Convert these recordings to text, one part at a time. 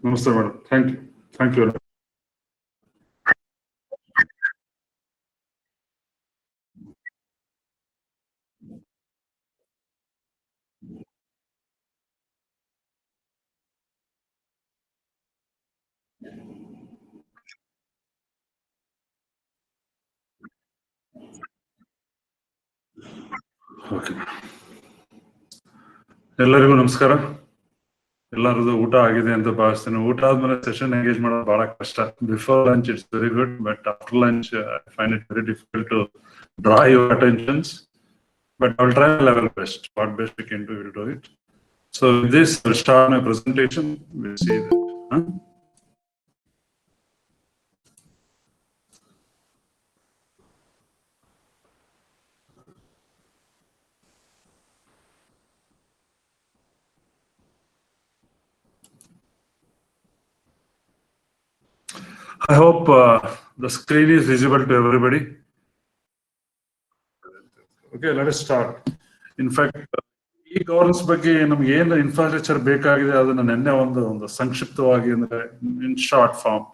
ನಮಸ್ತೆ madam, thank you. Okay, ಎಲ್ಲರಿಗೂ ನಮಸ್ಕಾರ. ಎಲ್ಲರದು ಊಟ ಆಗಿದೆ ಅಂತ ಭಾವಿಸ್ತೇನೆ. ಊಟ ಆದ್ಮೇಲೆ ಸೆಷನ್ ಎಂಗೇಜ್ ಮಾಡೋದು ಬಹಳ ಕಷ್ಟ. Before lunch it's very good, but after lunch I find it very difficult to draw your attentions. But I will try my level best. What best we can do, we'll do it. So with this, I'll start my presentation. We'll see that. I hope the screen is visible to everybody. Okay, let us start. In fact, e-governance ಬಗ್ಗೆ ನಮ್ಗೆ ಏನು infrastructure ಬೇಕಾಗಿದೆ ಅದನ್ನ ನೆನ್ನೆ ಒಂದು ಸಂಕ್ಷಿಪ್ತವಾಗಿ ಅಂದ್ರೆ in short form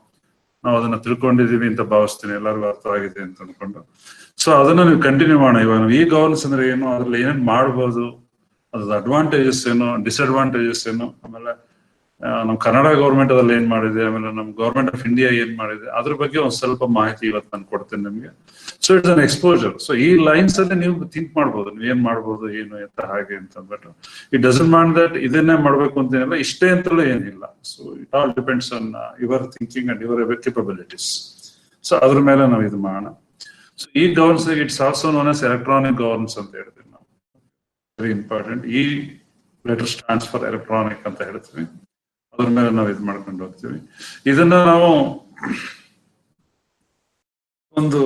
ನಾವು ಅದನ್ನ ತಿಳ್ಕೊಂಡಿದೀವಿ ಅಂತ ಭಾವಿಸ್ತೀನಿ. ಎಲ್ಲರಿಗೂ ಅರ್ಥವಾಗಿದೆ ಅಂತ ಅನ್ಕೊಂಡು. ಸೊ ಅದನ್ನ ನೀವು ಕಂಟಿನ್ಯೂ ಮಾಡೋಣ. ಇವಾಗ ನಾವು e-governance ಅಂದ್ರೆ ಏನು, ಅದ್ರಲ್ಲಿ ಏನೇನು ಮಾಡ್ಬೋದು, ಅದ್ರ ಅಡ್ವಾಂಟೇಜಸ್ ಏನು, ಡಿಸ್ಅಡ್ವಾಂಟೇಜಸ್ ಏನು, ಆಮೇಲೆ ನಮ್ಮ ಕನ್ನಡ ಗೌರ್ಮೆಂಟ್ ಅದ್ರಲ್ಲಿ ಏನ್ ಮಾಡಿದೆ, ಆಮೇಲೆ ನಮ್ಮ ಗೌರ್ಮೆಂಟ್ ಆಫ್ ಇಂಡಿಯಾ ಏನ್ ಮಾಡಿದೆ, ಅದ್ರ ಬಗ್ಗೆ ಒಂದ್ ಸ್ವಲ್ಪ ಮಾಹಿತಿ ಇವತ್ತು ನಾನು ಕೊಡ್ತೇನೆ ನಿಮ್ಗೆ. So it's an exposure. So ಈ ಲೈನ್ಸ್ ಅಲ್ಲಿ ನೀವು ಥಿಂಕ್ ಮಾಡ್ಬೋದು, ನೀವು ಏನ್ ಮಾಡ್ಬೋದು, ಏನು ಅಂತ ಹಾಗೆ ಅಂತ ಅಂದ್ಬಿಟ್ಟು. ಇಟ್ ಡಸಂಟ್ ಮೀನ್ ದಟ್ ಇದನ್ನೇ ಮಾಡ್ಬೇಕು ಅಂತೇನಿಲ್ಲ, ಇಷ್ಟೇ ಅಂತಲೂ ಏನಿಲ್ಲ. So it all depends on your thinking and your capabilities. So ಅದ್ರ ಮೇಲೆ ನಾವು ಇದು ಮಾಡೋಣ. So e governance it's also known as electronic governance ಅಂತ ಹೇಳ್ತೀವಿ ನಾವು. Very important. ಈ ಲೆಟರ್ ಸ್ಟ್ಯಾಂಡ್ಸ್ ಫಾರ್ ಎಲೆಕ್ಟ್ರಾನಿಕ್ ಅಂತ ಹೇಳ್ತೀವಿ. ಅದ್ರ ಮೇಲೆ ನಾವು ಇದು ಮಾಡ್ಕೊಂಡು ಹೋಗ್ತೀವಿ. ಇದನ್ನ ನಾವು ಒಂದು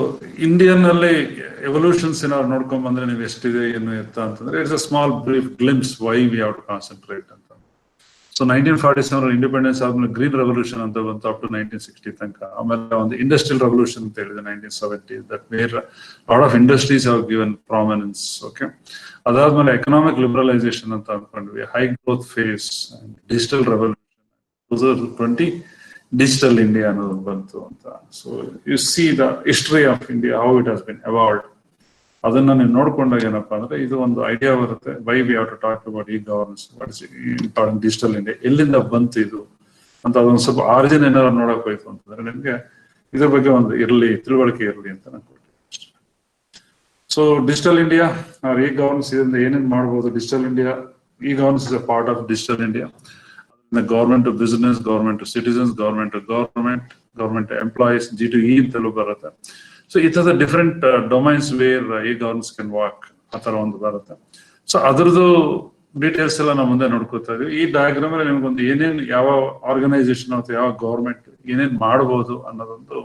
ಇಂಡಿಯನ್ ಅಲ್ಲಿ ಎವಲ್ಯೂಷನ್ಸ್ ಏನಾದ್ರು ನೋಡ್ಕೊಂಡ್ ಬಂದ್ರೆ ನೀವು ಎಷ್ಟಿದೆ ಏನು ಎತ್ತ ಅಂತಂದ್ರೆ it's a small brief glimpse why we have to concentrate ಅಂತ. ಸೊ 1947 ಇಂಡಿಪೆಂಡೆನ್ಸ್ ಆದ್ಮೇಲೆ ಗ್ರೀನ್ ರೆವಲ್ಯೂಷನ್ ಅಂತ ಬಂತು ಅಪ್ ಟು 1960 ತನಕ. ಆಮೇಲೆ ಒಂದು ಇಂಡಸ್ಟ್ರಿಯಲ್ ರೆವಲ್ಯೂಷನ್ ಅಂತ ಹೇಳಿದೆ 1970, that where lot of industries have given prominence. Okay, ಅದಾದ್ಮೇಲೆ ಎಕನಾಮಿಕ್ ಲಿಬರಲೈಸೇಷನ್ ಅಂತ ಅನ್ಕೊಂಡ್ವಿ, high growth phase, digital revolution 2020 digital India ಅನ್ನೋದು ಬಂತು ಅಂತ. So you see the history of India, how it has been evolved. ಅದನ್ನ ನೀವು ನೋಡ್ಕೊಂಡಾಗ ಏನಪ್ಪಾ ಅಂದ್ರೆ ಇದು ಒಂದು ಐಡಿಯಾ ಬರುತ್ತೆ. Why we have to talk about e governance, what is important digital India, ಎಲ್ಲಿಂದ ಬಂತು ಇದು ಅಂತ ಅದೊಂದು ಸ್ವಲ್ಪ ಆರಿಜಿನ್ ಏನಾದ್ರು ನೋಡಕ್ ಹೋಯ್ತು ಅಂತಂದ್ರೆ ನಿಮ್ಗೆ ಇದ್ರ ಬಗ್ಗೆ ಒಂದು ತಿಳುವಳಿಕೆ ಇರಲಿ ಅಂತ ನಾನು ಕೊಡ್ತೀನಿ. So digital India or e governance ಇದರಿಂದ ಏನೇನ್ ಮಾಡ್ಬೋದು. Digital India, e governance is a part of digital India. Government to business, government to citizens, government to government to employees, G2E ಅಂತಲೂ ಬರುತ್ತೆ. ಸೊ ಈ ತರದ different domains where e governance can walk, ಆ ತರ ಒಂದು ಬರುತ್ತೆ. ಸೊ ಅದ್ರದ್ದು details ಎಲ್ಲ ನಾವು ಮುಂದೆ ನೋಡ್ಕೋತಾ ಇದೀವಿ. ಈ ಡಯಾಗ್ರಾಮ್ ಅಲ್ಲಿ ನಿಮ್ಗೊಂದು ಏನೇನ್ ಯಾವ ಆರ್ಗನೈಸೇಷನ್ ಅಥವಾ ಯಾವ ಗವರ್ಮೆಂಟ್ ಏನೇನ್ ಮಾಡಬಹುದು ಅನ್ನೋದೊಂದು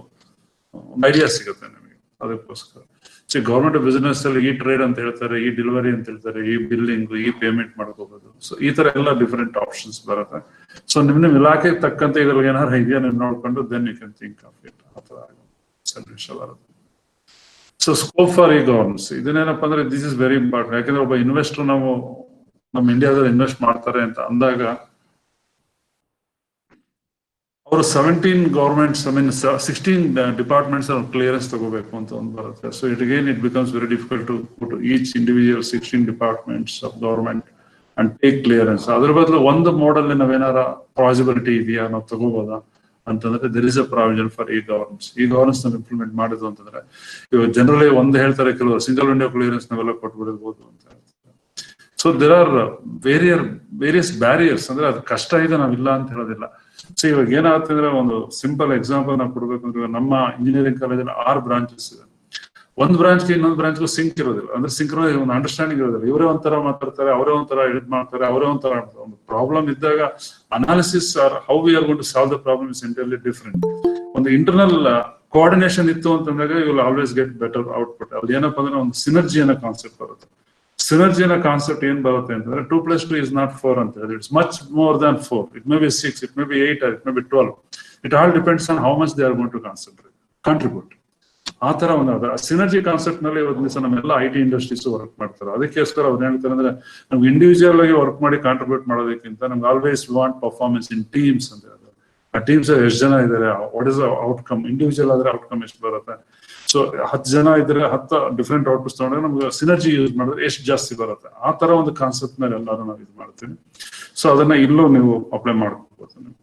ಐಡಿಯಾ ಸಿಗುತ್ತೆ ನಿಮಗೆ. ಅದಕ್ಕೋಸ್ಕರ ಸೊ ಗವರ್ಮೆಂಟ್ ಬಿಸಿನೆಸ್ ಅಲ್ಲಿ ಈ ಟ್ರೇಡ್ ಅಂತ ಹೇಳ್ತಾರೆ, ಈ ಡೆಲಿವರಿ ಅಂತ ಹೇಳ್ತಾರೆ, ಈ ಬಿಲ್ಲಿಂಗ್, ಈ ಪೇಮೆಂಟ್ ಮಾಡ್ಕೋಬಹುದು. ಸೊ ಈ ತರ ಎಲ್ಲ ಡಿಫರೆಂಟ್ ಆಪ್ಷನ್ಸ್ ಬರುತ್ತೆ. ಸೊ ನಿಮ್ ಇಲಾಖೆಗೆ ತಕ್ಕಂತೆ ಇದ್ರಲ್ಲಿ ಏನಾದ್ರು ಇದೆಯಾ ನೀವು ನೋಡ್ಕೊಂಡು then you can think of it. ಆ ತರ ಸೊಲ್ಯೂಷನ್ ಬರುತ್ತೆ. So scope for e governance ಇದನ್ನೇನಪ್ಪ ಅಂದ್ರೆ ದಿಸ್ ಇಸ್ ವೆರಿ ಇಂಪಾರ್ಟೆಂಟ್. ಯಾಕಂದ್ರೆ ಒಬ್ಬ ಇನ್ವೆಸ್ಟರ್ ನಾವು ನಮ್ಮ ಇಂಡಿಯಾದಲ್ಲಿ ಇನ್ವೆಸ್ಟ್ ಮಾಡ್ತಾರೆ ಅಂತ ಅಂದಾಗ ಅವರು 17 governments, I mean 16 departments clearance ತಗೋಬೇಕು ಅಂತ ಒಂದು ಬರುತ್ತೆ. So it becomes very difficult to put each individual 16 departments of government and take clearance. ಅದ್ರ ಬದಲು ಒಂದು ಮೋಡಲ್ ನಾವೇನಾರ ಪಾಸಿಬಿಲಿಟಿ ಇದೆಯಾ, ನಾವು ತಗೋಬೋದಾ ಅಂತಂದ್ರೆ there is a provision for e governance. E governance ನಾವು ಇಂಪ್ಲಿಮೆಂಟ್ ಮಾಡಿದ್ವು ಅಂತಂದ್ರೆ ಇವಾಗ ಜನರಲಿ ಒಂದು ಹೇಳ್ತಾರೆ, ಕೆಲವರು ಸಿಂಗಲ್ ವಿಂಡೋ ಕ್ಲಿಯರೆನ್ಸ್ ನಾವೆಲ್ಲ ಕೊಟ್ಬಿಡಬಹುದು ಅಂತ ಹೇಳ್ತಾರೆ. So there are various barriers. ಅಂದ್ರೆ ಅದು ಕಷ್ಟ ಇದೆ, ನಾವಿಲ್ಲ ಅಂತ ಹೇಳೋದಿಲ್ಲ. ಸೊ ಇವಾಗ ಏನಾಗ್ತಂದ್ರೆ ಒಂದು ಸಿಂಪಲ್ ಎಕ್ಸಾಂಪಲ್ ನಾವು ಕೊಡ್ಬೇಕಂದ್ರೆ ನಮ್ಮ ಇಂಜಿನಿಯರಿಂಗ್ ಕಾಲೇಜಲ್ಲಿ 6 ಬ್ರಾಂಚಸ್ ಇದೆ. ಒಂದು ಬ್ರಾಂಚ್ಗೆ ಇನ್ನೊಂದು ಬ್ರಾಂಚ್ಗೂ ಸಿಂಕ್ ಇರೋದಿಲ್ಲ, ಅಂದ್ರೆ ಸಿಂಕ್ರೋ ಒಂದು ಅಂಡರ್ಸ್ಟ್ಯಾಂಡಿಂಗ್ ಇರೋದಿಲ್ಲ. ಇವರೇ ಒಂಥರ ಮಾತಾಡ್ತಾರೆ, ಅವರೇ ಒಂಥರ ಎಡಿಟ್ ಮಾಡ್ತಾರೆ, ಅವರೇ ಒಂಥರ ಒಂದು ಪ್ರಾಬ್ಲಮ್ ಇದ್ದಾಗ analysis or how we are going to solve the problem is entirely different. ಒಂದು ಇಂಟರ್ನಲ್ ಕೋಆರ್ಡಿನೇಷನ್ ಇತ್ತು ಅಂತಂದಾಗ you will always get better output. ಅಲ್ಲಿ ಏನಪ್ಪಾ ಅಂದ್ರೆ ಒಂದು ಸಿನರ್ಜಿ ಅನ್ನೋ ಕಾನ್ಸೆಪ್ಟ್ ಬರುತ್ತೆ. ಸಿನರ್ಜಿ ಅನ್ನೋ ಕಾನ್ಸೆಪ್ಟ್ ಏನ್ ಬರುತ್ತೆ ಅಂತಂದ್ರೆ 2+2 is not 4 ಅಂತ ಹೇಳಿ, it's much more than 4. It may be 6, it may be 8, it may be 12. It all depends on how much they are going to contribute. ಆ ತರ ಒಂದು ಸಿನರ್ಜಿ ಕಾನ್ಸೆಪ್ಟ್ ನಲ್ಲಿ ಇವತ್ತು ದಿವಸ ನಮ್ಮೆಲ್ಲ IT ಇಂಡಸ್ಟ್ರೀಸ್ ವರ್ಕ್ ಮಾಡ್ತಾರೆ. ಅದಕ್ಕೋಸ್ಕರ ಅವ್ರು ಹೇಳ್ತಾರೆ ಅಂದ್ರೆ ನಮ್ಗೆ ಇಂಡಿವಿಜುವಲ್ ಆಗಿ ವರ್ಕ್ ಮಾಡಿ ಕಾಂಟ್ರಿಬ್ಯೂಟ್ ಮಾಡೋದಕ್ಕಿಂತ ನಮ್ಗೆ always want performance in teams ಅಂತ ಹೇಳ್ತಾರೆ. ಆ ಟೀಮ್ಸ್ ಎಷ್ಟು ಜನ ಇದ್ದಾರೆ, ವಾಟ್ ಇಸ್ ಔಟ್ಕಮ್, ಇಂಡಿವಿಜುವಲ್ ಆದ್ರೆ ಔಟ್ಕಮ್ ಎಷ್ಟು ಬರುತ್ತೆ. ಸೊ 10 ಜನ ಇದ್ರೆ 10 ಡಿಫ್ರೆಂಟ್ ಔಟ್ಪುಟ್ಸ್ ತಗೊಂಡ್ರೆ ನಮ್ಗೆ ಸಿನರ್ಜಿ ಯೂಸ್ ಮಾಡಿದ್ರೆ ಎಷ್ಟು ಜಾಸ್ತಿ ಬರುತ್ತೆ. ಆ ತರ ಒಂದು ಕಾನ್ಸೆಪ್ಟ್ ಮೇಲೆ ಎಲ್ಲರೂ ನಾವು ಇದು ಮಾಡ್ತೀವಿ. ಸೊ ಅದನ್ನ ಇಲ್ಲೂ ನೀವು ಅಪ್ಲೈ ಮಾಡ್ಕೋಬಹುದು ನೀವು.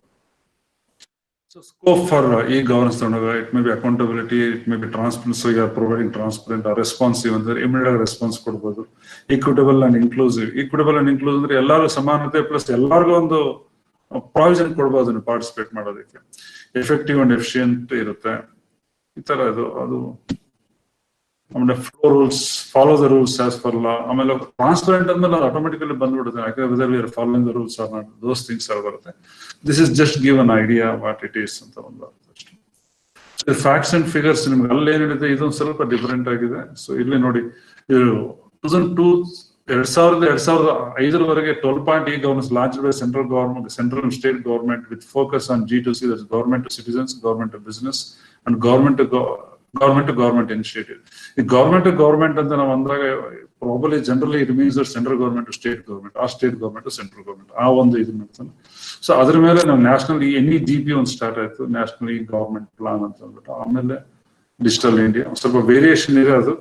So scope for e-governance, it may be accountability, it may be transparency, so you are providing transparent or responsive, ಅಂದ್ರೆ immediate response ಕೊಡ್ಬೋದು. Equitable and inclusive. Equitable and inclusive ಅಂದ್ರೆ ಎಲ್ಲರೂ ಸಮಾನತೆ ಪ್ಲಸ್ ಎಲ್ಲರಿಗೂ ಒಂದು ಪ್ರಾವಿಷನ್ ಕೊಡ್ಬೋದು ನೀವು ಪಾರ್ಟಿಸಿಪೇಟ್ ಮಾಡೋದಕ್ಕೆ. ಎಫೆಕ್ಟಿವ್ ಅಂಡ್ ಎಫಿಷಿಯಂಟ್ ಇರುತ್ತೆ ಈ ತರ. ಅದು ಆಮೇಲೆ flow rules, follow the rules as per law. ಆಮೇಲೆ ಟ್ರಾನ್ಸ್ಪರೆಂಟ್ ಅಂದ್ಮೇಲೆ ಅದು ಆಟೋಮೆಟಿಕಲಿ ಬಂದ್ಬಿಡುತ್ತೆ, ಯಾಕಂದ್ರೆ whether we are following the rules or not, those things are ಬರುತ್ತೆ. This is just give an idea what it is ಅಂತ ಒಂದು ಅಷ್ಟೇ. ಫ್ಯಾಕ್ಟ್ಸ್ ಅಂಡ್ ಫಿಗರ್ಸ್ ನಿಮ್ಗೆ ಅಲ್ಲಿ ಏನಿದೆ ಇದೊಂದು ಸ್ವಲ್ಪ ಡಿಫರೆಂಟ್ ಆಗಿದೆ. ಸೊ ಇಲ್ಲಿ ನೋಡಿ 2005 12 e-governance launched by central government, central and state government with focus on G2C, that's government to citizens, government to business, and government to government initiative. The government to government ಅಂತ ನಾವು ಅಂದಾಗ probably generally it means central government to state government, ಆ state government to central government, ಆ ಒಂದು ಇದು ಮಾಡ್ತಾನೆ. So ಅದ್ರ ಮೇಲೆ ನಾವು ನ್ಯಾಷನಲ್ NEGP ಒಂದು ಸ್ಟಾರ್ಟ್ ಆಯ್ತು, ನ್ಯಾಷನಲ್ ಗವರ್ಮೆಂಟ್ ಪ್ಲಾನ್ ಅಂತ ಅಂದ್ಬಿಟ್ಟು. ಆಮೇಲೆ ಡಿಜಿಟಲ್ ಇಂಡಿಯಾ ಸ್ವಲ್ಪ ವೇರಿಯೇಷನ್ ಇದೆ, ಅದು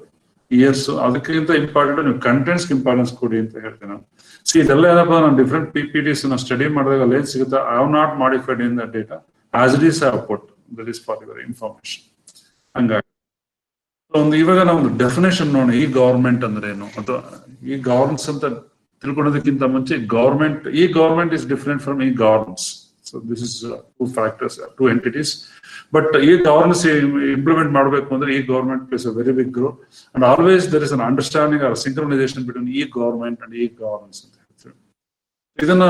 ಇಯರ್ಸ್. ಅದಕ್ಕಿಂತ ಇಂಪಾರ್ಟೆಂಟ್ ನೀವು ಕಂಟೆಂಟ್ಸ್ ಇಂಪಾರ್ಟೆನ್ಸ್ ಕೊಡಿ ಅಂತ ಹೇಳ್ತೀನಿ ನಾನು. ಸಿ ಇದೆಲ್ಲ ಏನಪ್ಪಾ, ನಾನು ಡಿಫ್ರೆಂಟ್ PPTs ನಾವು ಸ್ಟಡಿ ಮಾಡಿದಾಗ ಅಲ್ಲಿ ಏನ್ ಸಿಗುತ್ತೆ, I have not modified in the data as it is I have put, that is for your information. ಹಂಗಾಗಿ ಒಂದು ಇವಾಗ ನಾವು ಒಂದು ಡೆಫಿನೇಷನ್ ನೋಡಿ, ಈ ಗವರ್ಮೆಂಟ್ ಅಂದ್ರೆ ಏನು ಅಥವಾ ಈ ಗವರ್ನೆನ್ಸ್ ಅಂತ ತಿಳ್ಕೊಳ್ಳೋದಕ್ಕಿಂತ ಮುಂಚೆ government is different from e governance. So this is 2 factors, 2 entities. But e governance implement ಮಾಡಬೇಕು ಅಂದ್ರೆ e government plays a very big role, and always there is an understanding or synchronization between e government and e governance ಅಂತ ಹೇಳ್ತೀವಿ. ಇದನ್ನ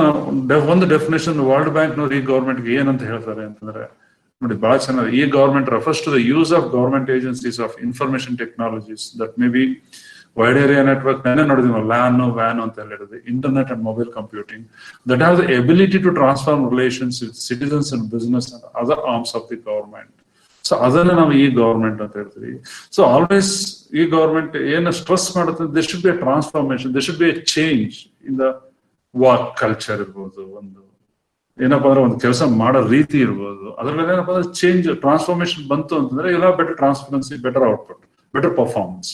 ಒಂದು definition world bank ನವರು ಈ ಗವರ್ಮೆಂಟ್ಗೆ ಏನಂತ ಹೇಳ್ತಾರೆ ಅಂತಂದ್ರೆ ನೋಡಿ, ಬಹಳ ಚೆನ್ನಾಗಿ. ಈ government refers to the use of government agencies of information technologies that may be wide area network, ನೋಡಿದೀವಿ LAN, WAN ಅಂತ ಹೇಳಿರೋದು, internet and mobile computing, that have the ability to transform relations with citizens and business and other arms of the government. So ಅದನ್ನ ನಾವು ಈ government ಅಂತ ಹೇಳ್ತೀವಿ. So always e government ಏನು stress ಮಾಡುತ್ತೆ, there should be a transformation, there should be a change in the work culture ಇರ್ಬೋದು, ಒಂದು ಏನಪ್ಪಾ ಅಂದ್ರೆ ಒಂದು ಕೆಲಸ ಮಾಡೋ ರೀತಿ ಇರ್ಬೋದು, ಅದ್ರಲ್ಲಿ ಏನಪ್ಪಾ ಅಂದ್ರೆ ಚೇಂಜ್ ಟ್ರಾನ್ಸ್ಫಾರ್ಮೇಶನ್ ಬಂತು ಅಂತಂದ್ರೆ ಎಲ್ಲ better transparency, better output, better performance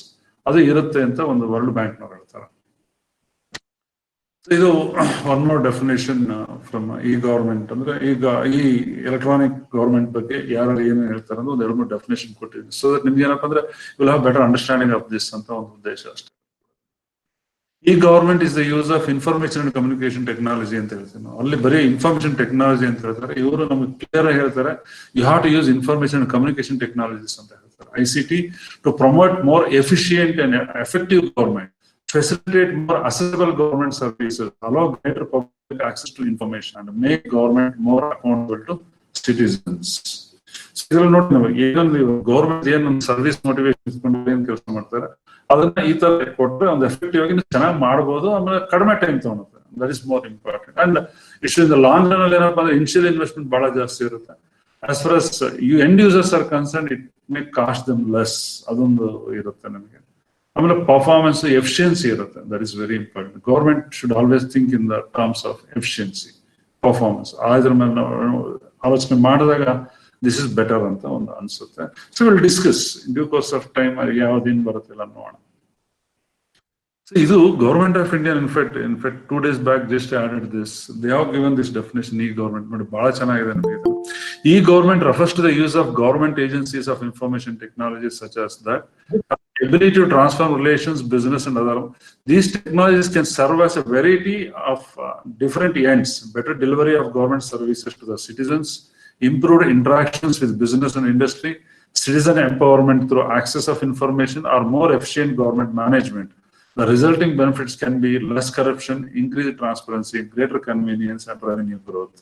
ಅದು ಇರುತ್ತೆ ಅಂತ ಒಂದು ವರ್ಲ್ಡ್ ಬ್ಯಾಂಕ್ ನವರು ಹೇಳ್ತಾರೆ. ಇದು ಒನ್ ಮೋರ್ ಡೆಫಿನೇಷನ್ ಫ್ರಮ್ ಈ ಗವರ್ಮೆಂಟ್. ಅಂದ್ರೆ ಈಗ ಈ ಎಲೆಕ್ಟ್ರಾನಿಕ್ ಗವರ್ಮೆಂಟ್ ಬಗ್ಗೆ ಯಾರು ಏನು ಹೇಳ್ತಾರೆ ಅಂದ್ರೆ ಒಂದು 2-3 ಡೆಫಿನೇಷನ್ ಕೊಟ್ಟಿದ್ದೀನಿ. ಸೊ ದಟ್ ನಿಮ್ಗೆ ಏನಪ್ಪಾ ಅಂದ್ರೆ will have better understanding of this ಅಂತ ಒಂದು ಉದ್ದೇಶ ಅಷ್ಟೇ. E-government is the use of information and communication technology ಅಂತ ಹೇಳ್ತೀವಿ ನಾವು. ಅಲ್ಲಿ ಬರೀ ಇನ್ಫಾರ್ಮೇಶನ್ ಟೆಕ್ನಾಲಜಿ ಅಂತ ಹೇಳ್ತಾರೆ, ಇವರು ನಮ್ಗೆ ಕ್ಲಿಯರ್ ಆಗಿ ಹೇಳ್ತಾರೆ you have to use information and communication technologies ಅಂತ ಹೇಳ್ತಾರೆ, ICT, to promote more efficient and effective government, facilitate more accessible government services, allow greater public access to information, and make government more accountable to citizens. So ಇದರಲ್ಲಿ ನೋಡಿ, ನಾವು ಏನಂದ್ರೆ government ಏನು service motivation ಇಟ್ಕೊಂಡು ಏನ್ ಕೆಲಸ ಮಾಡ್ತಾರೆ ಅದನ್ನ ಈ ತರ ಕೊಟ್ಟರೆ ಒಂದು ಎಫೆಕ್ಟಿವ್ ಆಗಿ ಚೆನ್ನಾಗಿ ಮಾಡಬಹುದು, ಆಮೇಲೆ ಕಡಿಮೆ ಟೈಮ್ ತಗೊಳುತ್ತೆ. That is more important. And ಇಷ್ಟು ಇನ್ ದ ಲಾಂಗ್ ರನ್ ಅಲ್ಲಿ ಏನಪ್ಪಾ ಅಂದ್ರೆ ಇನಿಷಿಯಲ್ ಇನ್ವೆಸ್ಟ್ಮೆಂಟ್ ಬಹಳ ಜಾಸ್ತಿ ಇರುತ್ತೆ. As for us end users R concern, it may cost dum less, ಅದೊಂದು ಇರುತ್ತೆ ನಮಗೆ. ಆಮೇಲೆ ಪರ್ಫಾರ್ಮೆನ್ಸ್, ಎಫಿಷಿಯನ್ಸಿ ಇರುತ್ತೆ, that is very important. Government should always think in the terms of efficiency, performance. ಅದ್ರ ಮೇಲೆ ಆಲೋಚನೆ ಮಾಡಿದಾಗ ದಿಸ್ ಇಸ್ ಬೆಟರ್ ಅಂತ ಒಂದು ಅನ್ಸುತ್ತೆ. So will discuss in due course of time ಯಾವ್ದೇನು ಬರುತ್ತಿಲ್ಲ ನೋಡೋಣ. ಇದು government of India in fact 2 days back just added this, they have given this definition. E government ನೋಡಿ ಬಹಳ ಚೆನ್ನಾಗಿದೆ ನಮಗೆ. E government refers to the use of government agencies of information technologies such as that ability to transform relations, business and other. These technologies can serve as a variety of different ends, better delivery of government services to the citizens, improved interactions with business and industry, citizen empowerment through access of information, or more efficient government management. The resulting benefits can be less corruption, increased transparency, greater convenience, and revenue growth.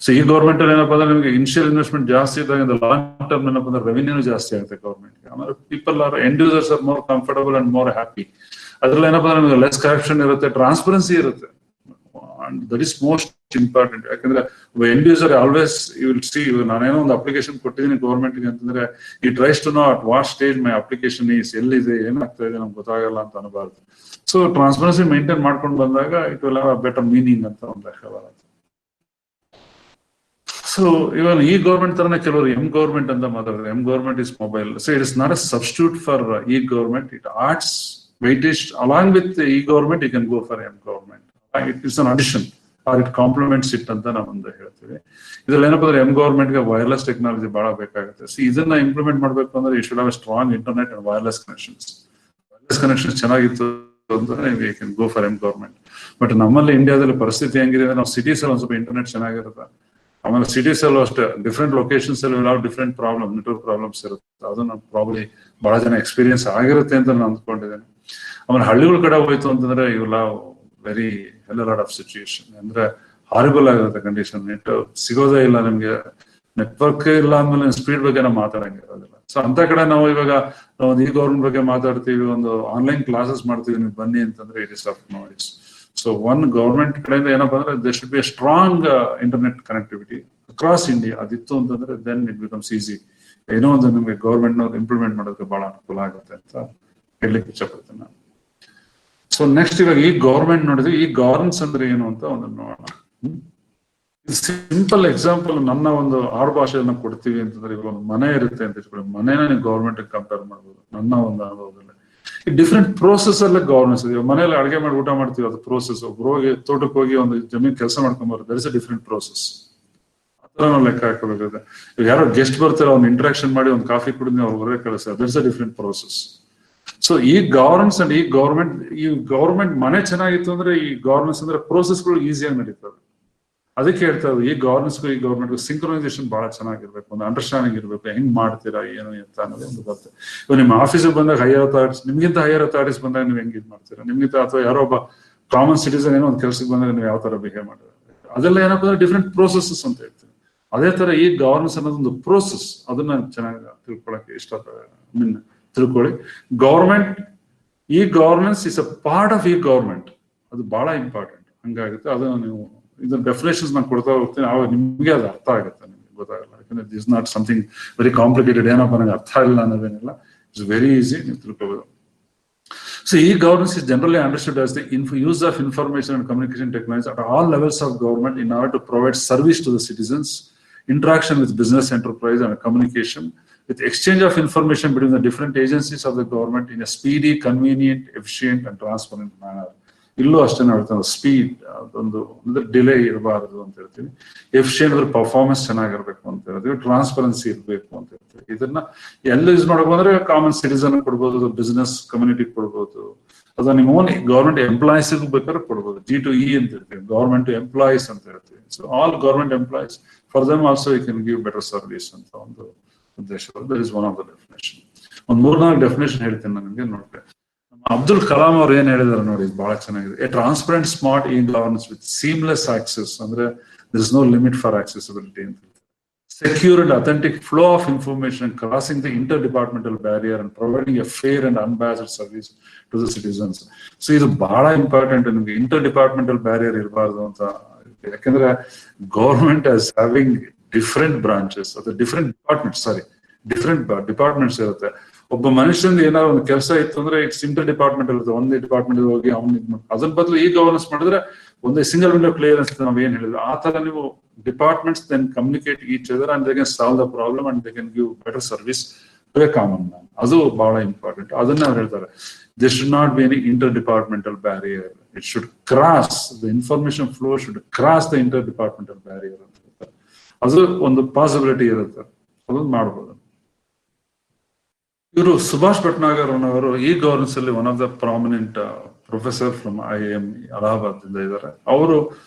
So ಈ government ಅಲ್ಲಿ ಏನಪ್ಪಾ ಅಂದ್ರೆ ನಿಮಗೆ initial investment ಜಾಸ್ತಿ ಇದ್ದಾಗ long term ಏನಪ್ಪಾ ಅಂದ್ರೆ revenue ಜಾಸ್ತಿ ಆಗುತ್ತೆ ಗೌರ್ಮೆಂಟ್. ಆಮೇಲೆ people or end users are more comfortable and more happy. ಅದ್ರಲ್ಲಿ ಏನಪ್ಪಾ ಅಂದ್ರೆ ನಿಮಗೆ ಲೆಸ್ ಕರಪ್ಷನ್ ಇರುತ್ತೆ, ಟ್ರಾನ್ಸ್ಪರೆನ್ಸಿ ಇರುತ್ತೆ. And that is most important. ಯಾಕಂದ್ರೆ end user always you will see, ನಾನೇನೋ ಒಂದು ಅಪ್ಲಿಕೇಶನ್ ಕೊಟ್ಟಿದ್ದೀನಿ ಗೌರ್ಮೆಂಟ್ಗೆ ಅಂತಂದ್ರೆ ಈ tries to know at what stage my application is, ಎಲ್ಲಿದೆ, ಏನಾಗ್ತಾ ಇದೆ ನಮ್ಗೆ ಗೊತ್ತಾಗಲ್ಲ ಅಂತ ಅನ್ಬಾರ್ದು. ಸೊ ಟ್ರಾನ್ಸ್ಪರೆನ್ಸಿ ಮೇಂಟೈನ್ ಮಾಡ್ಕೊಂಡು ಬಂದಾಗ it will have a better meaning ಅಂತ ಒಂದು ಲೆಕ್ಕ ಬರುತ್ತೆ. ಸೊ ಇವಾಗ ಈ ಗೌರ್ಮೆಂಟ್ ತರನೇ ಕೆಲವರು ಎಂ ಗೌರ್ಮೆಂಟ್ ಅಂತ ಮಾತಾಡ್ತಾರೆ. M government is mobile. So it is not a substitute for e government. It adds weightage along with e government. You can go for m government. It is an addition or it complements it ಅಂತ ನಾವು ಒಂದು ಹೇಳ್ತೀವಿ. ಇದ್ರಲ್ಲಿ ಏನಪ್ಪ ಅಂದ್ರೆ M government ಗೆ wireless technology ಬಹಳ ಬೇಕಾಗುತ್ತೆ. ಸೊ ಇದನ್ನ ಇಂಪ್ಲಿಮೆಂಟ್ ಮಾಡ್ಬೇಕು ಅಂದ್ರೆ you should have strong internet and wireless connections. Wireless connections ಚೆನ್ನಾಗಿತ್ತು ಅಂತಂದ್ರೆ you can go for M government. But ನಮ್ಮಲ್ಲಿ ಇಂಡಿಯಾದಲ್ಲಿ ಪರಿಸ್ಥಿತಿ ಹೆಂಗಿದೆ ಅಂದ್ರೆ ನಾವು ಸಿಟೀಸ್ ಅಲ್ಲಿ ಒಂದ್ ಸ್ವಲ್ಪ ಇಂಟರ್ನೆಟ್ ಚೆನ್ನಾಗಿರುತ್ತೆ. ಆಮೇಲೆ ಸಿಟೀಸ್ ಅಲ್ಲೂ ಅಷ್ಟೇ ಡಿಫ್ರೆಂಟ್ ಲೊಕೇಶನ್ಸ್ ಅಲ್ಲಿ ನಾವು ಡಿಫ್ರೆಂಟ್ ಪ್ರಾಬ್ಲಮ್, ನೆಟ್ವರ್ಕ್ ಪ್ರಾಬ್ಲಮ್ಸ್ ಇರುತ್ತೆ. ಅದನ್ನ ಪ್ರಾಬ್ಲಿ ಬಹಳ ಜನ ಎಕ್ಸ್ಪೀರಿಯನ್ಸ್ ಆಗಿರುತ್ತೆ ಅಂತ ನಾನು ಅಂದ್ಕೊಂಡಿದ್ದೇನೆ. ಆಮೇಲೆ ಹಳ್ಳಿಗಳ ಕಡೆ ಹೋಯ್ತು ಅಂತಂದ್ರೆ ಇವೆಲ್ಲ ವೆರಿ ಲಾಟ್ ಆಫ್ ಸಿಚುಯೇಷನ್ ಅಂದ್ರೆ ಹಾರಿಬಲ್ ಆಗಿರುತ್ತೆ ಕಂಡೀಷನ್. ನೆಟ್ ಸಿಗೋದೇ ಇಲ್ಲ ನಿಮ್ಗೆ, ನೆಟ್ವರ್ಕ್ ಇಲ್ಲ ಅಂದ್ಮೇಲೆ ಸ್ಪೀಡ್ ಬಗ್ಗೆ ನಾವು ಮಾತಾಡಂಗಿರೋದಿಲ್ಲ. ಸೊ ಅಂತ ಕಡೆ ನಾವು ಇವಾಗ ಒಂದು ಈ ಗೌರ್ಮೆಂಟ್ ಬಗ್ಗೆ ಮಾತಾಡ್ತೀವಿ, ಒಂದು ಆನ್ಲೈನ್ ಕ್ಲಾಸಸ್ ಮಾಡ್ತೀವಿ, ನೀವು ಬನ್ನಿ ಅಂತಂದ್ರೆ it is of noise. So one government ಕಡೆಯಿಂದ ಏನಪ್ಪಾ ಅಂದ್ರೆ they should be a strong internet connectivity across India. ಅದಿತ್ತು ಅಂತಂದ್ರೆ ದೆನ್ ಇಟ್ ಬಿಕಮ್ಸ್ ಈಸಿ. ಏನೋ ಒಂದು ನಿಮಗೆ ಗೌರ್ಮೆಂಟ್ ನವ್ರು ಇಂಪ್ಲಿಮೆಂಟ್ ಮಾಡೋದಕ್ಕೆ ಬಹಳ ಅನುಕೂಲ ಆಗುತ್ತೆ ಅಂತ ಹೇಳಲಿಕ್ಕೆ ಇಷ್ಟಪಡ್ತೇನೆ ನಾನು. ಸೊ ನೆಕ್ಸ್ಟ್ ಇವಾಗ ಈ ಗೌರ್ಮೆಂಟ್ ನೋಡಿದ್ರೆ ಈ ಗವರ್ನೆನ್ಸ್ ಅಂದ್ರೆ ಏನು ಅಂತ ಒಂದು ನೋಡೋಣ. ಸಿಂಪಲ್ ಎಕ್ಸಾಂಪಲ್ ನನ್ನ ಒಂದು ಆಡು ಭಾಷೆಯನ್ನ ಕೊಡ್ತೀವಿ ಅಂತಂದ್ರೆ ಇವಾಗ ಒಂದು ಮನೆ ಇರುತ್ತೆ ಅಂತ ಇಟ್ಕೊಳ್ಳಿ. ಮನೇನ ನೀವು ಗೌರ್ಮೆಂಟ್ ಕಂಪೇರ್ ಮಾಡ್ಬೋದು. ನನ್ನ ಒಂದು ಅನುಭವದಲ್ಲಿ ಈ ಡಿಫ್ರೆಂಟ್ ಪ್ರೋಸೆಸ್ ಅಲ್ಲೇ ಗವರ್ನೆನ್ಸ್ ಇದೆ. ಮನೇಲಿ ಅಡುಗೆ ಮಾಡಿ ಊಟ ಮಾಡ್ತೀವಿ, ಅದು ಪ್ರೋಸೆಸ್. ಒಬ್ರು ಹೋಗಿ ತೋಟಕ್ಕೆ ಹೋಗಿ ಒಂದು ಜಮೀನ್ ಕೆಲಸ ಮಾಡ್ಕೊಂಬಾರ, there is a different process. ಆತರ ನಾವು ಲೆಕ್ಕ ಹಾಕೋಬೇಕಾಗುತ್ತೆ. ಈಗ ಯಾರೋ ಗೆಸ್ಟ್ ಬರ್ತಾರೆ, ಅವ್ನು ಇಂಟ್ರಾಕ್ಷನ್ ಮಾಡಿ ಒಂದು ಕಾಫಿ ಕುಡಿದು ಅವ್ರು ಹೊರಗೆ ಕಳಿಸ್ತಾರೆ, there is a different process. So e governance and e government ಮನೆ ಚೆನ್ನಾಗಿತ್ತು ಅಂದ್ರೆ ಈ ಗವರ್ನೆನ್ಸ್ ಅಂದ್ರೆ ಪ್ರೋಸೆಸ್ಗಳು ಈಸಿಯಾಗಿ ನಡೀತವೆ. ಅದಕ್ಕೆ ಹೇಳ್ತಾ ಇರೋದು ಈ ಗವರ್ನೆನ್ಸ್ಗೂ ಈ ಗವರ್ಮೆಂಟ್ಗೂ ಸಿಂಕ್ರನೈಸೇಷನ್ ಬಹಳ ಚೆನ್ನಾಗಿರ್ಬೇಕು, ಒಂದು ಅಂಡರ್ಸ್ಟ್ಯಾಂಡಿಂಗ್ ಇರಬೇಕು. ಹೆಂಗ್ ಮಾಡ್ತೀರಾ ಏನು ಅಂತ ಅನ್ನೋದು ಒಂದು ಬರುತ್ತೆ. ಇವಾಗ ನಿಮ್ಮ ಆಫೀಸಿಗೆ ಬಂದಾಗ ಹೈಯರ್ ಅಥಾರಿಟೀಸ್, ನಿಮ್ಗಿಂತ ಹೈಯರ್ ಅಥಾರಿಟೀಸ್ ಬಂದಾಗ ನೀವು ಹೆಂಗ್ ಇದು ಮಾಡ್ತೀರಾ, ನಿಮ್ಗಿಂತ ಅಥವಾ ಯಾರೋ ಒಬ್ಬ ಕಾಮನ್ ಸಿಟಿಸನ್ ಏನೋ ಒಂದು ಕೆಲಸಕ್ಕೆ ಬಂದಾಗ ನೀವು ಯಾವ ತರ ಬಿಹೇವ್ ಮಾಡಿದ್ರೆ, ಅದೆಲ್ಲ ಏನಪ್ಪ ಅಂದ್ರೆ ಡಿಫ್ರೆಂಟ್ ಪ್ರೋಸೆಸಸ್ ಅಂತ ಹೇಳ್ತೀವಿ. ಅದೇ ತರ ಈ ಗವರ್ನೆನ್ಸ್ ಅನ್ನೋದೊಂದು ಪ್ರೋಸೆಸ್. ಅದನ್ನ ಚೆನ್ನಾಗಿ ತಿಳ್ಕೊಳಕ್ಕೆ ತಿಳ್ಕೊಳ್ಳಿ. ಗವರ್ಮೆಂಟ್, ಈ governance is a part of e government. ಅದು ಬಹಳ ಇಂಪಾರ್ಟೆಂಟ್. ಹಂಗಾಗುತ್ತೆ. ಅದನ್ನ ನೀವು ಇದನ್ನ ಡೆಫಿನೇಷನ್ಸ್ ನಾನು ಕೊಡ್ತಾ ಹೋಗ್ತೀನಿ, ಆವಾಗ ನಿಮ್ಗೆ ಅದು ಅರ್ಥ ಆಗುತ್ತೆ, ನಿಮ್ಗೆ ಗೊತ್ತಾಗಲ್ಲ. ಯಾಕಂದ್ರೆ this not something very complicated. ಏನಪ್ಪ ನನಗೆ ಅರ್ಥ ಇಲ್ಲ ಅನ್ನೋದೇನಿಲ್ಲ. ಇಟ್ಸ್ ವೆರಿ ಈಸಿ, ನೀವು ತಿಳ್ಕೋಬಹುದು. So e-governance is generally understood as the use of information and communication technology at all levels of government in order to provide service to the citizens, interaction with business enterprise and communication, with exchange of information between the different agencies of the government in a speedy, convenient, efficient and transparent manner. ಇಲ್ಲೂ ಅಷ್ಟೇ ಹೇಳ್ತಾರೆ, speed ಅದೊಂದು ಅಂದ್ರೆ delay ಇರಬಾರದು ಅಂತ ಹೇಳ್ತೀವಿ. Efficient ಅಂದ್ರೆ performance ಚೆನ್ನಾಗಿರ್ಬೇಕು ಅಂತ ಹೇಳ್ತೀವಿ. ಟ್ರಾನ್ಸ್ಪರೆನ್ಸಿ ಇರಬೇಕು ಅಂತ ಹೇಳ್ತೀವಿ. ಇದನ್ನ ಎಲ್ಲ ಯೂಸ್ ಮಾಡಬೇಕು ಅಂದ್ರೆ ಕಾಮನ್ ಸಿಟಿಸನ್ ಕೊಡ್ಬೋದು, ಬಿಸ್ನೆಸ್ ಕಮ್ಯುನಿಟಿ ಕೊಡ್ಬೋದು, ಅಥವಾ ನಿಮ್ಮ ಓನ್ ಗವರ್ಮೆಂಟ್ ಎಂಪ್ಲಾಯೀಸ್ ಬೇಕಾದ್ರೆ ಕೊಡ್ಬೋದು. G2E ಅಂತ ಹೇಳ್ತೀವಿ, ಗವರ್ಮೆಂಟ್ ಎಂಪ್ಲಾಯೀಸ್ ಅಂತ ಹೇಳ್ತೀವಿ. So all government employees, for them also you can give better service ಅಂತ ಒಂದು ಉದ್ದೇಶ. That is one of the definition. ಒಂದು 3-4 ಡೆಫಿನೇಷನ್ ಹೇಳ್ತೀನಿ ನಾನು ನಿಮಗೆ, ನೋಡ್ಬೇಕು. ಅಬ್ದುಲ್ ಕಲಾಂ ಅವ್ರು ಏನ್ ಹೇಳಿದಾರೆ ನೋಡಿ, ಬಹಳ ಚೆನ್ನಾಗಿದೆ. A transparent smart E governance with seamless access, ಅಂದ್ರೆ there is no limit for accessibility ಅಂತ. Secure and authentic flow of information crossing the interdepartmental barrier and providing a fair and unbiased service to the citizens. So ಇದು ಬಹಳ important. ನಿಮ್ಗೆ inter departmental barrier ಇರಬಾರ್ದು ಅಂತ. ಯಾಕಂದ್ರೆ government as having different branches ಅಥವಾ different departments ಇರುತ್ತೆ. ಒಬ್ಬ ಮನುಷ್ಯಂದು ಏನಾದ್ರು ಒಂದು ಕೆಲಸ ಇತ್ತು ಅಂದ್ರೆ ಇಟ್ಸ್ ಇಂಟರ್ ಡಿಪಾರ್ಟ್ಮೆಂಟ್ ಇರುತ್ತೆ. ಒಂದೇ ಡಿಪಾರ್ಟ್ಮೆಂಟ್ ಹೋಗಿ ಅವ್ನು ಇದು ಮಾಡಿ, ಅದ್ರ ಬದಲು ಈ ಗವರ್ನೆನ್ಸ್ ಮಾಡಿದ್ರೆ ಒಂದೇ ಸಿಂಗಲ್ ವಿಂಡೋ ಕ್ಲಿಯರೆನ್ಸ್ ನಾವ್ ಏನ್ ಹೇಳಿದ್ರು ಆ ತರ ನೀವು departments then communicate each other and they can solve the problem and they can give better service to a common man. ಅದು ಬಹಳ ಇಂಪಾರ್ಟೆಂಟ್. ಅದನ್ನ ಅವ್ರು ಹೇಳ್ತಾರೆ, there should not be any interdepartmental barrier. It should cross, the information flow should cross the interdepartmental barrier ಅಂತ ಹೇಳ್ತಾರೆ. ಅದು ಒಂದು possibility ಇರುತ್ತೆ, ಅದೊಂದು ಮಾಡ್ಬೋದು. ಇವರು ಸುಭಾಷ್ ಭಟ್ನಾಗರ್ ಅವರು ಈ ಗವರ್ನೆನ್ಸ್ ಅಲ್ಲಿ one of the prominent professor from IIM Allahabad ಇಂದ ಇದ್ದಾರೆ. ಅವರು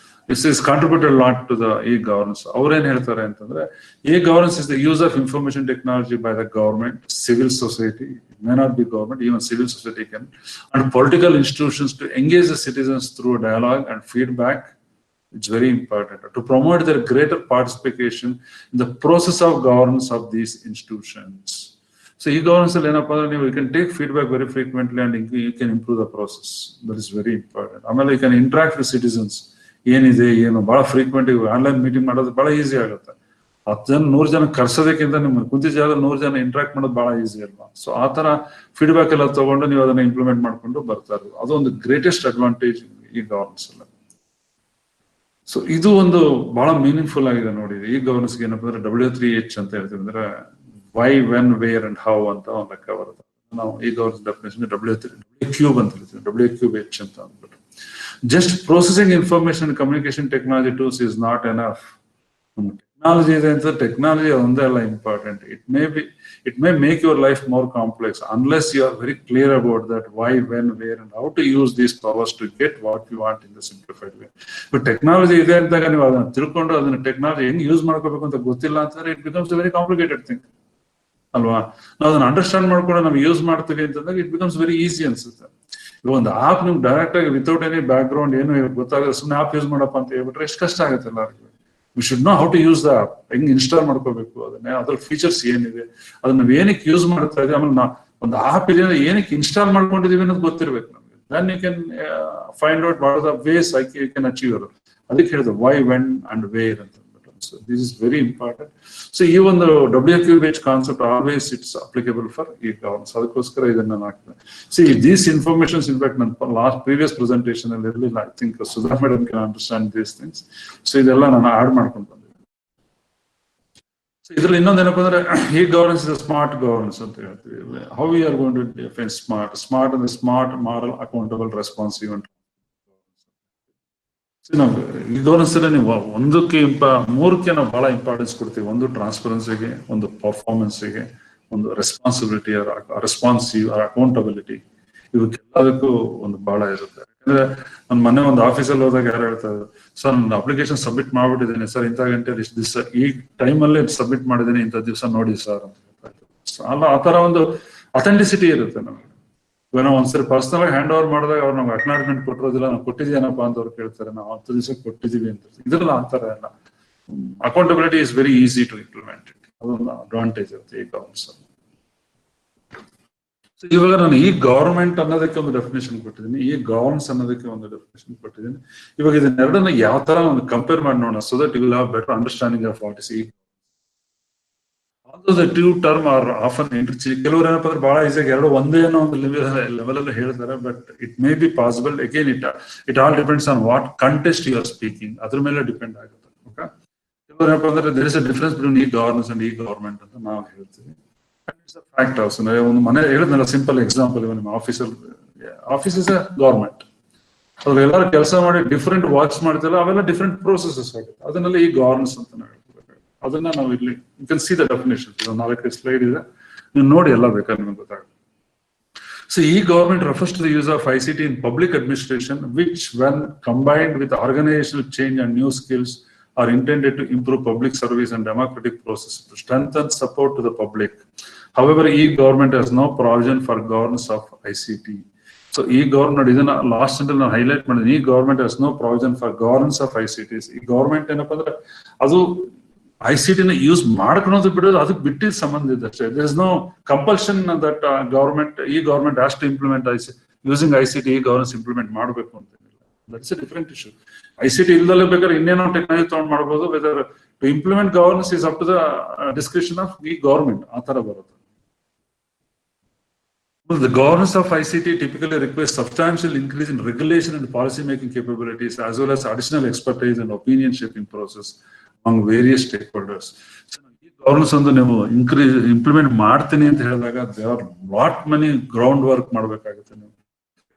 This is contributed a lot to the e-governance. ಅವ್ರೇನ್ ಹೇಳ್ತಾರೆ ಅಂತಂದ್ರೆ e-governance is the use of information technology by the government, civil society, it may not be government, even civil society can, and political institutions to engage the citizens through dialogue and feedback. It's very important to promote their greater participation in the process of governance of these institutions. So e-governance you can take feedback very frequently and you can improve the process. That is very important. You can interact with citizens. ಏನಿದೆ ಏನು ಬಹಳ frequent online meeting ಮಾಡೋದು ಬಹಳ easy ಆಗುತ್ತೆ. 10 ಜನ 100 ಜನ ಕರ್ಸೋದಕ್ಕಿಂತ ನಿಮ್ಮ ಕುಂತಿ ಜಾಗ 100 ಜನ ಇಂಟ್ರಾಕ್ಟ್ ಮಾಡೋದು ಬಹಳ ಈಸಿ ಅಲ್ವಾ. ಸೊ ಆ ತರ ಫೀಡ್ಬ್ಯಾಕ್ ಎಲ್ಲ ತಗೊಂಡು ನೀವು ಅದನ್ನ ಇಂಪ್ಲಿಮೆಂಟ್ ಮಾಡ್ಕೊಂಡು ಬರ್ತಾ ಇರೋದು ಅದೊಂದು ಗ್ರೇಟೆಸ್ಟ್ ಅಡ್ವಾಂಟೇಜ್ ಈ ಗವರ್ನೆನ್ಸ್ ಅಲ್ಲ. ಸೊ ಇದು ಒಂದು ಬಹಳ ಮೀನಿಂಗ್ಫುಲ್ ಆಗಿದೆ ನೋಡಿ. ಈ ಗವರ್ನೆನ್ಸ್ ಏನಪ್ಪ ಅಂದ್ರೆ W3H ಅಂತ ಹೇಳ್ತೀವಿ, ಅಂದ್ರೆ why, when, where and how ಅಂತ ಒಂದು ಲೆಕ್ಕ ಬರುತ್ತೆ. ನಾವು ಈ ಗವರ್ನೆನ್ಸ್ ಡೆಫಿನೇಷನ್ W3 ಅಂತ ಹೇಳ್ತೀವಿ, WQH ಅಂತ ಅಂದ್ಬಿಟ್ಟು. Just processing information and communication technology tools is not enough. Technology is important. It may make your life more complex unless you are very clear about that why, when, where, and how to use these powers to get what you want in the simplified way. But technology is there, technology use it becomes a very complicated thing. Now, understand use it becomes very easy ಅನ್ಸುತ್ತೆ. ಒಂದು app ನಿಮ್ಗೆ direct ಆಗಿ without any back ground ಏನು ಗೊತ್ತಾಗಲ್ಲ, ಸುಮ್ಮನೆ app use ಮಾಡಪ್ಪ ಅಂತ ಹೇಳ್ಬಿಟ್ರೆ ಎಷ್ಟು ಕಷ್ಟ ಆಗುತ್ತೆ ಎಲ್ಲರಿಗೂ. We should know how to use the app, ಹೆಂಗ್ ಇನ್ಸ್ಟಾಲ್ ಮಾಡ್ಕೋಬೇಕು, ಅದನ್ನ ಅದ್ರ ಫೀಚರ್ಸ್ ಏನಿದೆ, ಅದನ್ನ ನಾವ್ ಏನಕ್ಕೆ ಯೂಸ್ ಮಾಡ್ತಾ ಇದ್ದೀವಿ, ಆಮೇಲೆ ನಾವು ಒಂದು ಆಪ್ ಇದೆ ಏನಕ್ಕೆ ಇನ್ಸ್ಟಾಲ್ ಮಾಡ್ಕೊಂಡಿದೀವಿ ಅನ್ನೋದು ಗೊತ್ತಿರ್ಬೇಕು ನಮ್ಗೆ. Then you can find out what are the ways you can achieve. ಅದಕ್ಕೆ ಹೇಳಿದೆ ವೈ, ವೆನ್ ಅಂಡ್ ವೇರ್ ಅಂತ. So this is very important. So even the WQH concept always it's applicable for e-governance. Adakkoskara idanna naakide. See these informations, in fact, last previous presentation alli I think Sudha madam can understand these things. So idella nanu add ಮಾಡ್ಕೊಂಡು ಬಂದಿದ್ದೀನಿ. So ಇದರಲ್ಲಿ ಇನ್ನೊಂದು ಏನಪ್ಪ ಅಂದ್ರೆ e-governance is a smart governance ಅಂತ ಹೇಳ್ತೀವಿ. How we are going to define smart and smart, moral, accountable, responsive and ನಾವು ಇದೊಂದ್ಸಲ ನೀವು ಒಂದಕ್ಕೆ ಮೂರಕ್ಕೆ ನಾವು ಬಹಳ ಇಂಪಾರ್ಟೆನ್ಸ್ ಕೊಡ್ತೀವಿ. ಒಂದು ಟ್ರಾನ್ಸ್ಪರೆನ್ಸಿಗೆ, ಒಂದು ಪರ್ಫಾರ್ಮೆನ್ಸ್ಗೆ, ಒಂದು ರೆಸ್ಪಾನ್ಸಿವ್ ಅಕೌಂಟಬಿಲಿಟಿ. ಇವಕ್ಕೆಲ್ಲದಕ್ಕೂ ಒಂದು ಬಹಳ ಇರುತ್ತೆ. ಯಾಕಂದ್ರೆ ನಾನು ಮೊನ್ನೆ ಒಂದು ಆಫೀಸಲ್ಲಿ ಹೋದಾಗ ಯಾರು ಹೇಳ್ತಾರೆ, ಸರ್ ನನ್ನ ಅಪ್ಲಿಕೇಶನ್ ಸಬ್ಮಿಟ್ ಮಾಡ್ಬಿಟ್ಟಿದ್ದೀನಿ ಸರ್, ಇಂಥ ಗಂಟೆ ಇಷ್ಟು ದಿವಸ ಈ ಟೈಮಲ್ಲೇ ಸಬ್ಮಿಟ್ ಮಾಡಿದ್ದೀನಿ, ಇಂಥ ದಿವಸ ನೋಡಿ ಸರ್ ಅಂತ ಹೇಳ್ತಾ. ಅಲ್ಲ, ಆ ತರ ಒಂದು ಅಥೆಂಟಿಸಿಟಿ ಇರುತ್ತೆ ನಮಗೆ. ಇವಾಗ ನಾವು ಒಂದ್ಸರಿ ಪರ್ಸನಲ್ ಆಗಿ ಹ್ಯಾಂಡ್ ಓವರ್ ಮಾಡಿದಾಗ ಅವ್ರು ನಮ್ಗೆ ಅಕ್ನಾಲಜ್ಮೆಂಟ್ ಕೊಟ್ಟಿರೋದಿಲ್ಲ, ನಾವು ಕೊಟ್ಟಿದ್ದೀನಪ್ಪ ಅಂತ ಅವ್ರು ಕೇಳ್ತಾರೆ, ನಾವು 10 ದಿವಸ ಕೊಟ್ಟಿದ್ದೀವಿ ಅಂತ. ಇದ್ರಲ್ಲ ಆ ತರ ಎಲ್ಲ accountability is very easy to implement. ಅದೊಂದು ಅಡ್ವಾಂಟೇಜ್ ಇರುತ್ತೆ ಈ ಗವರ್ನೆನ್ಸ್ ಅಲ್ಲಿ. ಇವಾಗ ನಾನು ಈ ಗವರ್ಮೆಂಟ್ ಅನ್ನೋದಕ್ಕೆ ಒಂದು ಡೆಫಿನೇಷನ್ ಕೊಟ್ಟಿದ್ದೀನಿ, ಈ ಗವರ್ನೆನ್ಸ್ ಅನ್ನೋದಕ್ಕೆ ಒಂದು ಡೆಫಿನೇಷನ್ ಕೊಟ್ಟಿದ್ದೀನಿ. ಇವಾಗ ಇದನ್ನೆರಡನ್ನ ಯಾವ ತರ ಒಂದು ಕಂಪೇರ್ ಮಾಡಿ ನೋಡೋಣ, so that you will have better understanding of what is e. The two term are often interchangeable. ಕೆಲವರು ಏನಪ್ಪ ಅಂದ್ರೆ ಬಹಳ ಈಸಿಯಾಗಿ ಎರಡು ಒಂದೇ ಅನ್ನೋ ಒಂದು ಲೆವೆಲ್ ಅಲ್ಲಿ ಹೇಳ್ತಾರೆ, but it may be possible. Again it all depends on what context you are speaking, ಅದ್ರ ಮೇಲೆ ಡಿಪೆಂಡ್ ಆಗುತ್ತೆ. ಓಕೆ, ಕೆಲವರು ಏನಪ್ಪ ಅಂದ್ರೆ there is a difference between e governance and e government ಅಂತ ನಾವು ಹೇಳ್ತೀವಿ. It's a fact also. ಒಂದು ಮನೆ ಹೇಳಿದ್ನಲ್ಲ, ಸಿಂಪಲ್ ಎಕ್ಸಾಂಪಲ್, ನಿಮ್ಮ ಆಫೀಸ್ ಇಸ್ ಅ ಗವರ್ಮೆಂಟ್. ಅದ್ರ ಎಲ್ಲರೂ ಕೆಲಸ ಮಾಡಿ ಡಿಫ್ರೆಂಟ್ ವರ್ಕ್ಸ್ ಮಾಡ್ತಿಲ್ಲ, ಅವೆಲ್ಲ ಡಿಫ್ರೆಂಟ್ ಪ್ರೋಸೆಸಸ್ ಆಗುತ್ತೆ. ಅದನ್ನೆಲ್ಲ ಈ ಗವರ್ನೆನ್ಸ್ ಅಂತ ಹೇಳ್ತೀವಿ. ಅದನ್ನ ನಾವು ಇಲ್ಲಿ you can see the definition. 4 slide ಇದೆ, ನೀವು ನೋಡಿ ಎಲ್ಲ ಬೇಕಾದ್ರೆ ನಿಮಗೆ ಗೊತ್ತಾಗುತ್ತೆ. So e government refers to the use of ICT in public administration, which when combined with organizational change and new skills are intended to improve public service and democratic process to strengthen support to the public. However, e-government has no provision for governance of ICT. So e-government ಇದನ್ನ last ಅಂತ ನಾನು highlight ಮಾಡಿದ್ದೀನಿ. e-government has no provision for governance of ICTs. ಈ government ಏನಪ್ಪಾ ಅಂದ್ರೆ ಅದು ICT ನ use ಮಾಡ್ಕೊಳೋದು ಬಿಡೋದು ಅದಕ್ಕೆ ಬಿಟ್ಟಿದ್ದ ಸಂಬಂಧ ಇದೆ ಅಷ್ಟೇ. There is no compulsion that government has to implement using ICT governance implement ಮಾಡಬೇಕು ಅಂತ. That's a different issue. ICT ಇಲ್ದಲ್ಲೇ ಬೇಕಾದ್ರೆ ಇನ್ನೇನೋ ಟೆಕ್ನಾಲಜಿ ತಗೊಂಡು ಮಾಡಬಹುದು. Whether to implement governance is up to the description of e government. ಆ ತರ ಬರುತ್ತೆ. The governance of ICT typically requires substantial increase in regulation and policy making capabilities, as well as additional expertise and opinion shaping process among various stakeholders. So, ಈ governance ಒಂದು ನೀವು implement ಮಾಡ್ತೀನಿ ಅಂತ ಹೇಳಿದಾಗ there are lot many ground work ಮಾಡಬೇಕಾಗುತ್ತೆ.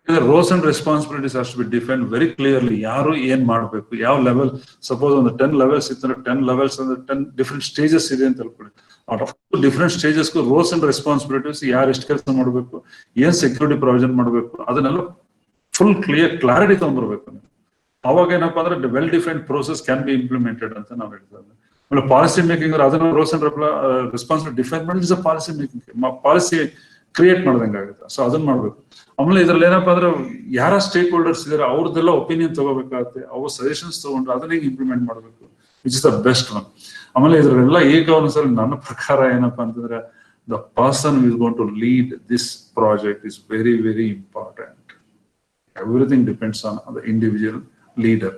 ನೀವು roles and responsibilities has to be defined very clearly. ಯಾರು ಏನ್ ಮಾಡಬೇಕು, ಯಾವ ಲೆವೆಲ್. ಸಪೋಸ್ ಒಂದು 10 ಲೆವೆಲ್ಸ್ ಇತ್ತು, 10 ಲೆವೆಲ್ಸ್ ಅಂದ್ರೆ 10 ಡಿಫ್ರೆಂಟ್ ಸ್ಟೇಜಸ್ ಇದೆ ಅಂತ ಹೇಳ್ಕೊಳ್ಳಿ. ಔಟ್ ಆಫ್ ಡಿಫ್ರೆಂಟ್ ಸ್ಟೇಜಸ್ಗೂ ರೋಲ್ಸ್ ಅಂಡ್ ರೆಸ್ಪಾನ್ಸಿಬಿಲಿಟೀಸ್, ಯಾರು ಎಷ್ಟು ಕೆಲಸ ಮಾಡಬೇಕು, ಏನ್ ಸೆಕ್ಯೂರಿಟಿ ಪ್ರೊವಿಷನ್ ಮಾಡಬೇಕು, ಅದನ್ನೆಲ್ಲ ಫುಲ್ ಕ್ಲಿಯರ್ ಕ್ಲಾರಿಟಿ ತಗೊಂಡ್ಬರ್ಬೇಕು. ಅವಾಗ ಏನಪ್ಪಾ ಅಂದ್ರೆ well defined process can be implemented ಅಂತ ನಾವು ಹೇಳ್ತಾ ಇದ್ದೀವಿ. ಆಮೇಲೆ ಪಾಲಿಸಿ ಮೇಕಿಂಗ್ ಅದನ್ನ ರೋಲ್ಸ್ ಅಂಡ್ ರೆಸ್ಪಾನ್ಸಿಬಿಲಿಟಿ ಡಿಫೈನ್ ಮಾಡಿ is a policy making, policy create ಮಾಡ್ದಂಗೆ ಆಗುತ್ತೆ. ಸೊ ಅದನ್ನ ಮಾಡ್ಬೇಕು. ಆಮೇಲೆ ಇದ್ರಲ್ಲಿ ಏನಪ್ಪಾ ಅಂದ್ರೆ ಯಾರ ಸ್ಟೇಕ್ ಹೋಲ್ಡರ್ಸ್ ಇದಾರೆ ಅವ್ರದ್ದೆಲ್ಲ ಒಪಿನಿಯನ್ ತಗೋಬೇಕಾಗುತ್ತೆ, ಅವ್ರ ಸಜೆಷನ್ಸ್ ತಗೊಂಡು ಅದನ್ನ ಹೇಗೆ ಇಂಪ್ಲಿಮೆಂಟ್ ಮಾಡಬೇಕು, which is the best one. ಆಮೇಲೆ ಇದ್ರೆಲ್ಲ ಈ ಗವರ್ನೆನ್ಸ್ ಅಲ್ಲಿ ನನ್ನ ಪ್ರಕಾರ ಏನಪ್ಪಾ ಅಂತಂದ್ರೆ the person who is going to lead this project is very, very important. Everything depends on the individual leader.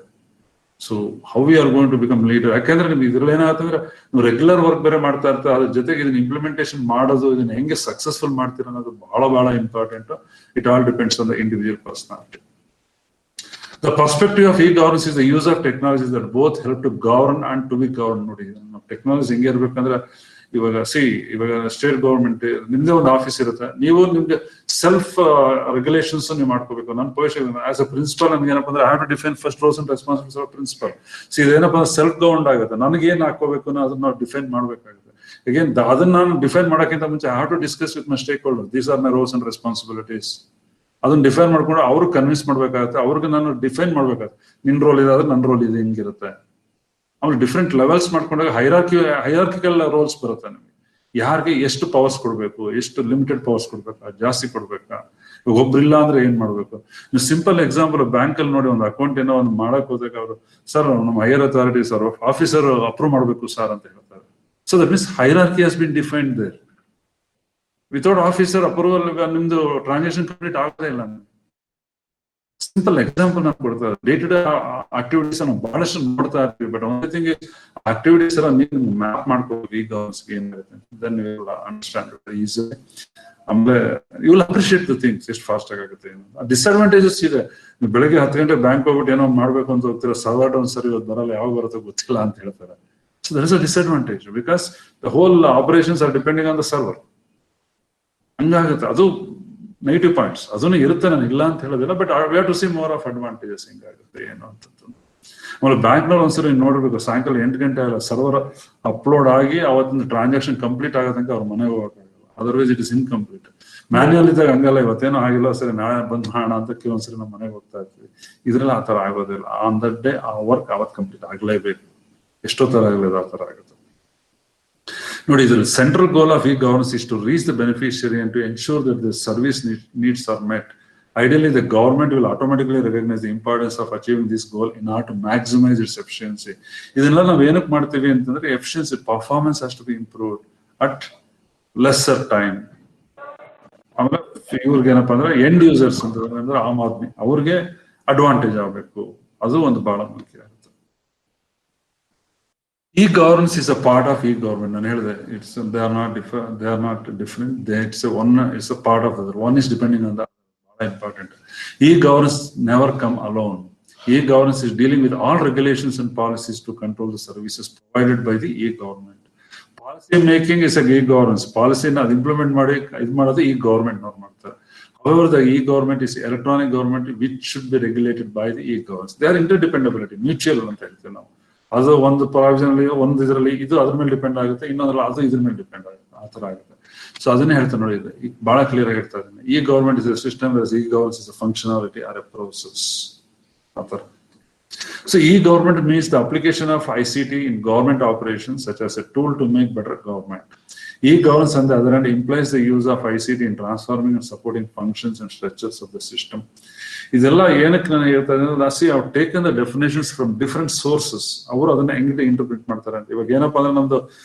So how we are going to become leader? ಯಾಕಂದ್ರೆ ನಿಮ್ಗೆ ಇದ್ರಲ್ಲಿ ಏನಾಗ್ತಂದ್ರೆ ನೀವು ರೆಗ್ಯುಲರ್ ವರ್ಕ್ ಬೇರೆ ಮಾಡ್ತಾ ಇರ್ತಾರೆ, ಅದ್ರ ಜೊತೆಗೆ ಇದನ್ನ ಇಂಪ್ಲಿಮೆಂಟೇಷನ್ ಮಾಡೋದು, ಇದನ್ನ ಹೆಂಗೆ ಸಕ್ಸಸ್ಫುಲ್ ಮಾಡ್ತೀರ ಅನ್ನೋದು ಬಹಳ important. It all depends on the individual personality. The perspective of e-governance is the use of technologies that both help to govern and to be governed. ನೋಡಿ, ಟೆಕ್ನಾಲಜಿ ಹೆಂಗೆ ಇರ್ಬೇಕಂದ್ರೆ ಇವಾಗ ಸ್ಟೇಟ್ ಗೌರ್ಮೆಂಟ್ ನಿಮ್ದೇ ಒಂದು ಆಫೀಸ್ ಇರುತ್ತೆ, ನೀವು ನಿಮ್ಗೆ ಸೆಲ್ಫ್ ರೆಗ್ಯುಲೇಷನ್ಸ್ ನೀವು ಮಾಡ್ಕೋಬೇಕು. ನನ್ನ ಪೊಸಿಷನ್ ಆಸ್ ಅ ಪ್ರಿನ್ಸಿಪಲ್ ನನ್ಗೆ ಏನಪ್ಪ ಅಂದ್ರೆ I have to define first roles and responsibilities of principal. ಇದೇನಪ್ಪ ಅಂದ್ರೆ ಸೆಲ್ಫ್ ಗವರ್ನ್ಡ್ ಆಗುತ್ತೆ, ನನಗೆ ಏನ್ ಹಾಕೋಬೇಕು ಅದನ್ನ ನಾವು ಡಿಫೈನ್ ಮಾಡ್ಬೇಕಾಗುತ್ತೆ. ಅಗೇನ್ ಅದನ್ನ ನಾನು ಡಿಫೈನ್ ಮಾಡೋಕ್ಕಿಂತ ಮುಂಚೆ I have to discuss with my stakeholder, these are my roles and responsibilities. ಅದನ್ನ ಡಿಫೈನ್ ಮಾಡ್ಕೊಂಡು ಅವ್ರಿಗೆ ಕನ್ವಿನ್ಸ್ ಮಾಡ್ಬೇಕಾಗುತ್ತೆ, ಅವ್ರಿಗೆ ನಾನು ಡಿಫೈನ್ ಮಾಡ್ಬೇಕಾಗುತ್ತೆ ನಿನ್ ರೋಲ್ ಇದಾದ್ರೆ ನನ್ನ ರೋಲ್ ಇದು ಹಿಂಗಿರುತ್ತೆ. ಆಮೇಲೆ ಡಿಫ್ರೆಂಟ್ ಲೆವೆಲ್ಸ್ ಮಾಡ್ಕೊಂಡಾಗ ಹೈರಾರ್ಕಿಕಲ್ ರೋಲ್ಸ್ ಬರುತ್ತೆ. ನಿಮಗೆ ಯಾರಿಗೆ ಎಷ್ಟು ಪವರ್ಸ್ ಕೊಡ್ಬೇಕು, ಎಷ್ಟು ಲಿಮಿಟೆಡ್ ಪವರ್ಸ್ ಕೊಡ್ಬೇಕಾ, ಜಾಸ್ತಿ ಕೊಡ್ಬೇಕಾ, ಒಬ್ರಿಲ್ಲ ಅಂದ್ರೆ ಏನ್ ಮಾಡ್ಬೇಕು. ನೀವು ಸಿಂಪಲ್ ಎಕ್ಸಾಂಪಲ್ ಬ್ಯಾಂಕ್ ಅಲ್ಲಿ ನೋಡಿ, ಒಂದು ಅಕೌಂಟ್ ಏನೋ ಒಂದು ಮಾಡಕ್ ಹೋದಾಗ ಅವರು ಸರ್ ನಮ್ಮ higher authority sir officer approve ಮಾಡ್ಬೇಕು ಸರ್ ಅಂತ ಹೇಳ್ತಾರೆ. So that means hierarchy has been defined there. Without officer approval ನಿಮ್ದು ಟ್ರಾನ್ಸಾಕ್ಷನ್ ಕಂಪ್ಲೀಟ್ ಆಗದೇ ಇಲ್ಲ. ಸಿಂಪಲ್ ಎಕ್ಸಾಂಪಲ್ ನಾನು ಕೊಡ್ತಾ ಡೇ ಟು ಡೇ ಆಕ್ಟಿವಿಟೀಸ್ ನಾವು ಬಹಳಷ್ಟು ನೋಡ್ತಾ ಇರ್ತೀವಿ. ಬಟ್ ಒನ್ ಥಿಂಗ್ ಆಕ್ಟಿವಿಟೀಸ್ ಎಲ್ಲ ನೀವು ಮ್ಯಾಪ್ ಮಾಡ್ಕೋಬೇಕು ಈ ಗವರ್ನೆನ್ಸ್ಗೆ ಏನಿರುತ್ತೆ, then you will understand it easily. ಆಮೇಲೆ you will appreciate the things ಎಷ್ಟು ಫಾಸ್ಟ್ ಆಗುತ್ತೆ. ಡಿಸ್ಅಡ್ವಾಂಟೇಜಸ್ ಇದೆ. ನೀವು ಬೆಳಗ್ಗೆ 10 ಗಂಟೆ ಬ್ಯಾಂಕ್ ಹೋಗ್ಬಿಟ್ಟು ಏನೋ ಮಾಡ್ಬೇಕು ಅಂತ ಹೋಗ್ತೀರಾ, ಸರ್ವರ್ ಡೌನ್ ಸರ್ ಇವತ್ತು ಬರಲ್ಲ, ಯಾವಾಗ ಬರುತ್ತೋ ಗೊತ್ತಿಲ್ಲ ಅಂತ ಹೇಳ್ತಾರೆ. So there is a disadvantage because the whole operations are depending on the server. ಹಂಗಾಗುತ್ತೆ. ಅದು ನೆಗೆಟಿವ್ ಪಾಯಿಂಟ್ಸ್ ಅದನ್ನು ಇರುತ್ತೆ, ನಾನು ಇಲ್ಲ ಅಂತ ಹೇಳೋದಿಲ್ಲ. But we have to see more of advantages ಹಿಂಗಾಗುತ್ತೆ ಏನು ಅಂತದ್ದು. ಆಮೇಲೆ ಬ್ಯಾಂಕ್ನವ್ರು ಒಂದ್ಸರಿ ನೋಡ್ಬೇಕು, ಸಾಯಂಕಾಲ 8 ಗಂಟೆ ಆಗಲ್ಲ ಸರ್ವರ್ ಅಪ್ಲೋಡ್ ಆಗಿ ಅವತ್ತಿನ ಟ್ರಾನ್ಸಾಕ್ಷನ್ ಕಂಪ್ಲೀಟ್ ಆಗೋದಂಗೆ ಅವ್ರ ಮನೆಗೆ ಹೋಗಕ್ಕಾಗಲ್ಲ. Otherwise it is incomplete. Manual ಇದ್ದಾಗ ಹಂಗಲ್ಲ, ಇವತ್ತೇನೋ ಆಗಿಲ್ಲ ಸರಿ ನಾಳೆ ಬಂದ್ ಮಾಡೋಣ ಅಂತ ಕೆಲವೊಂದ್ಸರಿ ನಮ್ಮ ಮನೆಗೆ ಹೋಗ್ತಾ ಇರ್ತೀವಿ. ಇದ್ರಲ್ಲಿ ಆ ತರ ಆಗೋದಿಲ್ಲ. ಆನ್ ದಟ್ ಡೇ ಆ ವರ್ಕ್ ಅವತ್ತು ಕಂಪ್ಲೀಟ್ ಆಗ್ಲೇಬೇಕು, ಎಷ್ಟೋ ತರ ಆಗಲಿದೆ ಆ ತರ ಆಗುತ್ತೆ. ನೋಡಿ, the central goal of e-governance is to reach the beneficiary and to ensure that the service needs are met. Ideally, the government will automatically recognize the importance of achieving this goal in order to maximize its efficiency. ಇದನ್ನೆಲ್ಲ ನಾವು ಏನಕ್ಕೆ ಮಾಡ್ತೀವಿ ಅಂತಂದ್ರೆ efficiency, performance has to be improved at lesser time. ಆಮೇಲೆ ಇವ್ರಿಗೆ ಏನಪ್ಪಾ ಅಂದ್ರೆ end users ಅಂತಂದ್ರೆ ಆಮ್ ಆದ್ಮಿ ಅವ್ರಿಗೆ ಅಡ್ವಾಂಟೇಜ್ ಆಗಬೇಕು. ಅದು ಒಂದು ಬಹಳ ಮುಖ್ಯ ಆಗುತ್ತೆ. E-governance is a part of e-government. ನಾನು ಹೇಳಿದೆ they are not different. It's a part of the other. One is depending on the other. Very important. E-governance never come alone. E-governance is dealing with all regulations and policies to control the services provided by the e-government. Policy making is a e-governance. Policy na implement ಮಾಡಿ ಇದು ಮಾಡೋದು e-government ನವರು ಮಾಡ್ತಾರೆ. However, the e-government is electronic government which should be regulated by the e-governance. They are interdependability, mutual ಅಂತ ಹೇಳ್ತೀವಿ ನಾವು. ಅದು ಒಂದು ಪ್ರಾವಿಷನ್ ಅಲ್ಲಿ ಒಂದು ಇದರಲ್ಲಿ ಇದು ಅದ್ರ ಮೇಲೆ ಡಿಪೆಂಡ್ ಆಗುತ್ತೆ, ಇನ್ನೊಂದ್ರಲ್ಲಿ ಅದು ಇದ್ರ ಮೇಲೆ ಡಿಪೆಂಡ್ ಆಗುತ್ತೆ, ಆ ತರ ಆಗುತ್ತೆ. ಸೊ ಅದನ್ನೇ ಹೇಳ್ತಾರೆ ನೋಡಿ, ಇದು ಬಹಳ ಕ್ಲಿಯರ್ ಆಗಿ ಹೇಳ್ತಾ ಇದ್ದೀನಿ. E government is a system, e governance is a functionality or a process ಆ ತರ. So e government means the application of ICT in government operations such as a tool to make better government. E-governance on the other hand implies the use of ICT in transforming and supporting functions and structures of the system. ಇದೆಲ್ಲ ಏನಕ್ಕೆ ನಾನು ಹೇಳ್ತಾ ಇದ್ದೀನಿ, ಅವ್ರು taken the definitions from different sources. ಅವರು ಅದನ್ನ ಹೆಂಗೆ interpret ಮಾಡ್ತಾರೆ ಅಂತ. ಇವಾಗ ಏನಪ್ಪಾ ಅಂದ್ರೆ ನಮ್ದು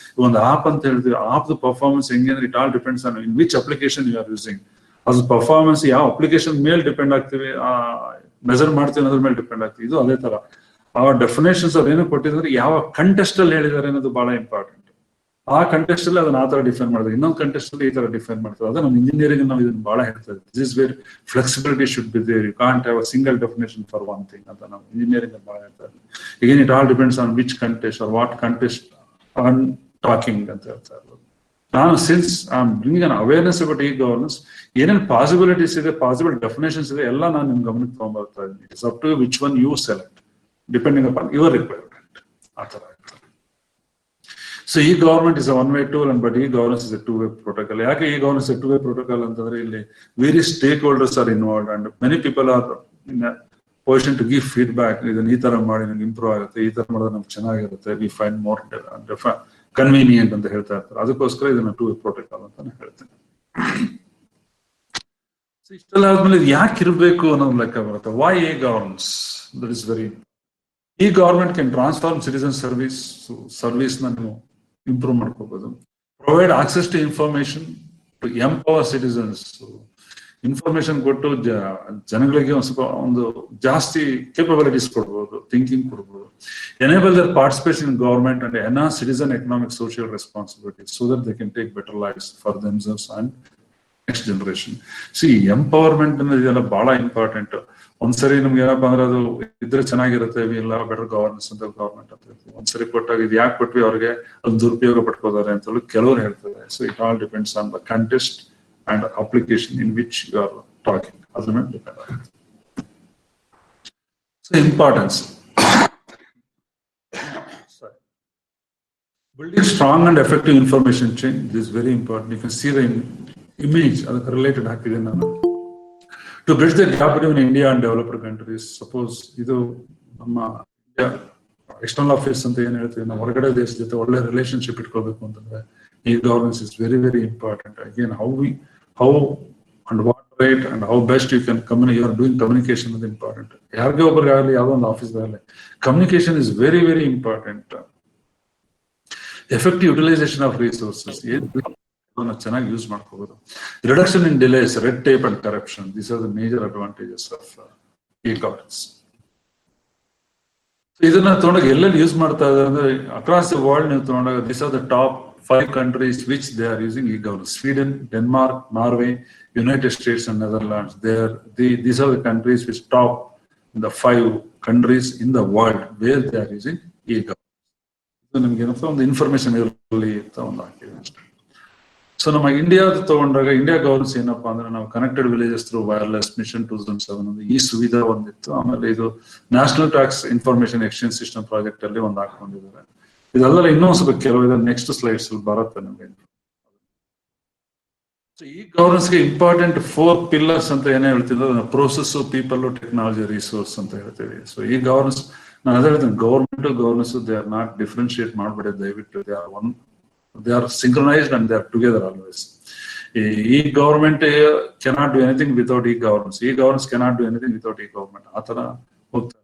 ಒಂದು ಆಪ್ ಅಂತ ಹೇಳ್ತೀವಿ, ಆಪ್ ದ ಪರ್ಫಾರ್ಮೆನ್ಸ್ ಹೆಂಗೆ ಅಂದ್ರೆ it all depends on in which application you are using. ಅದು ಪರ್ಫಾರ್ಮೆನ್ಸ್ ಯಾವ ಅಪ್ಲಿಕೇಶನ್ ಮೇಲೆ ಡಿಪೆಂಡ್ ಆಗ್ತೀವಿ, ಮೆಜರ್ ಮಾಡ್ತೀವಿ ಅನ್ನೋದ್ರ ಮೇಲೆ ಡಿಪೆಂಡ್ ಆಗ್ತೀವಿ. ಇದು ಅದೇ ತರ ಆ ಡೆಫಿನೇಷನ್ಸ್ ಅವ್ರು ಏನೋ ಕೊಟ್ಟಿದ್ರೆ ಯಾವ ಕಂಟೆಸ್ಟ್ ಅಲ್ಲಿ ಹೇಳಿದ್ದಾರೆ ಅನ್ನೋದು ಬಹಳ ಇಂಪಾರ್ಟೆಂಟ್. ಆ ಕಂಟೆಸ್ಟ್ ಅಲ್ಲಿ ಅದನ್ನ ಆ ತರ ಡಿಫೈನ್ ಮಾಡಿದ್ರೆ, ಇನ್ನೊಂದು ಕಂಟೆಸ್ಟ್ ಅಲ್ಲಿ ಈ ತರ ಡಿಫೈನ್ ಮಾಡ್ತಾರೆ. ಅದೇ ನಮ್ಮ ಇಂಜಿನಿಯರಿಂಗ್ ನಾವು ಇದನ್ನ ಬಹಳ ಹೇಳ್ತಾ ಇದ್ದೀವಿ. This is where flexibility should be there. You can't have a single definition for one thing ಅಂತ ನಾವು ಇಂಜಿನಿಯರಿಂಗ್ ಬಹಳ ಹೇಳ್ತಾ ಇದ್ದೀವಿ. ಈಗೇನ್ it all depends on which context or what context on talking ಅಂತ ಹೇಳ್ತಾ ಇರೋದು. ನಾನು since I am bringing an awareness about e governance, ಏನೇನು ಪಾಸಿಬಿಲಿಟೀಸ್ ಇದೆ, ಪಾಸಿಬಲ್ ಡೆಫಿನೇಷನ್ಸ್ ಇದೆ, ಎಲ್ಲ ನಾನು ನಿಮ್ ಗಮನಕ್ಕೆ ತಗೊಂಡ್ಬರ್ತಾ ಇದ್ದೀನಿ. It's up to which one you select depending upon your requirement ಆ ತರ. So e-government is a one-way tool, but e-governance is a two-way protocol. ಯಾಕೆ e-governance two-way protocol ಅಂತಂದ್ರೆ ಇಲ್ಲಿ various stakeholders are involved and many people are position to give feedback. ಇದನ್ನ ಈ ತರ ಮಾಡಿ ನಮ್ಗೆ ಇಂಪ್ರೂವ್ ಆಗುತ್ತೆ, ಈ ತರ ಮಾಡಿದ್ರೆ ನಮ್ಗೆ ಚೆನ್ನಾಗಿರುತ್ತೆ, ವಿ ಫೈಂಡ್ ಮೋರ್ ಕನ್ವೀನಿಯಂಟ್ ಅಂತ ಹೇಳ್ತಾ ಇರ್ತಾರೆ. ಅದಕ್ಕೋಸ್ಕರ ಇದನ್ನ 2-way ಪ್ರೋಟೋಕಾಲ್ ಅಂತ ನಾನು ಹೇಳ್ತೇನೆ. ಇಷ್ಟೆಲ್ಲ ಆದ್ಮೇಲೆ ಇದು ಯಾಕೆ ಇರಬೇಕು ಅನ್ನೋದು ಲೆಕ್ಕ ಬರುತ್ತೆ. Why e governance? That is very. E government can transform citizen service ನ ನೀವು ಇಂಪ್ರೂವ್ ಮಾಡ್ಕೋಬಹುದು. Provide access to information to empower citizens. Information ಕೊಟ್ಟು ಜನಗಳಿಗೆ ಒಂದು ಜಾಸ್ತಿ ಕೇಪಬಿಲಿಟೀಸ್ ಕೊಡ್ಬೋದು, ಥಿಂಕಿಂಗ್ ಕೊಡ್ಬೋದು. Enable their participation in government and enhance citizen economic social responsibility so that they can take better lifes for themselves and next generation. Empowerment ಅನ್ನೋದು ಇದೆಲ್ಲ ಬಹಳ important. ಒಂದ್ಸರಿ ನಮ್ಗೆ ಏನಪ್ಪಾ ಅಂದ್ರೆ ಅದು ಇದ್ರೆ ಚೆನ್ನಾಗಿರುತ್ತೆ, ಇಲ್ಲ ಬೆಟರ್ ಗವರ್ನೆನ್ಸ್ ಅಂತ ಗವರ್ಮೆಂಟ್ ಅಂತ ಹೇಳ್ತೀವಿ. ಒಂದ್ಸರಿ ಕೊಟ್ಟಾಗ ಇದು ಯಾಕೆ ಕೊಟ್ವಿ ಅವ್ರಿಗೆ, ಅದು ದುರುಪಯೋಗ ಪಡ್ಕೋತಾರೆ ಅಂತ ಹೇಳಿ ಕೆಲವರು ಹೇಳ್ತಾರೆ. So it all depends on the context and application in which you are talking. ಅದ್ರ ಮೇಲೆ ಡಿಪೆಂಡ್ ಆಗುತ್ತೆ. So importance building strong and effective information chain. This is very important. You can see the image ಅದಕ್ಕೆ related ಹಾಕಿದೆ ನಾನು. To bridge the gap between India and developed countries. Suppose ಇದು ನಮ್ಮ external affairs ಅಂತ ಏನ್ ಹೇಳ್ತೀವಿ, ನಾವು ಹೊರಗಡೆ ದೇಶ ಜೊತೆ ಒಳ್ಳೆ ರಿಲೇಶನ್ಶಿಪ್ ಇಟ್ಕೋಬೇಕು ಅಂತಂದ್ರೆ e governance is very very important. Again how and what right and how best you can you are doing communication ಅದು ಇಂಪಾರ್ಟೆಂಟ್. ಯಾರಿಗೆ ಒಬ್ಬರಿಗೆ ಆಗಲಿ, ಯಾವುದೋ ಒಂದು ಆಫೀಸ್ ಆಗಲಿ, communication is very very important. Effective utilisation of resources ಚೆನ್ನಾಗಿ use ಮಾಡ್ಕೋಬಹುದು. Reduction in delays, red tape and corruption, these are the major advantages of e governance. ಇದನ್ನ ತಗೊಂಡಾಗ ಎಲ್ಲೆಲ್ಲಿ ಯೂಸ್ ಮಾಡ್ತಾ ಇದ್ದಾರೆ ಅಂದ್ರೆ ಅಕ್ರಾಸ್ ದ ವರ್ಲ್ಡ್ ನೀವು ತಗೊಂಡಾಗ these are the top 5 countries which they are using e-governance. Sweden, Denmark, Norway, United States and Netherlands. These are the countries which top in the 5 countries in the world where they are using e-governance. ನಮ್ಗೆ ಏನಪ್ಪ ಒಂದು information ಇರಲಿ ಅಂತ ಒಂದು ಹಾಕಿದೆ ಅಷ್ಟೇ. So ನಮ್ಮ ಇಂಡಿಯಾದ ತಗೊಂಡಾಗ ಇಂಡಿಯಾ ಗವರ್ನೆನ್ಸ್ ಏನಪ್ಪಾ ಅಂದ್ರೆ ನಾವು connected villages through wireless mission 2007 e Suvidha ಒಂದಿತ್ತು. ಆಮೇಲೆ ಇದು national tax information exchange system project ಅಲ್ಲಿ ಒಂದು ಹಾಕೊಂಡಿದ್ದಾರೆ. ಇದೆಲ್ಲ ಇನ್ನೊಂದು ಸ್ವಲ್ಪ ಕೆಲವು ನೆಕ್ಸ್ಟ್ ಸ್ಲೈಡ್ಸ್ ಬರುತ್ತೆ ನಮಗೆ. ಈ ಗವರ್ನೆನ್ಸ್ಗೆ ಇಂಪಾರ್ಟೆಂಟ್ 4 pillars ಅಂತ ಏನೇ ಹೇಳ್ತಿದ್ರು, ಪ್ರೋಸೆಸ್, ಪೀಪಲ್, ಟೆಕ್ನಾಲಜಿ, ರಿಸೋರ್ಸ್ ಅಂತ ಹೇಳ್ತೀವಿ. ಸೊ ಈ ಗವರ್ನೆನ್ಸ್ ನಾನು ಅದೇ ಹೇಳ್ತೀನಿ, government they are not differentiate ಮಾಡಬೇಡಿ ದಯವಿಟ್ಟು. They are synchronized and they are together always. E government cannot do anything without e governance, e governance cannot do anything without e government. ಆ ತರ ಹೋಗ್ತಾ ಇರುತ್ತೆ.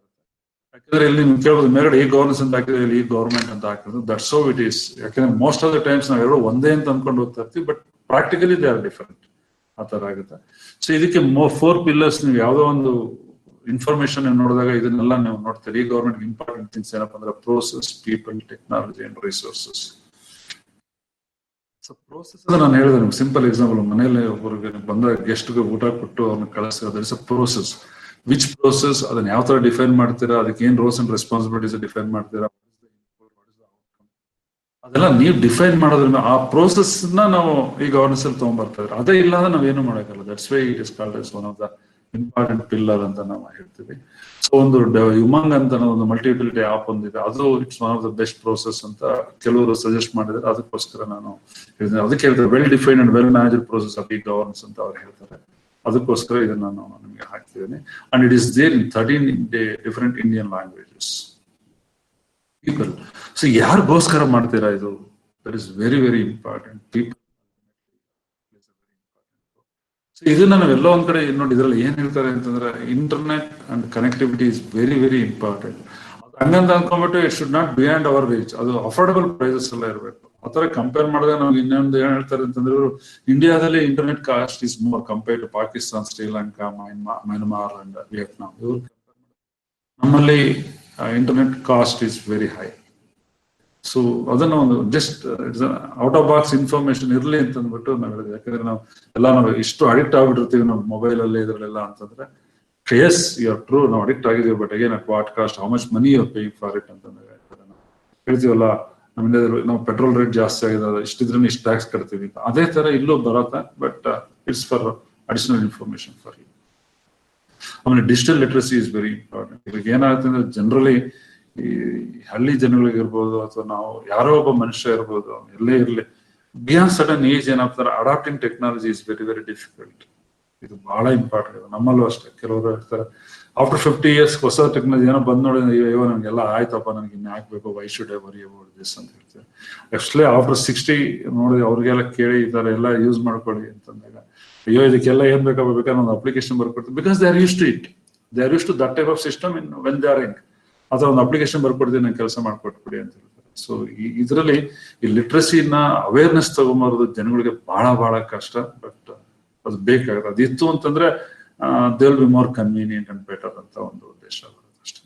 ಯಾಕಂದ್ರೆ ಇಲ್ಲಿ ನೀವು ಕೇಳ್ಬೋದು ಮೇಲ್ಗಡೆ ಈ ಗವರ್ನೆನ್ಸ್ ಅಂತ ಹಾಕಿದ್ರೆ ಇಲ್ಲಿ ಈ ಗವರ್ಮೆಂಟ್ ಅಂತ ಹಾಕಿದ್ರು, ದಟ್ಸ್ ಸೋ ಇಟ್ ಈಸ್. ಯಾಕಂದ್ರೆ ಮೋಸ್ಟ್ ಆಫ್ ದ ಟೈಮ್ಸ್ ನಾವು ಎರಡು ಒಂದೇ ಅಂತ ಅನ್ಕೊಂಡು ಹೋಗ್ತಾ ಇರ್ತೀವಿ, but practically they are different. ಆ ತರ ಆಗುತ್ತೆ. ಸೊ ಇದಕ್ಕೆ 4 pillars ನೀವು ಯಾವ್ದೋ ಒಂದು ಇನ್ಫಾರ್ಮೇಶನ್ ನೋಡಿದಾಗ ಇದನ್ನೆಲ್ಲ ನೀವು ನೋಡ್ತೀರಿ. ಈ ಗವರ್ಮೆಂಟ್ ಇಂಪಾರ್ಟೆಂಟ್ ಥಿಂಗ್ಸ್ ಏನಪ್ಪ ಅಂದ್ರೆ process, people, technology and resources. So process ನಾನು ಹೇಳಿದೆ ನಿಮ್ಗೆ ಸಿಂಪಲ್ ಎಕ್ಸಾಂಪಲ್. ಮನೇಲಿ ಒಬ್ಬರಿಗೆ ಬಂದ ಗೆಸ್ಟ್ಗೆ ಊಟ ಕೊಟ್ಟು ಅವ್ರನ್ನ ಕಳಿಸೋದು it's a process. Which process, ಅದನ್ನ ಯಾವ ತರ ಡಿಫೈನ್ ಮಾಡ್ತೀರಾ, ಅದಕ್ಕೆ ಏನ್ ರೋಲ್ಸ್ ಅಂಡ್ ರೆಸ್ಪಾನ್ಸಿಬಿಲಿಟೀಸ್ ಡಿಫೈನ್ ಮಾಡ್ತೀರಾ, ಅದೆಲ್ಲ ನೀವು ಡಿಫೈನ್ ಮಾಡೋದ್ರಿಂದ ಆ ಪ್ರೋಸೆಸ್ ನ ನಾವು ಈ ಗವರ್ನೆನ್ಸ್ ಅಲ್ಲಿ ತಗೊಂಡ್ಬರ್ತಾ ಇದ್ರೆ ಅದೇ ಇಲ್ಲ ಅಂದ್ರೆ ನಾವೇನು ಮಾಡಕ್ಕಲ್ಲ. That's why it is called as one of the important pillar ಅಂತ ನಾವು ಹೇಳ್ತೀವಿ. ಸೊ ಒಂದು ಯುಮಂಗ್ ಅಂತ ಒಂದು ಮಲ್ಟಿ ಯುಟಿಲಿಟಿ ಆಪ್ ಒಂದಿದೆ, ಅದು it's one of the best process ಅಂತ ಕೆಲವರು ಸಜೆಸ್ಟ್ ಮಾಡಿದ್ರೆ, ಅದಕ್ಕೋಸ್ಕರ ನಾನು ಹೇಳಿದೆ. ಅದಕ್ಕೆ ಹೇಳ್ತಾರೆ well defined and well managed process of e governance ಅಂತ ಅವ್ರು ಹೇಳ್ತಾರೆ. ಅದಕ್ಕೋಸ್ಕರ ಇದನ್ನ ನಾನು ನಿಮಗೆ ಹಾಕ್ತಿದ್ದೇನೆ. And it is there in 13 different Indian languages. People, so ಯಾರಿಗೋಸ್ಕರ ಮಾಡ್ತೀರಾ ಇದು? That is very very important. People, so ಇದನ್ನ ನಾವೆಲ್ಲ ಒಂದ್ ಕಡೆ ನೋಡಿ, ಇದ್ರಲ್ಲಿ ಏನ್ ಹೇಳ್ತಾರೆ ಅಂತಂದ್ರೆ internet and connectivity is very very important. ಹಂಗಂತ ಅನ್ಕೊಂಡ್ಬಿಟ್ಟು it should not beyond our reach. ಅದು ಅಫೋರ್ಡಬಲ್ ಪ್ರೈಸಸ್ ಎಲ್ಲ ಇರಬೇಕು. ಆತರ ಕಂಪೇರ್ ಮಾಡಿದಾಗ ನಾವು ಇನ್ನೊಂದು ಏನ್ ಹೇಳ್ತಾರೆ ಅಂತಂದ್ರೆ, ಇಂಡಿಯಾದಲ್ಲಿ internet cost is more compare to Pakistan, Sri Lanka, Myanmar and Vietnam. ನಮ್ಮಲ್ಲಿ internet cost is very high. So ಅದನ್ನ ಒಂದು just out of box information ಇರ್ಲಿ ಅಂತ ಅಂದ್ಬಿಟ್ಟು ನಾವು ಹೇಳಿದ್ವಿ. ಯಾಕಂದ್ರೆ ನಾವು ಇಷ್ಟು ಅಡಿಕ್ಟ್ ಆಗ್ಬಿಟ್ಟಿರ್ತೀವಿ ನಾವು ಮೊಬೈಲ್ ಅಲ್ಲಿ ಇದ್ರಲ್ಲೆಲ್ಲ ಅಂತಂದ್ರೆ, ಎಸ್ ಯು ಆರ್ ಟ್ರೂ, ನಾವು ಅಡಿಕ್ಟ್ ಆಗಿದೀವಿ. But again at what cost, how much money you are paying for it ಅಂತ ಹೇಳ್ತೀವಲ್ಲ. ನಮ್ಮ ಇಂಡಿಯಾದಲ್ಲಿ ನಾವು ಪೆಟ್ರೋಲ್ ರೇಟ್ ಜಾಸ್ತಿ ಆಗಿದೆ, ಇಷ್ಟಿದ್ರೆ ಇಷ್ಟು ಟ್ಯಾಕ್ಸ್ ಕಟ್ತೀವಿ. ಅದೇ ತರ ಇಲ್ಲೂ ಬರುತ್ತೆ, but it's for additional information for you. ಆಮೇಲೆ digital literacy is very important. ಇವಾಗ ಏನಾಗುತ್ತೆ ಅಂದ್ರೆ ಜನರಲಿ ಈ ಹಳ್ಳಿ ಜನಗಳಿಗಿರ್ಬೋದು ಅಥವಾ ನಾವು ಯಾರೋ ಒಬ್ಬ ಮನುಷ್ಯ ಇರ್ಬೋದು, ಎಲ್ಲೇ ಇರ್ಲಿ, ಬಿಯಾಂಡ್ ಸಡನ್ ಏಜ್ ಏನಾಗ್ತಾರೆ, adapting technology is very very difficult. ಇದು ಬಹಳ ಇಂಪಾರ್ಟೆಂಟ್ ಇದೆ. ನಮ್ಮಲ್ಲೂ ಅಷ್ಟೇ ಕೆಲವರು ಇರ್ತಾರೆ ಆಫ್ಟರ್ 50 years ಹೊಸ ಟೆಕ್ನಾಲಜಿ ಏನೋ ಬಂದ್ ನೋಡಿ ಅಯ್ಯೋ ನನಗೆಲ್ಲ ಆಯ್ತಪ್ಪ, ನನಗೆ ಇನ್ನು ಹಾಕ್ಬೇಕು, why should I worry about this ಅಂತ ಹೇಳ್ತಾರೆ. ಆಕ್ಚುಲಿ ಆಫ್ಟರ್ 60 ನೋಡಿ ಅವ್ರಿಗೆಲ್ಲ ಕೇಳಿ ಈ ತರ ಎಲ್ಲ ಯೂಸ್ ಮಾಡ್ಕೊಳ್ಳಿ ಅಂತಂದಾಗ ಅಯ್ಯೋ ಇದಕ್ಕೆಲ್ಲ ಏನ್ ಬೇಕಾದ್ರೆ ಒಂದು ಅಪ್ಲಿಕೇಶನ್ ಬರ್ಕೊಡ್ತೀವಿ, because they are used to it, they are used to that type of system in when they are in. ಅಥವಾ ಒಂದು ಅಪ್ಲಿಕೇಶನ್ ಬರ್ಕೊಡ್ತೀನಿ, ನಂಗೆ ಕೆಲಸ ಮಾಡ್ಕೊಟ್ಬಿಡಿ ಅಂತ ಹೇಳ್ತಾರೆ. ಸೊ ಇದರಲ್ಲಿ ಈ ಲಿಟ್ರಸಿನ ಅವೇರ್ನೆಸ್ ತಗೊಂಬರೋದು ಜನಗಳಿಗೆ ಬಹಳ ಕಷ್ಟ, ಬಟ್ ಅದು ಬೇಕಾಗುತ್ತೆ. ಅದಿತ್ತು ಅಂತಂದ್ರೆ they will be more convenient and better ಅಂತ ಒಂದು ಉದ್ದೇಶ ಅಷ್ಟೇ.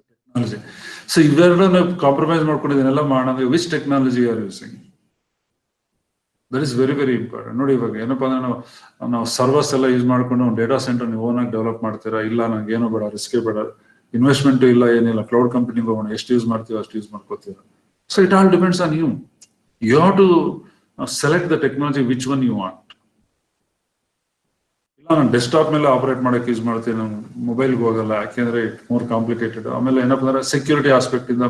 ಟೆಕ್ನಾಲಜಿ, ಸೊ ಇವೆರಡನ್ನ ಕಾಂಪ್ರಮೈಸ್ ಮಾಡ್ಕೊಂಡು ಇದನ್ನೆಲ್ಲ ಮಾಡೋದು, which technology are using, that is very important. ನೋಡಿ ಇವಾಗ ಏನಪ್ಪಾ ಅಂದ್ರೆ ನಾವು ಸರ್ವರ್ಸ್ ಎಲ್ಲ ಯೂಸ್ ಮಾಡ್ಕೊಂಡು ಡೇಟಾ ಸೆಂಟರ್ ನೀವು ಓನ್ ಆಗಿ ಡೆವಲಪ್ ಮಾಡ್ತೀರಾ, ಇಲ್ಲ ನಂಗೆ ಏನೋ ಬೇಡ, ರಿಸ್ಕೇ ಬೇಡ, ಇನ್ವೆಸ್ಟ್ಮೆಂಟ್ ಇಲ್ಲ, ಏನಿಲ್ಲ, ಕ್ಲೌಡ್ ಕಂಪನಿಗೆ ಹೋಗೋಣ, ಎಷ್ಟು ಯೂಸ್ ಮಾಡ್ತೀವಿ ಅಷ್ಟು ಯೂಸ್ ಮಾಡ್ಕೋತೀರ. So it all depends on you. You have to select the technology which one you want. ಇಲ್ಲ ನಾನು ಡೆಸ್ಕ್ಟಾಪ್ ಮೇಲೆ ಆಪರೇಟ್ ಮಾಡಕ್ಕೆ ಯೂಸ್ ಮಾಡ್ತೀನಿ, ನಾನು ಮೊಬೈಲ್ಗೆ ಹೋಗಲ್ಲ, ಯಾಕೆಂದ್ರೆ ಇಟ್ ಮೋರ್ ಕಾಂಪ್ಲಿಕೇಟೆಡ್. ಆಮೇಲೆ ಏನಪ್ಪ ಅಂದ್ರೆ ಸೆಕ್ಯೂರಿಟಿ ಆಸ್ಪೆಕ್ಟ್ ಇಂದ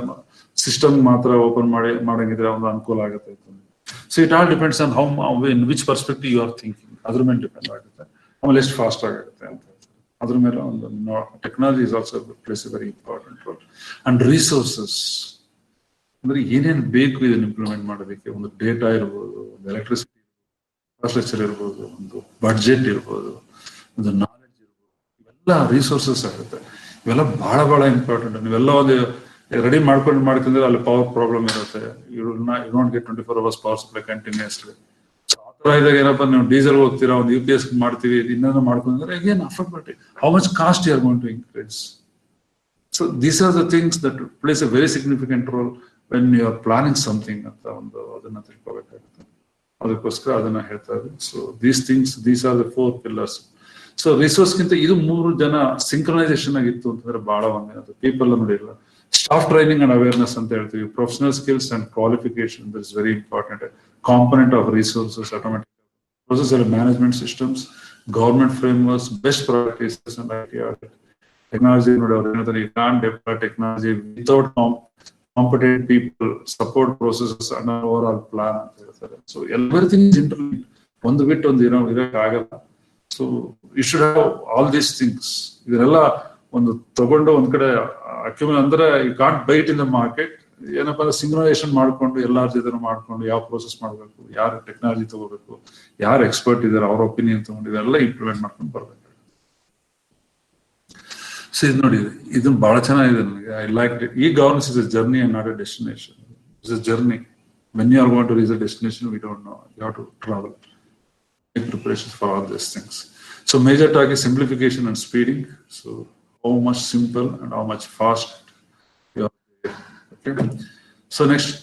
ಸಿಸ್ಟಮ್ ಮಾತ್ರ ಓಪನ್ ಮಾಡಂಗಿದ್ರೆ ಒಂದು ಅನುಕೂಲ ಆಗುತ್ತೆ. So it all depends on how in which perspective you are thinking, ಅದ್ರ ಮೇಲೆ ಡಿಪೆಂಡ್ ಆಗುತ್ತೆ. ಆಮೇಲೆ ಎಷ್ಟು ಫಾಸ್ಟ್ ಆಗುತ್ತೆ ಅಂತ ಅದ್ರ ಮೇಲೆ ಒಂದು technology is also place a very important roll. And resources ಅಂದ್ರೆ ಏನೇನು ಬೇಕು ಇದನ್ನ ಇಂಪ್ಲಿಮೆಂಟ್ ಮಾಡೋದಕ್ಕೆ, ಒಂದು ಡೇಟಾ ಇರ್ಬೋದು, ಒಂದು ಎಲೆಕ್ಟ್ರಿಸಿಟಿ ಇನ್ಫ್ರಾಸ್ಟ್ರಕ್ಚರ್ ಇರ್ಬೋದು, ಒಂದು ಬಡ್ಜೆಟ್ ಇರ್ಬೋದು, ಒಂದು ನಾಲೆಡ್ಜ್ ಇರ್ಬೋದು, ಇವೆಲ್ಲ ರಿಸೋರ್ಸಸ್ ಆಗುತ್ತೆ. ಇವೆಲ್ಲ ಬಹಳ ಇಂಪಾರ್ಟೆಂಟ್. ನೀವೆಲ್ಲ ಒಂದು ರೆಡಿ ಮಾಡ್ಕೊಂಡ್ರೆ ಅಲ್ಲಿ ಪವರ್ ಪ್ರಾಬ್ಲಮ್ ಇರುತ್ತೆ, you don't get 24 hours power supply continuously. ಇದಾಗ ಏನಪ್ಪ ನೀವು ಡೀಸೆಲ್ ಹೋಗ್ತೀರಾ, ಒಂದು UPS ಮಾಡ್ತೀವಿ, ಇನ್ನೊಂದು ಮಾಡ್ಕೊಂಡ್ರೆ again affordability, how much cost you are going to increase. So these are the things that plays a very significant role when you are planning something ಅಂತ ಒಂದು ಅದನ್ನ ತಿಳ್ಕೊಬೇಕಾಗುತ್ತೆ. ಅದಕ್ಕೋಸ್ಕರ ಅದನ್ನ ಹೇಳ್ತಾ ಇದ್ದೀನಿ. So these are the 4 pillars. So ರಿಸೋರ್ಸ್ಗಿಂತ ಇದು 3 ಜನ ಸಿಂಕ್ರನೈಸೇಷನ್ ಆಗಿತ್ತು ಅಂತಂದ್ರೆ ಬಹಳ ಒಂದೇನದು ಪೀಪಲ್ ನೋಡಿಲ್ಲ. ಸ್ಟಾಫ್ ಟ್ರೈನಿಂಗ್ ಅಂಡ್ ಅವೇರ್ನೆಸ್ ಅಂತ ಹೇಳ್ತೀವಿ, professional skills and qualification, that is very important component of resources, automatic process and management systems, government frameworks, best practices and IT audit. Technology, you can't deploy technology without competent people, support processes and an overall plan. So everything is interlinked. One bit on the so you should have all these things. ಇದೆಲ್ಲ ಒಂದು ತಗೊಂಡು ಒಂದ್ ಕಡೆ accumulate ಅಂದ್ರೆ you can't buy it in the market. ಏನಪ್ಪಾ ಅಂದ್ರೆ synchronisation ಮಾಡ್ಕೊಂಡು ಎಲ್ಲಾರ ಜೊತೆ ಮಾಡ್ಕೊಂಡು ಯಾವ ಪ್ರೋಸೆಸ್ ಮಾಡ್ಬೇಕು, ಯಾರು ಟೆಕ್ನಾಲಜಿ ತಗೋಬೇಕು, ಯಾರು ಎಕ್ಸ್ಪರ್ಟ್ ಇದಾರೆ ಅವ್ರ ಒಪಿನಿಯನ್ ತಗೊಂಡು ಇವೆಲ್ಲ ಇಂಪ್ಲಿಮೆಂಟ್ ಮಾಡ್ಕೊಂಡು ಬರ್ಬೇಕು. ಸೊ ಇದು ನೋಡಿ, ಇದನ್ನ ಬಹಳ ಚೆನ್ನಾಗಿದೆ ನನಗೆ. I like it. E governance is a journey and not a destination. It's a journey. When you are going to reach a destination, we don't know. You have to travel. Make preparations for all these things. So major talk is simplification and speeding. So how much simple and how much fast you are there. Okay. So next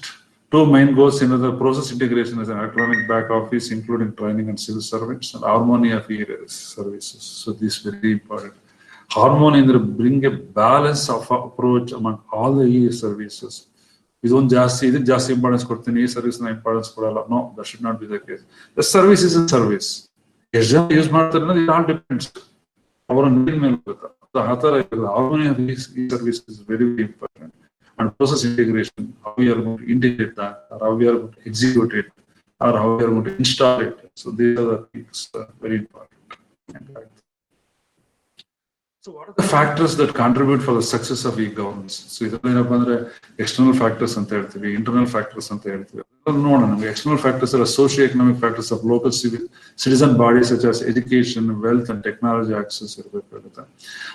2 main goals in the process integration as an electronic back office, including training and civil servants, and harmony of services. So this is very important. Harmony in the bring a balance of approach among all the services. ಇದೊಂದು ಜಾಸ್ತಿ importance ಕೊಡ್ತೀನಿ, ಈ service ನ importance ಕೊಡಲ್ಲ. No, that should not be the case. The service is a service. ಎಷ್ಟು ಜನ use ಮಾಡ್ತಾರೆ ಅನ್ನೋದು ಇಟ್ ಆಲ್ ಡಿಪೆಂಡ್ಸ್ ಅವರ ನೀರಿನ ಮೇಲೆ ಬರುತ್ತೆ. ಆ ತರ ಹಾರ್ಮೋನಿ ಆಫ್ ಈ service is very important. And process integration, how we are going to integrate that, or how we are going to execute it, or how we are going to install it. So these are the things very important. So what are the factors that contribute for the success of e-governance? So idanಏನಪ್ಪ ಅಂದ್ರೆ external factors ಅಂತ ಹೇಳ್ತೀವಿ, internal factors ಅಂತ ಹೇಳ್ತೀವಿ. ನೋಡೋಣ, ನಮಗೆ external factors are socio-economic factors of local citizen bodies such as education, wealth and technology access ಇರಬೇಕಾಗುತ್ತೆ.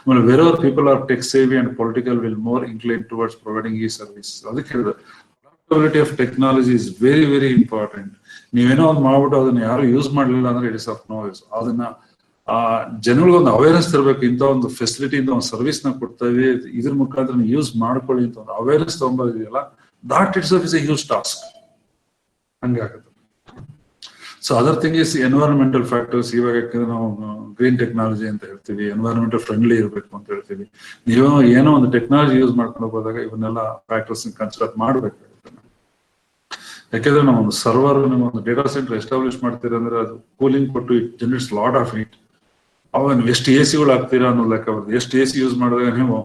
ಆಮೇಲೆ wherever people are tech savvy and political will more inclined towards providing e-service. ಅದಕ್ಕೆ ಹೇಳಿದೆ adaptability of technology is very important. ನೀವೇನೋ ಒಂದು ಮಾಡ್ಬಿಟ್ಟು ಅದನ್ನ ಯಾರು use ಮಾಡಲಿಲ್ಲ ಅಂದ್ರೆ it is of no use. ಅದನ್ನ ಜನಗಳಿಗೆ ಒಂದು ಅವೇರ್ನೆಸ್ ತರಬೇಕು. ಇಂಥ ಒಂದು ಫೆಸಿಲಿಟಿ ಇಂದ ಒಂದು ಸರ್ವಿಸ್ ನ ಕೊಡ್ತಾ ಇದೀವಿ, ಇದ್ರ ಮುಖಾಂತರ ನೀವು ಯೂಸ್ ಮಾಡ್ಕೊಳ್ಳಿ ಅಂತ ಒಂದು ಅವೇರ್ನೆಸ್ ತಗೊಂಡಿದೆಯಲ್ಲ, that it's is a huge task. ಹಂಗಾಗುತ್ತೆ. So other thing is environmental factors. ಇವಾಗ ನಾವು ಗ್ರೀನ್ ಟೆಕ್ನಾಲಜಿ ಅಂತ ಹೇಳ್ತೀವಿ, ಎನ್ವೈರನ್ಮೆಂಟಲ್ ಫ್ರೆಂಡ್ಲಿ ಇರಬೇಕು ಅಂತ ಹೇಳ್ತೀವಿ. ನೀವು ಏನೋ ಒಂದು ಟೆಕ್ನಾಲಜಿ ಯೂಸ್ ಮಾಡ್ಕೊಂಡು ಹೋದಾಗ ಇವನ್ನೆಲ್ಲ ಫ್ಯಾಕ್ಟರ್ಸ್ ಕನ್ಸಿಡರ್ ಮಾಡ್ಬೇಕಾಗುತ್ತೆ. ಯಾಕೆಂದ್ರೆ ನಾವು ಒಂದು ಸರ್ವರ್, ನೀವು ಒಂದು ಡೇಟಾ ಸೆಂಟರ್ ಎಸ್ಟಾಬ್ಲಿಷ್ ಮಾಡ್ತೀರಾ ಅಂದ್ರೆ ಅದು ಕೂಲಿಂಗ್ ಕೊಟ್ಟು it generates lot of heat. ಅವಾಗ ನೀವು ಎಷ್ಟು AC ಗಳು ಹಾಕ್ತೀರಾ ಅನ್ನೋ ಲೆಕ್ಕ ಬರ್ತದೆ. ಎಷ್ಟು AC ಯೂಸ್ ಮಾಡಿದಾಗ ನೀವು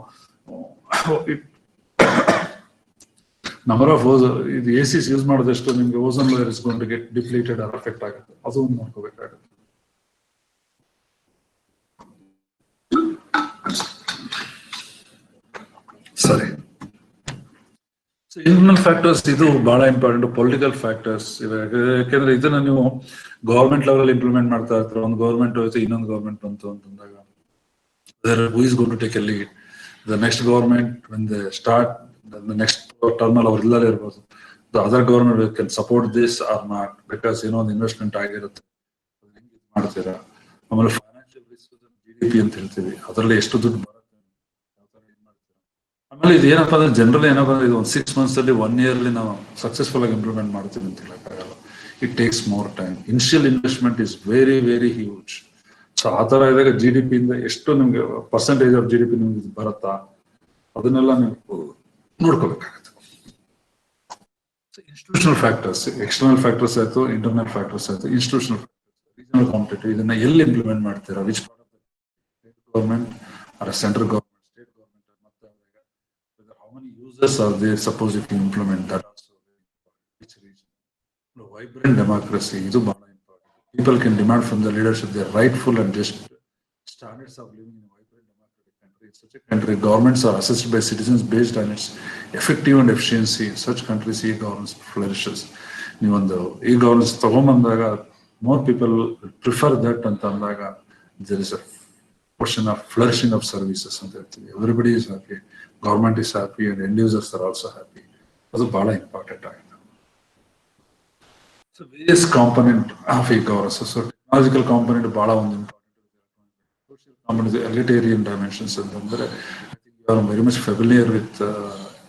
ನಂಬರ್ ಆಫ್ ಇದು ACs ಯೂಸ್ ಮಾಡೋದಷ್ಟು ನಿಮ್ಗೆ ozone layer is going to get depleted or affect ಆಗುತ್ತೆ. ಅದು ಒಂದು ನೋಡ್ಕೋಬೇಕಾಗುತ್ತೆ. ಸರಿ. ಇಂಟರ್ನಲ್ ಫ್ಯಾಕ್ಟರ್ಸ್ ಇದು ಬಹಳ ಇಂಪಾರ್ಟೆಂಟ್. ಪೊಲಿಟಿಕಲ್ ಫ್ಯಾಕ್ಟರ್ಸ್ ಯಾಕೆಂದ್ರೆ ಇದನ್ನ ನೀವು ಗವರ್ಮೆಂಟ್ ಲೆವೆಲ್ ಇಂಪ್ಲಿಮೆಂಟ್ ಮಾಡ್ತಾ ಇರ್ತಾರೆ. ಒಂದು ಗವರ್ಮೆಂಟ್ ಹೋಯ್ತು, ಇನ್ನೊಂದು ಗವರ್ಮೆಂಟ್ ಬಂತು ಅಂತಂದಾಗ who is going to take a lead? The next government when they start the next term ಅಲ್ಲಿ ಅವ್ರು ಇಲ್ಲದೇ ಇರ್ಬೋದು. The other government can support this or not, because ಏನೋ ಒಂದು ಇನ್ವೆಸ್ಟ್ಮೆಂಟ್ ಆಗಿರುತ್ತೆ, ಮಾಡ್ತೀರಾ. ಆಮೇಲೆ ಫೈನಾನ್ಷಿಯಲ್ ರಿಸ್ಕ್, GDP ಅಂತ ಹೇಳ್ತೀವಿ, ಅದರಲ್ಲಿ ಎಷ್ಟು ದುಡ್ಡು ಬರುತ್ತೆ, ಆಮೇಲೆ ಇದು ಏನಪ್ಪಾ ಅಂದ್ರೆ ಜನರಲ್ ಏನಪ್ಪಾ ಅಂದ್ರೆ ಇದು ಒಂದು 6 months ಅಲ್ಲಿ 1 year ಅಲ್ಲಿ ನಾವು ಸಕ್ಸಸ್ಫುಲ್ ಆಗಿ ಇಂಪ್ಲಿಮೆಂಟ್ ಮಾಡ್ತೀವಿ ಅಂತ ಹೇಳಕ್ಕಾಗಲ್ಲ. It takes more time. Initial investment is very very huge. So ಆ ತರ ಇದ್ದಾಗ GDP ಇಂದ ಎಷ್ಟು ನಿಮ್ಗೆ ಪರ್ಸೆಂಟೇಜ್ ಆಫ್ GDP ನಿಮ್ಗೆ ಬರುತ್ತಾ, ಅದನ್ನೆಲ್ಲ ನೀವು ನೋಡ್ಕೋಬೇಕಾಗುತ್ತೆ. ಇನ್ಸ್ಟಿಟ್ಯೂಷನಲ್ ಫ್ಯಾಕ್ಟರ್ಸ್, ಎಕ್ಸ್ಟರ್ನಲ್ ಫ್ಯಾಕ್ಟರ್ಸ್ ಆಯ್ತು, ಇಂಟರ್ನಲ್ ಫ್ಯಾಕ್ಟರ್ಸ್ ಆಯ್ತು, ಇನ್ಸ್ಟಿಟ್ಯೂಷನಲ್ ರೀಜನಲ್ ಕಾಂಪಿಟೇಟಿವ್, ಇದನ್ನ ಎಲ್ಲಿ ಇಂಪ್ಲಿಮೆಂಟ್ ಮಾಡ್ತೀರಾ, which part of the government or central government, state government, ಮತ್ತೆ how many users are there, suppose if you implement that also, which region. Vibrant democracy, ಇದು ಬಹಳ important. People can demand from the leadership their rightful and just standards of living in a vibrant democratic country. In such a country, governments are assessed by citizens based on its effective and efficiency. In such countries, e-governance flourishes. ನೀವೊಂದು e-governance ತಗೊಂಬಂದಾಗ more people prefer that ಅಂತ ಅಂದಾಗ there is a portion of flourishing of services ಅಂತ ಹೇಳ್ತೀವಿ. Everybody is happy, government is happy, and end users are also happy. ಅದು ಬಹಳ important ಆಗಿದೆ. So various component of e-governance. So technological component ಬಹಳ ಒಂದು important. Social component, egalitarian dimensions ಅಂತಂದ್ರೆ I think you are very much familiar with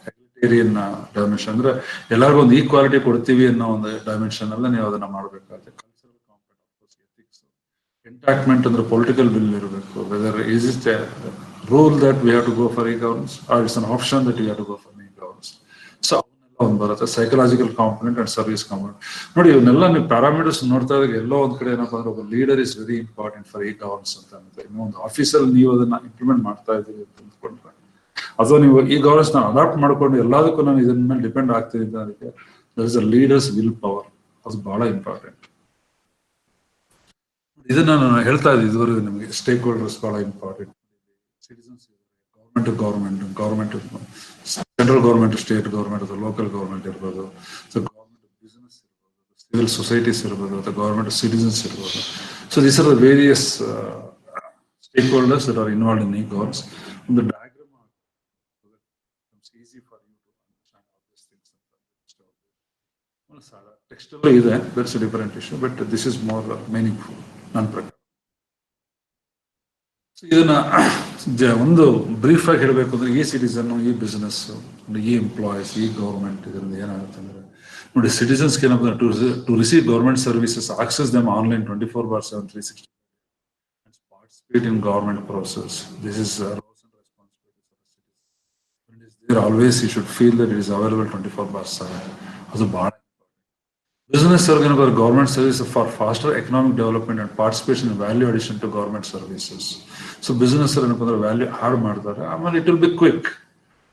egalitarian dimension. ಅಂದ್ರೆ ಎಲ್ಲರಿಗೂ ಒಂದು equality ಕೊಡ್ತೀವಿ ಅನ್ನೋ ಒಂದು ಡೈಮೆನ್ಷನ್ ಅಲ್ಲ ನೀವು ಅದನ್ನ ಮಾಡಬೇಕಾಗುತ್ತೆ. Cultural component, of course, ethics, enactment ಅಂದ್ರೆ ಪೊಲಿಟಿಕಲ್ ವಿಲ್ ಇರಬೇಕು. Whether is it a rule that we have to go for e-governance or it's an option that you have to go for e-governance. So ಒಂದು ಬರುತ್ತೆ. Psychological component and service component. ನೋಡಿ, ಇವನ್ನೆಲ್ಲ ನೀವು parameters ನೋಡ್ತಾ ಇದ್ದಾಗ ಎಲ್ಲೋ ಒಂದ್ ಕಡೆ ಏನಪ್ಪಾ ಅಂದ್ರೆ ಒಬ್ಬ leader is very important for e-governance ಅಂತ ಅನ್ನತ್ತೆ. ಇನ್ನು ಒಂದು ಆಫೀಸಲ್ಲಿ ನೀವು ಅದನ್ನ ಇಂಪ್ಲಿಮೆಂಟ್ ಮಾಡ್ತಾ ಇದ್ದೀವಿ ಅಂತ ಅಂದ್ಕೊಂಡ್ರೆ, ಅಥವಾ ನೀವು e-governance ನ ಅಡಾಪ್ಟ್ ಮಾಡ್ಕೊಂಡು ಎಲ್ಲದಕ್ಕೂ ನಾನು ಇದನ್ನ ಮೇಲೆ ಡಿಪೆಂಡ್ ಆಗ್ತೀನಿ ಅಂತ, ಅದಕ್ಕೆ there is a leaders will power. ಅದು ಬಹಳ ಇಂಪಾರ್ಟೆಂಟ್. ಇದನ್ನ ನಾನು ಹೇಳ್ತಾ ಇದ್ದೀನಿ ಇದುವರೆಗೂ ನಿಮಗೆ. ಸ್ಟೇಕ್ ಹೋಲ್ಡರ್ಸ್ ಬಹಳ important. Citizens, government central government, state government, ಅಥವಾ ಲೋಕಲ್ ಗವರ್ಮೆಂಟ್ ಇರ್ಬೋದು, ಗವರ್ಮೆಂಟ್ ಬಿಸಿನೆಸ್ ಇರ್ಬೋದು, ಸಿವಿಲ್ ಸೊಸೈಟೀಸ್ ಇರ್ಬೋದು, ಅಥವಾ ಗವರ್ಮೆಂಟ್ ಸಿಟಿಸನ್ಸ್ ಇರ್ಬೋದು. So these are the various stakeholders that are involved in e-governance. ಒಂದು diagram easy for you to understand all these things ಅಂತ. Text ಅಲ್ಲೂ ಇದೆ, that's a different issue, but this is more meaningful ನನ್ನ ಪ್ರಕಾರ. ಇದನ್ನ ಒಂದು brief ಆಗಿ ಹೇಳಬೇಕು ಅಂದ್ರೆ, ಈ ಸಿಟಿಸನ್, ಈ ಬಿಸ್ನೆಸ್, ಈ ಎಂಪ್ಲಾಯೀಸ್, ಈ ಗವರ್ಮೆಂಟ್, ಇದರಿಂದ ಏನಾಗುತ್ತೆ ಅಂದ್ರೆ, ನೋಡಿ, ಸಿಟಿಸನ್ಸ್ ಏನಪ್ಪ to receive government services, access them online 24/7 360 and participate in government process. This is roles and responsibilities of the citizen. When it is there, always you should feel that it is available 24/7. ಅದು ಬಹಳ business organization government services for faster economic development and participation in value addition to government services. So business ಏನಪ್ಪ value add ಮಾಡ್ತಾರೆ, ಆಮೇಲೆ it will be quick,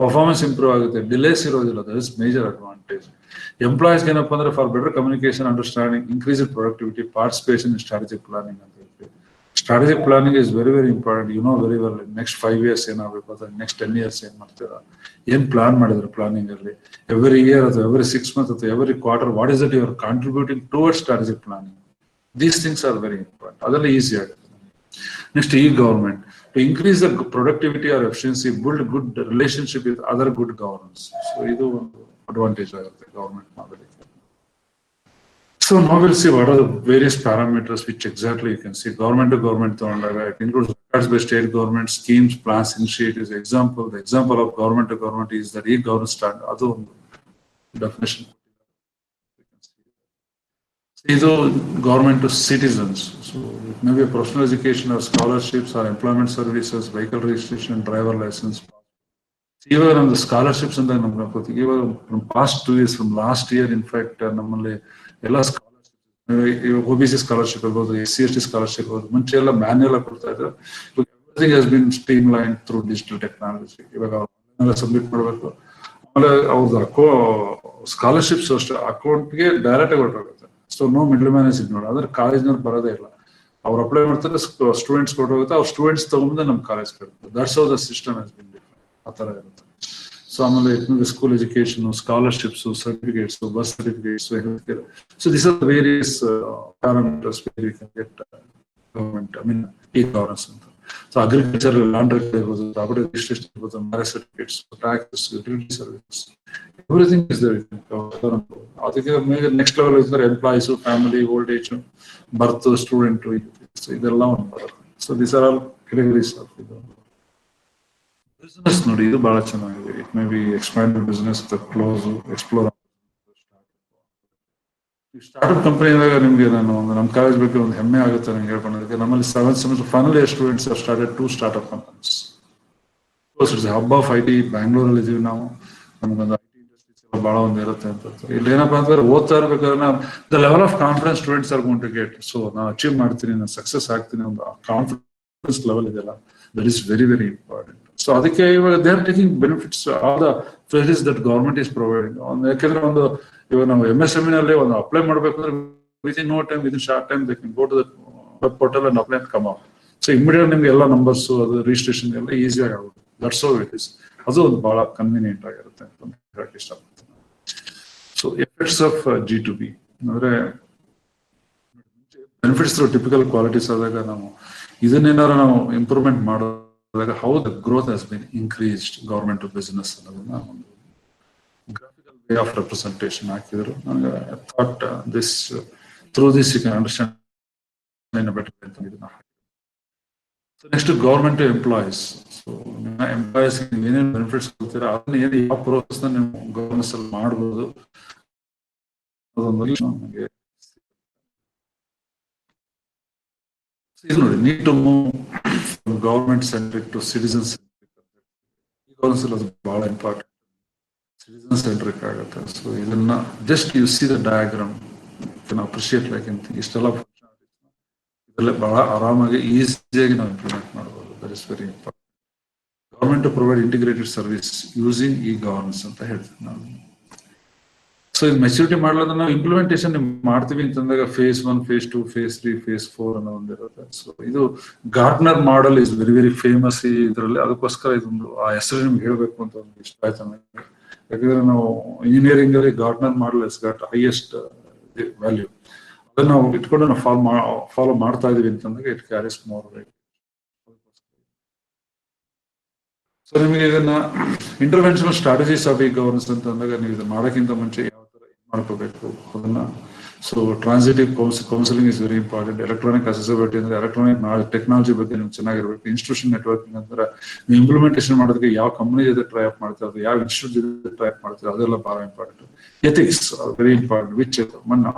performance improve ಆಗುತ್ತೆ, delays ಇರೋದಿಲ್ಲ. That is major advantage. Employees ಏನಪ್ಪ ಅಂದ್ರೆ for better communication, understanding, increased productivity, participation in strategic planning ಅಂತ ಹೇಳ್ತೀವಿ. Strategic planning is very very important. You know very well next 5 years ಏನಾಗಬೇಕು, ಅಥವಾ next 10 years ಏನ್ ಮಾಡ್ತೀರಾ, ಏನ್ ಪ್ಲಾನ್ ಮಾಡಿದ್ರೆ ಪ್ಲಾನಿಂಗ್ ಅಲ್ಲಿ, ಎವ್ರಿ ಇಯರ್ ಅಥವಾ ಎವ್ರಿ 6 months ಅಥವಾ every quarter, what is that you are contributing towards strategic planning. These things are very important. ಅದೆಲ್ಲ ಈಸಿ ಆಗುತ್ತೆ. Next, e-government to increase the productivity or efficiency, build good relationship with other good governance. So ಇದು ಒಂದು advantage ಆಗುತ್ತೆ government ಮಾಡಲಿಕ್ಕೆ. So now we'll see what are the various parameters which exactly you can see. Government to government ತಗೊಂಡಾಗ it includes records by state government, schemes, plans, initiatives. The example of government to government is that e-governance stand. ಅದು ಒಂದು definition. ಇದು government to citizens. So it may be a professional education or scholarships or employment services, vehicle registration, driver license. ಇವಾಗ ನಮ್ದು scholarships ಅಂತ ನಮ್ಗೆ ಗೊತ್ತಿಗೆ, ಇವಾಗ past 2 years, from last year in fact ನಮ್ಮಲ್ಲಿ ಎಲ್ಲ ಸ್ಕಾಲರ್ಶಿಪ್, OBC ಸ್ಕಾಲರ್ಶಿಪ್ ಇರ್ಬೋದು, SC/ST scholarship ಇರ್ಬೋದು, ಮುಂಚೆ ಎಲ್ಲ ಮ್ಯಾನ್ಯಲ್ ಆಗಿ ಕೊಡ್ತಾ ಇದ್ರು. Everything has been streamline through digital technology. ಇವಾಗ ಸಬ್ಮಿಟ್ ಮಾಡಬೇಕು, ಆಮೇಲೆ ಅವ್ರದ್ದು ಸ್ಕಾಲರ್ಶಿಪ್ಸ್ ಅಷ್ಟೇ ಅಕೌಂಟ್ಗೆ ಡೈರೆಕ್ಟ್ ಆಗಿ ಹೊರಟೋಗುತ್ತೆ. So no middleman is ignored. ಅಂದ್ರೆ ಕಾಲೇಜ್ನಲ್ಲಿ ಬರೋದೇ ಇಲ್ಲ, ಅವ್ರು ಅಪ್ಲೈ ಮಾಡ್ತಾರೆ, ಸ್ಟೂಡೆಂಟ್ಸ್ ಕೊಟ್ಟೋಗುತ್ತೆ, ಅವ್ರ ಸ್ಟೂಡೆಂಟ್ಸ್ ತಗೊಂಡ್ರೆ ನಮ್ಮ ಕಾಲೇಜ್ ಕರುತ್ತೆ. That's how the system has been different. ಆ ಥರ ಇರುತ್ತೆ. So ಆಮೇಲೆ school education, scholarships, certificates, birth certificates, health care. So these are the various parameters where you can get government, I mean, e-governance. So agriculture, land record ಇರ್ಬೋದು, property registration ಇರ್ಬೋದು, marriage certificates, tax, utility service, everything is there. ಅದಕ್ಕೆ next level ಇದ್ದಾರೆ employees, family, old age, birth, student, ಇದೆಲ್ಲ ಒಂದು. So these are all categories of ಇದು. Business ನೋಡಿ, ಇದು ಬಹಳ ಚೆನ್ನಾಗಿದೆ. It may be expanded business, close, explore. Startup ಕಂಪನಿಯಾಗ ನಿಮ್ಗೆ ನಾನು ನಮ್ಮ ಕಾಲೇಜ್ ಬಗ್ಗೆ ಒಂದು ಹೆಮ್ಮೆ ಆಗುತ್ತೆ ನಂಗೆ ಹೇಳ್ಕೊಂಡೋದಕ್ಕೆ. ನಮ್ಮಲ್ಲಿ 7th semester final year students have started 2 startup companies. Hub of IT ಬ್ಯಾಂಗ್ಳೂರಲ್ಲಿ ಇದೀವಿ ನಾವು. ನಮ್ಗೊಂದು ಐಟಿ ಇಂಡಸ್ಟ್ರೀಸ್ ಬಹಳ ಒಂದು ಇರುತ್ತೆ ಅಂತ. ಇಲ್ಲಿ ಏನಪ್ಪಾ ಅಂತಂದ್ರೆ ಓದ್ತಾ ಇರ್ಬೇಕಾದ್ರೆ the level of confidence students are going to get. So ನಾನು ಅಚೀವ್ ಮಾಡ್ತೀನಿ, ನಾನು ಸಕ್ಸಸ್ ಆಗ್ತೀನಿ, ಒಂದು ಕಾನ್ಫಿಡೆನ್ಸ್ ಲೆವೆಲ್ ಇದೆಯಲ್ಲ, that is very very important. So ಅದಕ್ಕೆ ಇವಾಗ they are taking benefits all the facilities that government is providing. ಯಾಕೆಂದ್ರೆ ಇವಾಗ ನಾವು MSME ನಲ್ಲಿ ಒಂದು ಅಪ್ಲೈ ಮಾಡ್ಬೇಕಂದ್ರೆ within no time, within short time they can go to the web portal and apply and come up. So immediate ನಿಮ್ಗೆ ಎಲ್ಲ numbers, ಅದು registration ಎಲ್ಲ ಈಸಿಯಾಗಿ ಆಗುತ್ತೆ. That's how it is. ಅದು ಒಂದು ಬಹಳ ಕನ್ವೀನಿಯಂಟ್ ಆಗಿರುತ್ತೆ ಅಂತ ಹೇಳಕ್ ಇಷ್ಟಪಡ್ತೀನಿ. ಸೊ ಎಫೆಕ್ಟ್ಸ್ ಆಫ್ G2B ಅಂದ್ರೆ ಬೆನಿಫಿಟ್ಸ್ ಟಿಪಿಕಲ್ ಕ್ವಾಲಿಟೀಸ್ ಆದಾಗ ನಾವು ಇದನ್ನೇನಾರು ನಾವು ಇಂಪ್ರೂವ್ಮೆಂಟ್ ಮಾಡೋದಾಗ how the growth has been increased government to business ಅನ್ನೋದನ್ನ ಒಂದು ಗ್ರಾಫಿಕಲ್ ವೇ ಆಫ್ ರೆಪ್ರೆಸೆಂಟೇಷನ್ ಹಾಕಿದ್ರು. ನನಗೆ thought this through this you can understand in a better way ಅಂತ ಇದನ್ನ. So next government employees. So ನಿಮ್ಮ ಎಂಪ್ಲಾಯೀಸ್ ಏನೇನು benefits ಕೊಡ್ತೀರಾ, ಅದನ್ನ ಏನು ಯಾವ ಪ್ರೋಸೆಸ್ ನೀವು ಗವರ್ನೆನ್ಸ್ ಅಲ್ಲಿ ಮಾಡಬಹುದು ಅದೊಂದು ನಮಗೆ ಇದು ನೋಡಿ. Need to move from government centric to citizen centric. ಅದು ಬಹಳ ಇಂಪಾರ್ಟೆಂಟ್. ಸಿಟಿಸನ್ ಸೆಂಟ್ರಿಕ್ ಆಗುತ್ತೆ. ಸೊ ಇದನ್ನ just you see the diagram, can appreciate like ಇಷ್ಟೆಲ್ಲ ಇದೆಲ್ಲ ಬಹಳ ಆರಾಮಾಗಿ ಈಸಿಯಾಗಿ ನಾವು ಇಂಪ್ಲಿಮೆಂಟ್ ಮಾಡಬಹುದು. That is very important. Government to provide integrated service using e-governance ಅಂತ ಹೇಳ್ತೀನಿ ನಾನು. ಸೊ ಇದು ಮೆಚುರಿಟಿ ಮಾಡಲಾದ್ರೆ ನಾವು ಇಂಪ್ಲಿಮೆಂಟೇಷನ್ ಮಾಡ್ತೀವಿ ಅಂತಂದಾಗ phase 1, phase 2, phase 3, phase 4 ಅನ್ನೋ ಒಂದಿರುತ್ತೆ. ಸೊ ಇದು Gartner model is very very famous ಇದರಲ್ಲಿ. ಅದಕ್ಕೋಸ್ಕರ ಇದೊಂದು ಆ ಹೆಸರು ನಿಮ್ಗೆ ಹೇಳ್ಬೇಕು ಅಂತ ಒಂದು ಇಷ್ಟ ಆಯ್ತು ನನಗೆ. ಯಾಕಂದ್ರೆ ನಾವು ಇಂಜಿನಿಯರಿಂಗ್ ಅಲ್ಲಿ Gartner model is got highest value. ಅದನ್ನ ನಾವು ಇಟ್ಕೊಂಡು ನಾವು ಫಾಲೋ ಮಾಡ್ತಾ ಇದೀವಿ ಅಂತಂದಾಗ it carries more weight. So ನಿಮಗೆ ಇದನ್ನ ಇಂಟರ್ವೆನ್ಷನಲ್ ಸ್ಟ್ರಾಟಜೀಸ್ ಆಫ್ e-governance ಅಂತ ಅಂದಾಗ ನೀವು ಇದನ್ನ ಮಾಡೋಕ್ಕಿಂತ ಮುಂಚೆ ಯಾವ ತರ ಮಾಡ್ಕೋಬೇಕು ಅದನ್ನ. So transitive counselling is very important. Electronic accessibility ಅಂದ್ರೆ ಎಲೆಕ್ಟ್ರಾನಿಕ್ ಟೆಕ್ನಾಲಜಿ ಬಗ್ಗೆ ನಿಮ್ಗೆ ಚೆನ್ನಾಗಿರ್ಬೇಕು. ಇನ್ಸ್ಟಿಟ್ಯೂಷನ್ ನೆಟ್ವರ್ಕಿಂಗ್ ಅಂದ್ರೆ ನೀವು ಇಂಪ್ಲಿಮೆಂಟೇಷನ್ ಮಾಡೋದಕ್ಕೆ ಯಾವ ಕಂಪನಿ ಜೊತೆ ಟ್ರೈ ಅಪ್ ಮಾಡ್ತಾರೆ, ಯಾವ ಇನ್ಸ್ಟಿಟ್ಯೂಟ್ ಜೊತೆ ಟ್ರೈ ಅಪ್ ಮಾಡ್ತಾರೆ, ಅದೆಲ್ಲ ಬಹಳ important. Ethics very important. Which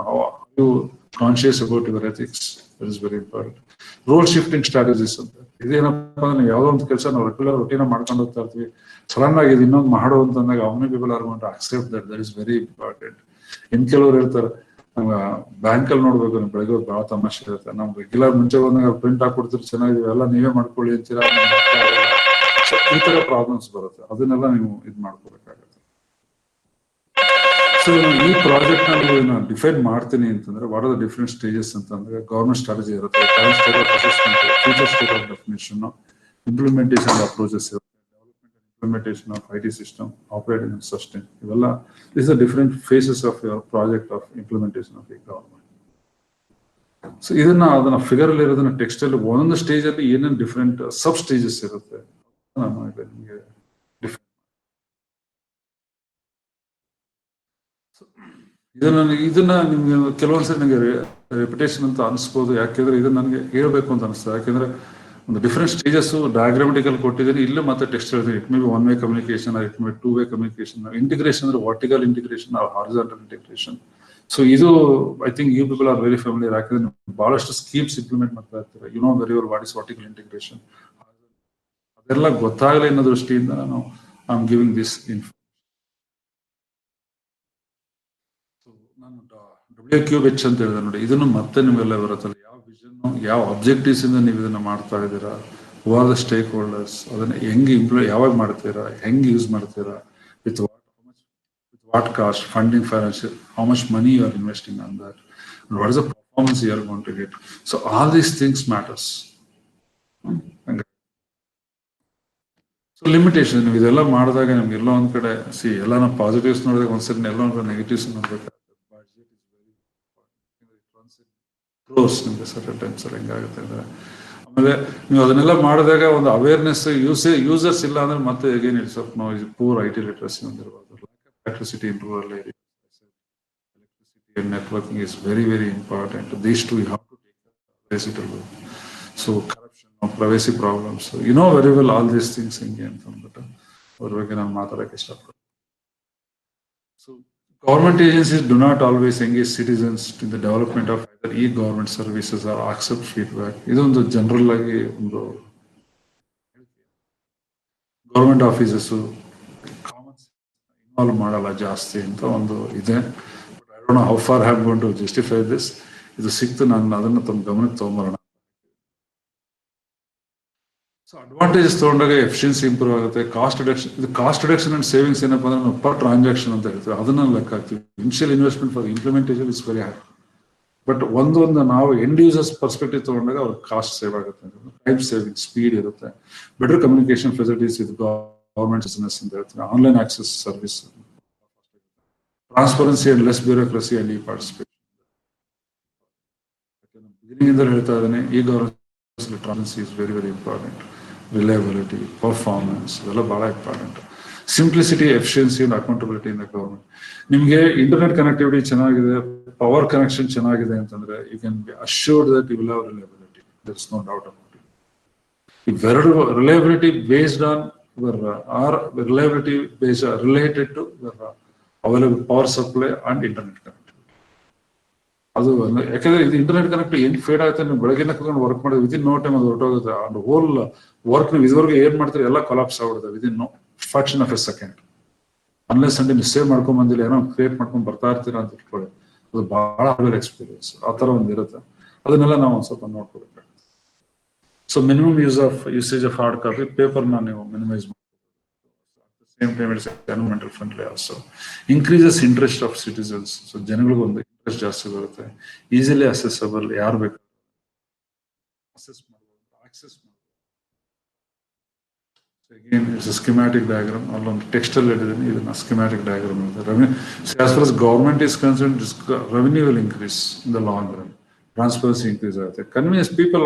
you conscious about your ethics, that is very important. Role shifting strategies ಅಂತ ಇದೇನಪ್ಪ ಅಂದ್ರೆ ಯಾವುದೋ ಒಂದು ಕೆಲಸ ನಾವು ರೆಗ್ಯುಲರ್ ರೊಟೀನ್ ಮಾಡ್ಕೊಂಡು ಹೋಗ್ತಾ ಇರ್ತೀವಿ, ಸಡನ್ ಆಗಿ ಇದು ಇನ್ನೊಂದು ಮಾಡು ಅಂತಂದಾಗ ಅವನೇ people are going to accept that. That is very important. ಇನ್ ಕೆಲವರು ಹೇಳ್ತಾರೆ ನಮ್ಗೆ ಬ್ಯಾಂಕ್ ಅಲ್ಲಿ ನೋಡ್ಬೇಕು, ನಿಮ್ ಬೆಳಗ್ಗೆ ಬಹಳ ತಮಾಷೆ ಇರುತ್ತೆ. ನಮ್ ರೆಗ್ಯುಲರ್ ಮುಂಚೆ ಬಂದಾಗ ಪ್ರಿಂಟ್ ಹಾಕೊಡ್ತೀರಿ, ಚೆನ್ನಾಗಿದೆ, ಎಲ್ಲ ನೀವೇ ಮಾಡ್ಕೊಳ್ಳಿ ಅಂತೀರಾ. ಈ ತರ ಪ್ರಾಬ್ಲಮ್ಸ್ ಬರುತ್ತೆ. ಅದನ್ನೆಲ್ಲ ನೀವು ಇದು ಮಾಡ್ಕೋಬೇಕಾಗುತ್ತೆ. ಸೊ ಈ ಪ್ರಾಜೆಕ್ಟ್ ನಲ್ಲಿ ನಾನು ಡಿಫೈನ್ ಮಾಡ್ತೀನಿ ಅಂತಂದ್ರೆ what are the different stages ಅಂತಂದ್ರೆ ಗವರ್ಮೆಂಟ್ ಸ್ಟ್ರಾಟಜಿ ಇರುತ್ತೆ, current state of assessment, future state of definition, implementation approaches ಇರುತ್ತೆ, development and implementation of IT system, operating and sustain. ಇವೆಲ್ಲ is the different phases of your project of implementation of e-government. So ಅದನ್ನ figure ಅಲ್ಲಿ ಇರೋದನ್ನ text ಅಲ್ಲಿ ಒಂದೊಂದು stage ಅಲ್ಲಿ ಏನೇನು different ಸಬ್ stages ಇರುತ್ತೆ ನಾನು ನಿಮಗೆ ಇದನ್ನ ನಿಮ್ಗೆ ಕೆಲವೊಂದ್ಸರಿ ನನಗೆ ರೆಪ್ಯುಟೇಷನ್ ಅಂತ ಅನಿಸ್ಬೋದು. ಯಾಕೆಂದ್ರೆ ಇದನ್ನ ನನಗೆ ಹೇಳ್ಬೇಕು ಅಂತ ಅನಿಸ್ತದೆ. ಯಾಕೆಂದ್ರೆ ಒಂದು ಡಿಫರೆಂಟ್ ಸ್ಟೇಜಸ್ ಡಯಾಗ್ರಾಮೆಟಿಕಲ್ ಕೊಟ್ಟಿದ್ದೀನಿ, ಇಲ್ಲ ಮತ್ತೆ ಟೆಕ್ಸ್ಟ್ ಹೇಳ್ತೀನಿ. It may be one way communication, it may 2 way communication. Integration ಅಂದ್ರೆ vertical integration or horizontal integration. So ಇದು I think you people are very familiar. ಯಾಕಂದ್ರೆ ಬಹಳಷ್ಟು ಸ್ಕೀಮ್ಸ್ ಇಂಪ್ಲಿಮೆಂಟ್ ಮಾಡ್ತಾ ಇರ್ತಾರೆ. You know very well what is vertical integration. ಅದೆಲ್ಲ ಗೊತ್ತಾಗಲಿ ಅನ್ನೋ ದೃಷ್ಟಿಯಿಂದ ನಾನು I am giving this info. ನಾನು WQH ಅಂತ ಹೇಳಿದೆ ನೋಡಿ, ಇದನ್ನು ಮತ್ತೆ ನಿಮ್ಗೆಲ್ಲ ಬರುತ್ತಲ್ಲ, ಯಾವ ವಿಷನ್, ಯಾವ ಅಬ್ಜೆಕ್ಟಿವ್ಸ್ ಇಂದ ನೀವು ಇದನ್ನ ಮಾಡ್ತಾ ಇದ್ದೀರಾ, who are the stake holders, ಅದನ್ನ ಹೆಂಗ್ ಯಾವಾಗ ಮಾಡ್ತೀರಾ, ಹೆಂಗ್ ಯೂಸ್ ಮಾಡ್ತೀರಾ, with what cost, funding, financial, how much money you are investing on that, and what is the performance you are going to get. So all these things matters. So limitation ನೀವು ಇದೆಲ್ಲ ಮಾಡಿದಾಗ ನಿಮ್ಗೆ ಎಲ್ಲೋ ಒಂದ್ ಕಡೆ ಎಲ್ಲ ನಾವು positives ನೋಡಿದಾಗ ಒಂದ್ಸರಿ ಎಲ್ಲೋ ಒಂದ್ ಕಡೆ ನೆಗೆಟಿವ್ಸ್ ನೋಡ್ಬೇಕಾಗುತ್ತೆ. ಕ್ರೋಸ್ ನಿಮ್ಗೆ ಸರ್ಟನ್ ಟೈಮ್ಸ್ ಅಲ್ಲಿ ಹೆಂಗಾಗುತ್ತೆ ಅಂದ್ರೆ, ಆಮೇಲೆ ನೀವು ಅದನ್ನೆಲ್ಲ ಮಾಡಿದಾಗ ಒಂದು ಅವೇರ್ನೆಸ್ ಯೂಸರ್ಸ್ ಇಲ್ಲ ಅಂದ್ರೆ ಮತ್ತೆ again it's of no is poor IT literacy ಹೊಂದಿರಬಹುದು. Electricity in rural area, electricity and networking is very, very important. These two you have to take place it will. So corruption, privacy problems. So, you know very well all these things ಹಿಂಗೆ ಅಂತ ಅಂದ್ಬಿಟ್ಟು ಅವ್ರ ಬಗ್ಗೆ ನಾನು ಮಾತಾಡಕ್ಕೆ ಇಷ್ಟಪಡ್ತೀನಿ. So government agencies do not always engage citizens in the development of either e-government services or accept feedback. ಇದೊಂದು general ಆಗಿ ಒಂದು ಗವರ್ಮೆಂಟ್ ಆಫೀಸಸ್ ಕಾಮನ್ಸ್ ಇನ್ವಾಲ್ವ್ ಮಾಡಲ್ಲ ಜಾಸ್ತಿ ಅಂತ ಒಂದು ಇದೆ. I don't know how far I am going to justify this. ಇದು ಸಿಕ್ತು, ನಾನು ಅದನ್ನು ತಮ್ಮ ಗಮನಕ್ಕೆ ತಗೊಂಬರೋಣ. ಸೊ ಅಡ್ವಾಂಟೇಜಸ್ ತಗೊಂಡಾಗ ಎಫಿಷಿಯನ್ಸಿ ಇಂಪ್ರೂವ್ ಆಗುತ್ತೆ, ಕಾಸ್ಟ್ ರಿಡಕ್ಷನ್ ಅಂಡ್ ಸೇವಿಂಗ್ಸ್ ಏನಪ್ಪಾ ಅಂದ್ರೆ ನಾವು ಪರ್ ಟ್ರಾನ್ಸಾಕ್ಷನ್ ಅಂತ ಹೇಳ್ತೀವಿ, ಅದನ್ನ ಲೆಕ್ಕ ಹಾಕ್ತೀವಿ. Initial investment for implementation is very high, but ಒಂದು ನಾವು ಎಂಡ್ ಯೂಸರ್ಸ್ ಪರ್ಸ್ಪೆಕ್ಟಿವ್ ತಗೊಂಡಾಗ ಅವ್ರ ಕಾಸ್ಟ್ ಸೇವ್ ಆಗುತ್ತೆ, ಟೈಮ್ ಸೇವಿಂಗ್, ಸ್ಪೀಡ್ ಇರುತ್ತೆ, ಬೆಟರ್ ಕಮ್ಯುನಿಕೇಶನ್ ಫೆಸಿಲಿಟೀಸ್ ಇದು ಗವರ್ಮೆಂಟ್ ಬಿಸಿನೆಸ್ ಅಂತ ಹೇಳ್ತೀವಿ, online access service, transparency and less bureaucracy and E participation. Beginning ಇಂದ ಹೇಳ್ತಾ ಇದ್ದೇನೆ, ಈ governance transparency is very very important. Reliability, performance ಇವೆಲ್ಲ ಬಹಳ important. Simplicity, efficiency and accountability in the government. ನಿಮಗೆ ಇಂಟರ್ನೆಟ್ ಕನೆಕ್ಟಿವಿಟಿ ಚೆನ್ನಾಗಿದೆ, ಪವರ್ ಕನೆಕ್ಷನ್ ಚೆನ್ನಾಗಿದೆ ಅಂತಂದ್ರೆ you can be assured that you will have reliability. There is no doubt about it. ಇವೆರಡು reliability based on or reliability based related to available power supply and internet connectivity. ಅದು ಯಾಕಂದ್ರೆ ಇದು internet connect ಏನ್ feed ಆಗುತ್ತೆ, ನೀವು ಬೆಳಗ್ಗೆ ಕೂತ್ಕೊಂಡು work ಮಾಡಿದ್ರೆ ವಿದಿನ್ ನೋ ಟೈಮ್ ಅದು ಹೊರಟೋಗುತ್ತೆ. ಅಂಡ್ ಹೋಲ್ ವರ್ಕ್ ನೀವು ಇದುವರೆಗೂ ಏನ್ ಮಾಡ್ತೀರಿ ಎಲ್ಲ ಕೊಲಾಪ್ಸ್ ಆಗ್ಬಿಡುತ್ತೆ within no fraction of a second. Unless ಅಂದ್ರೆ ನೀವು ಸೇವ್ ಮಾಡ್ಕೊಂಡ್ ಬಂದಿಲ್ಲ, ಏನೋ ಕ್ರಿಯೇಟ್ ಮಾಡ್ಕೊಂಡ್ ಬರ್ತಾ ಇರ್ತೀರಾ ಅಂತ ಇಟ್ಕೊಳ್ಳಿ, ಅದು ಬಹಳ ಹಾರ್ಡ್ವೇರ್ ಎಕ್ಸ್ಪೀರಿಯನ್ಸ್ ಆ ತರ ಒಂದು ಇರುತ್ತೆ. ಅದನ್ನೆಲ್ಲ ನಾವು ಒಂದ್ ಸ್ವಲ್ಪ ನೋಡ್ಕೋಬೇಕಾಗುತ್ತೆ. So minimum usage of hard copy, ಪೇಪರ್ನ ನೀವು ಮಿನಿಮೈಸ್ ಮಾಡಿ. Same time it's environmental friendly also. Increases interest of citizens. So ಜನಗಳಿಗೆ ಒಂದು ಇಂಟ್ರೆಸ್ಟ್ ಜಾಸ್ತಿ ಬರುತ್ತೆ. ಈಸಿಲಿ ಅಸೆಸಬಲ್, ಯಾರು ಬೇಕು ಅಸೆಸ್ ಮಾಡಬಹುದು, ಆಕ್ಸೆಸ್ ಮಾಡಬಹುದು. So again it's a schematic diagram. ಅಲ್ಲೊಂದು ಟೆಕ್ಸ್ಟ್ ಅಲ್ಲಿ ಹೇಳಿದ್ದೀನಿ, ಇದನ್ನ schematic diagram ಅಂತ. So as far as government is concerned, revenue will increase in the long run. Transparency increase ಆಗುತ್ತೆ. Convenience people,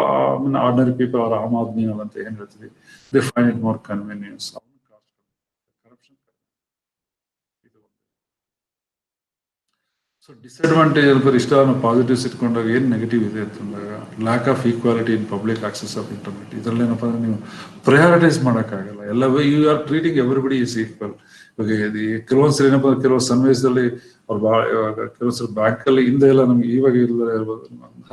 ordinary people or aam aadmi ಅಂತ ಏನ್ ಹೇಳ್ತೀವಿ, they find it more convenience. So disadvantage ಅಂತ ಇಷ್ಟ ಪಾಸಿಟಿವ್ಸ್ ಇಟ್ಕೊಂಡಾಗ ಏನ್ negative ಇದೆ ಅಂತಂದಾಗ, lack of equality in public access of internet. ಇದರಲ್ಲಿ ಏನಪ್ಪಾ ಅಂದ್ರೆ ನೀವು ಪ್ರಯಾರಿಟೈಸ್ ಮಾಡೋಕ್ಕಾಗಲ್ಲ. ಎಲ್ಲ you are treating everybody is equal. ಇವಾಗ ಕೆಲವೊಂದ್ಸರಿ ಏನಪ್ಪಾ, ಕೆಲವು ಸನ್ನಿವೇಶದಲ್ಲಿ ಅವ್ರು ಕೆಲವೊಂದ್ಸರಿ ಬ್ಯಾಂಕ್ ಅಲ್ಲಿ ಹಿಂದೆ ಎಲ್ಲ ನಮ್ಗೆ ಇವಾಗ ಇಲ್ಲ ಇರ್ಬೋದು,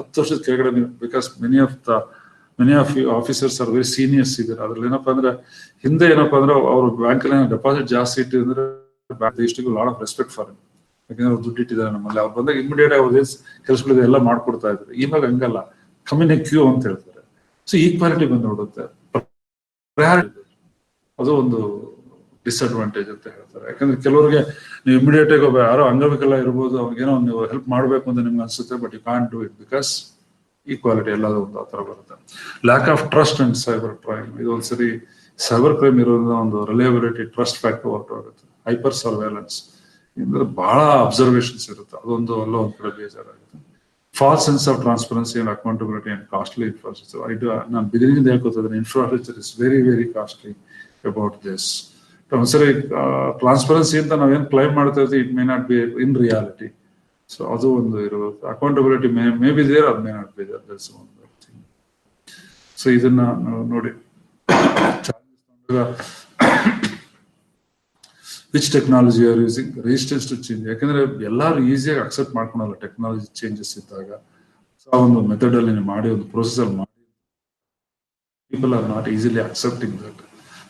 10 ವರ್ಷದ ಕೆಳಗಡೆ ನೀವು, because many of you officers are very seniors ಇದ್ದಾರೆ. ಅದ್ರಲ್ಲಿ ಏನಪ್ಪಾ ಅಂದ್ರೆ ಹಿಂದೆ ಏನಪ್ಪಾ ಅಂದ್ರೆ ಅವ್ರು ಬ್ಯಾಂಕ್ ಅಲ್ಲಿ ಡೆಪಾಸಿಟ್ ಜಾಸ್ತಿ ಇಟ್ಟಿದ್ರೆ ಇಷ್ಟಿಗೂ ಲಾಟ್ ಆಫ್ ರೆಸ್ಪೆಕ್ಟ್ ಫಾರ್. ಯಾಕಂದ್ರೆ ಅವ್ರು ದುಡ್ಡು ಇಟ್ಟಿದ್ದಾರೆ ನಮ್ಮಲ್ಲಿ, ಅವ್ರು ಬಂದಾಗ ಇಮಿಡಿಯೇಟ್ ಆಗಿ ಅವ್ರ ಕೆಲಸಗಳು ಎಲ್ಲ ಮಾಡ್ಕೊಡ್ತಾ ಇದ್ರು. ಇವಾಗ ಹಂಗಲ್ಲ, ಕಮ್ಮಿನ ಕ್ಯೂ ಅಂತ ಹೇಳ್ತಾರೆ. ಸೊ ಈಕ್ವಾಲಿಟಿ ಬಂದ್ಬಿಡುತ್ತೆ, ಅದು ಒಂದು ಡಿಸ್ಅಡ್ವಾಂಟೇಜ್ ಅಂತ ಹೇಳ್ತಾರೆ. ಯಾಕಂದ್ರೆ ಕೆಲವರಿಗೆ ನೀವು ಇಮಿಡಿಯೇಟ್ ಆಗಿ ಯಾರೋ ಅಂಗವಿಕಲ ಇರ್ಬೋದು, ಅವ್ರಿಗೇನೋ ನೀವು ಹೆಲ್ಪ್ ಮಾಡ್ಬೇಕು ಅಂತ ನಿಮ್ಗೆ ಅನ್ಸುತ್ತೆ, but you can't do it because equality ಎಲ್ಲದೂ ಒಂದು ಆ ತರ ಬರುತ್ತೆ. Lack of trust and cyber crime, ಇದೊಂದ್ಸರಿ ಸೈಬರ್ ಕ್ರೈಮ್ ಇರೋದ್ರಿಂದ ಒಂದು ರಿಲಯಬಿಲಿಟಿ, ಟ್ರಸ್ಟ್ ಫ್ಯಾಕ್ಟರ್ ಹೊರಟೋಗುತ್ತೆ. ಹೈಪರ್ ಸರ್ವೇಲೆನ್ಸ್ ಅಂದ್ರೆ ಬಹಳ ಅಬ್ಸರ್ವೇಷನ್ಸ್ ಇರುತ್ತೆ, ಅದೊಂದು ಅಲ್ಲೋ ಒಂದ್ ಕಡೆ ಬೇಜಾರಾಗುತ್ತೆ. False sense of transparency and accountability and costly infrastructure. ನಾನು ಬಿಗಿನಿಂಗ್ ಹೇಳ್ಕೊತಿದ್ದೇನೆ, infrastructure is very very costly about this. ಒಂದ್ಸರಿ ಟ್ರಾನ್ಸ್ಪರೆನ್ಸಿ ಅಂತ ನಾವೇನ್ ಕ್ಲೈಮ್ ಮಾಡ್ತಾ ಇರ್ತೀವಿ, it May not be in reality. So ಅದು ಒಂದು ಇರುತ್ತೆ. ಅಕೌಂಟಬಿಲಿಟಿ ಮೇ ಬಿ ದೇರ್, ಅದು may not be there. That's one thing. So ಇದನ್ನ ನೋಡಿ, which technology are using, resistance to change. ಯಾಕಂದ್ರೆ ಎಲ್ಲರೂ ಈಸಿಯಾಗಿ ಅಕ್ಸೆಪ್ಟ್ ಮಾಡ್ಕೊಳಲ್ಲ ಟೆಕ್ನಾಲಜಿ ಚೇಂಜಸ್ ಇದ್ದಾಗ. ಸೊ ಆ ಒಂದು ಮೆಥಡ್ ಅಲ್ಲಿ ಮಾಡಿ, ಒಂದು ಪ್ರೊಸೆಸ್ ಅಲ್ಲಿ ಮಾಡಿ, people are not easily accepting that.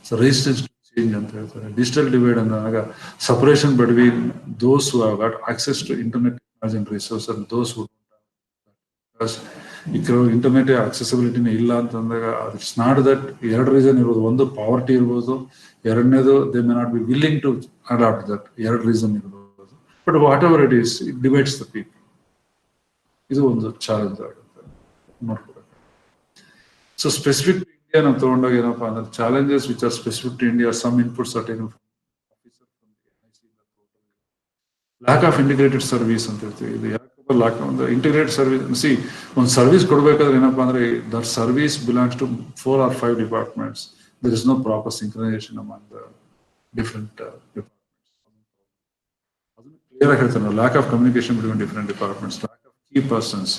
So resistance to change ಅಂತ ಹೇಳ್ತಾರೆ. ಡಿಜಿಟಲ್ ಡಿವೈಡ್ ಅಂದಾಗ separation between those who have got access to internet technology and resource and those who ಈ ಕೆಲವು ಇಂಟರ್ನೆಟ್ ಅಕ್ಸೆಸಿಬಿಲಿಟಿನೇ ಇಲ್ಲ ಅಂತಂದಾಗ, ಇಟ್ಸ್ ನಾಟ್ ದಟ್. ಎರಡು reason ಇರ್ಬೋದು, ಒಂದು ಪಾವರ್ಟಿ ಇರ್ಬೋದು, ಎರಡನೇದು they may not be willing to adapt that. ಎರಡು ರೀಸನ್ ಇರ್ಬೋದು, but whatever it is, it divides the people. ಇದು ಒಂದು ಚಾಲೆಂಜ್ ಆಗುತ್ತೆ, ನೋಡ್ಕೊಬೇಕು. ಸೊ ಸ್ಪೆಸಿಫಿಕ್ ನಾವು ತಗೊಂಡಾಗ ಏನಪ್ಪಾ ಅಂದ್ರೆ challenges which are specific to India, some inputs are taken lack of integrated service ಅಂತ ಹೇಳ್ತೀವಿ. ಇದು ಯಾಕಪ್ಪ ಲ್ಯಾಕ್ ಒಂದು ಇಂಟಿಗ್ರೇಟೆಡ್ ಸರ್ವಿಸ್, ಸಿ ಒಂದು ಸರ್ವಿಸ್ ಕೊಡ್ಬೇಕಾದ್ರೆ ಏನಪ್ಪಾ ಅಂದ್ರೆ that service belongs to 4 or 5 departments. There is no proper synchronisation among the different departments. ಅದನ್ನು ಕ್ಲಿಯರ್ ಆಗಿ ಹೇಳ್ತಾರೆ, lack of communication between different departments, lack of key persons,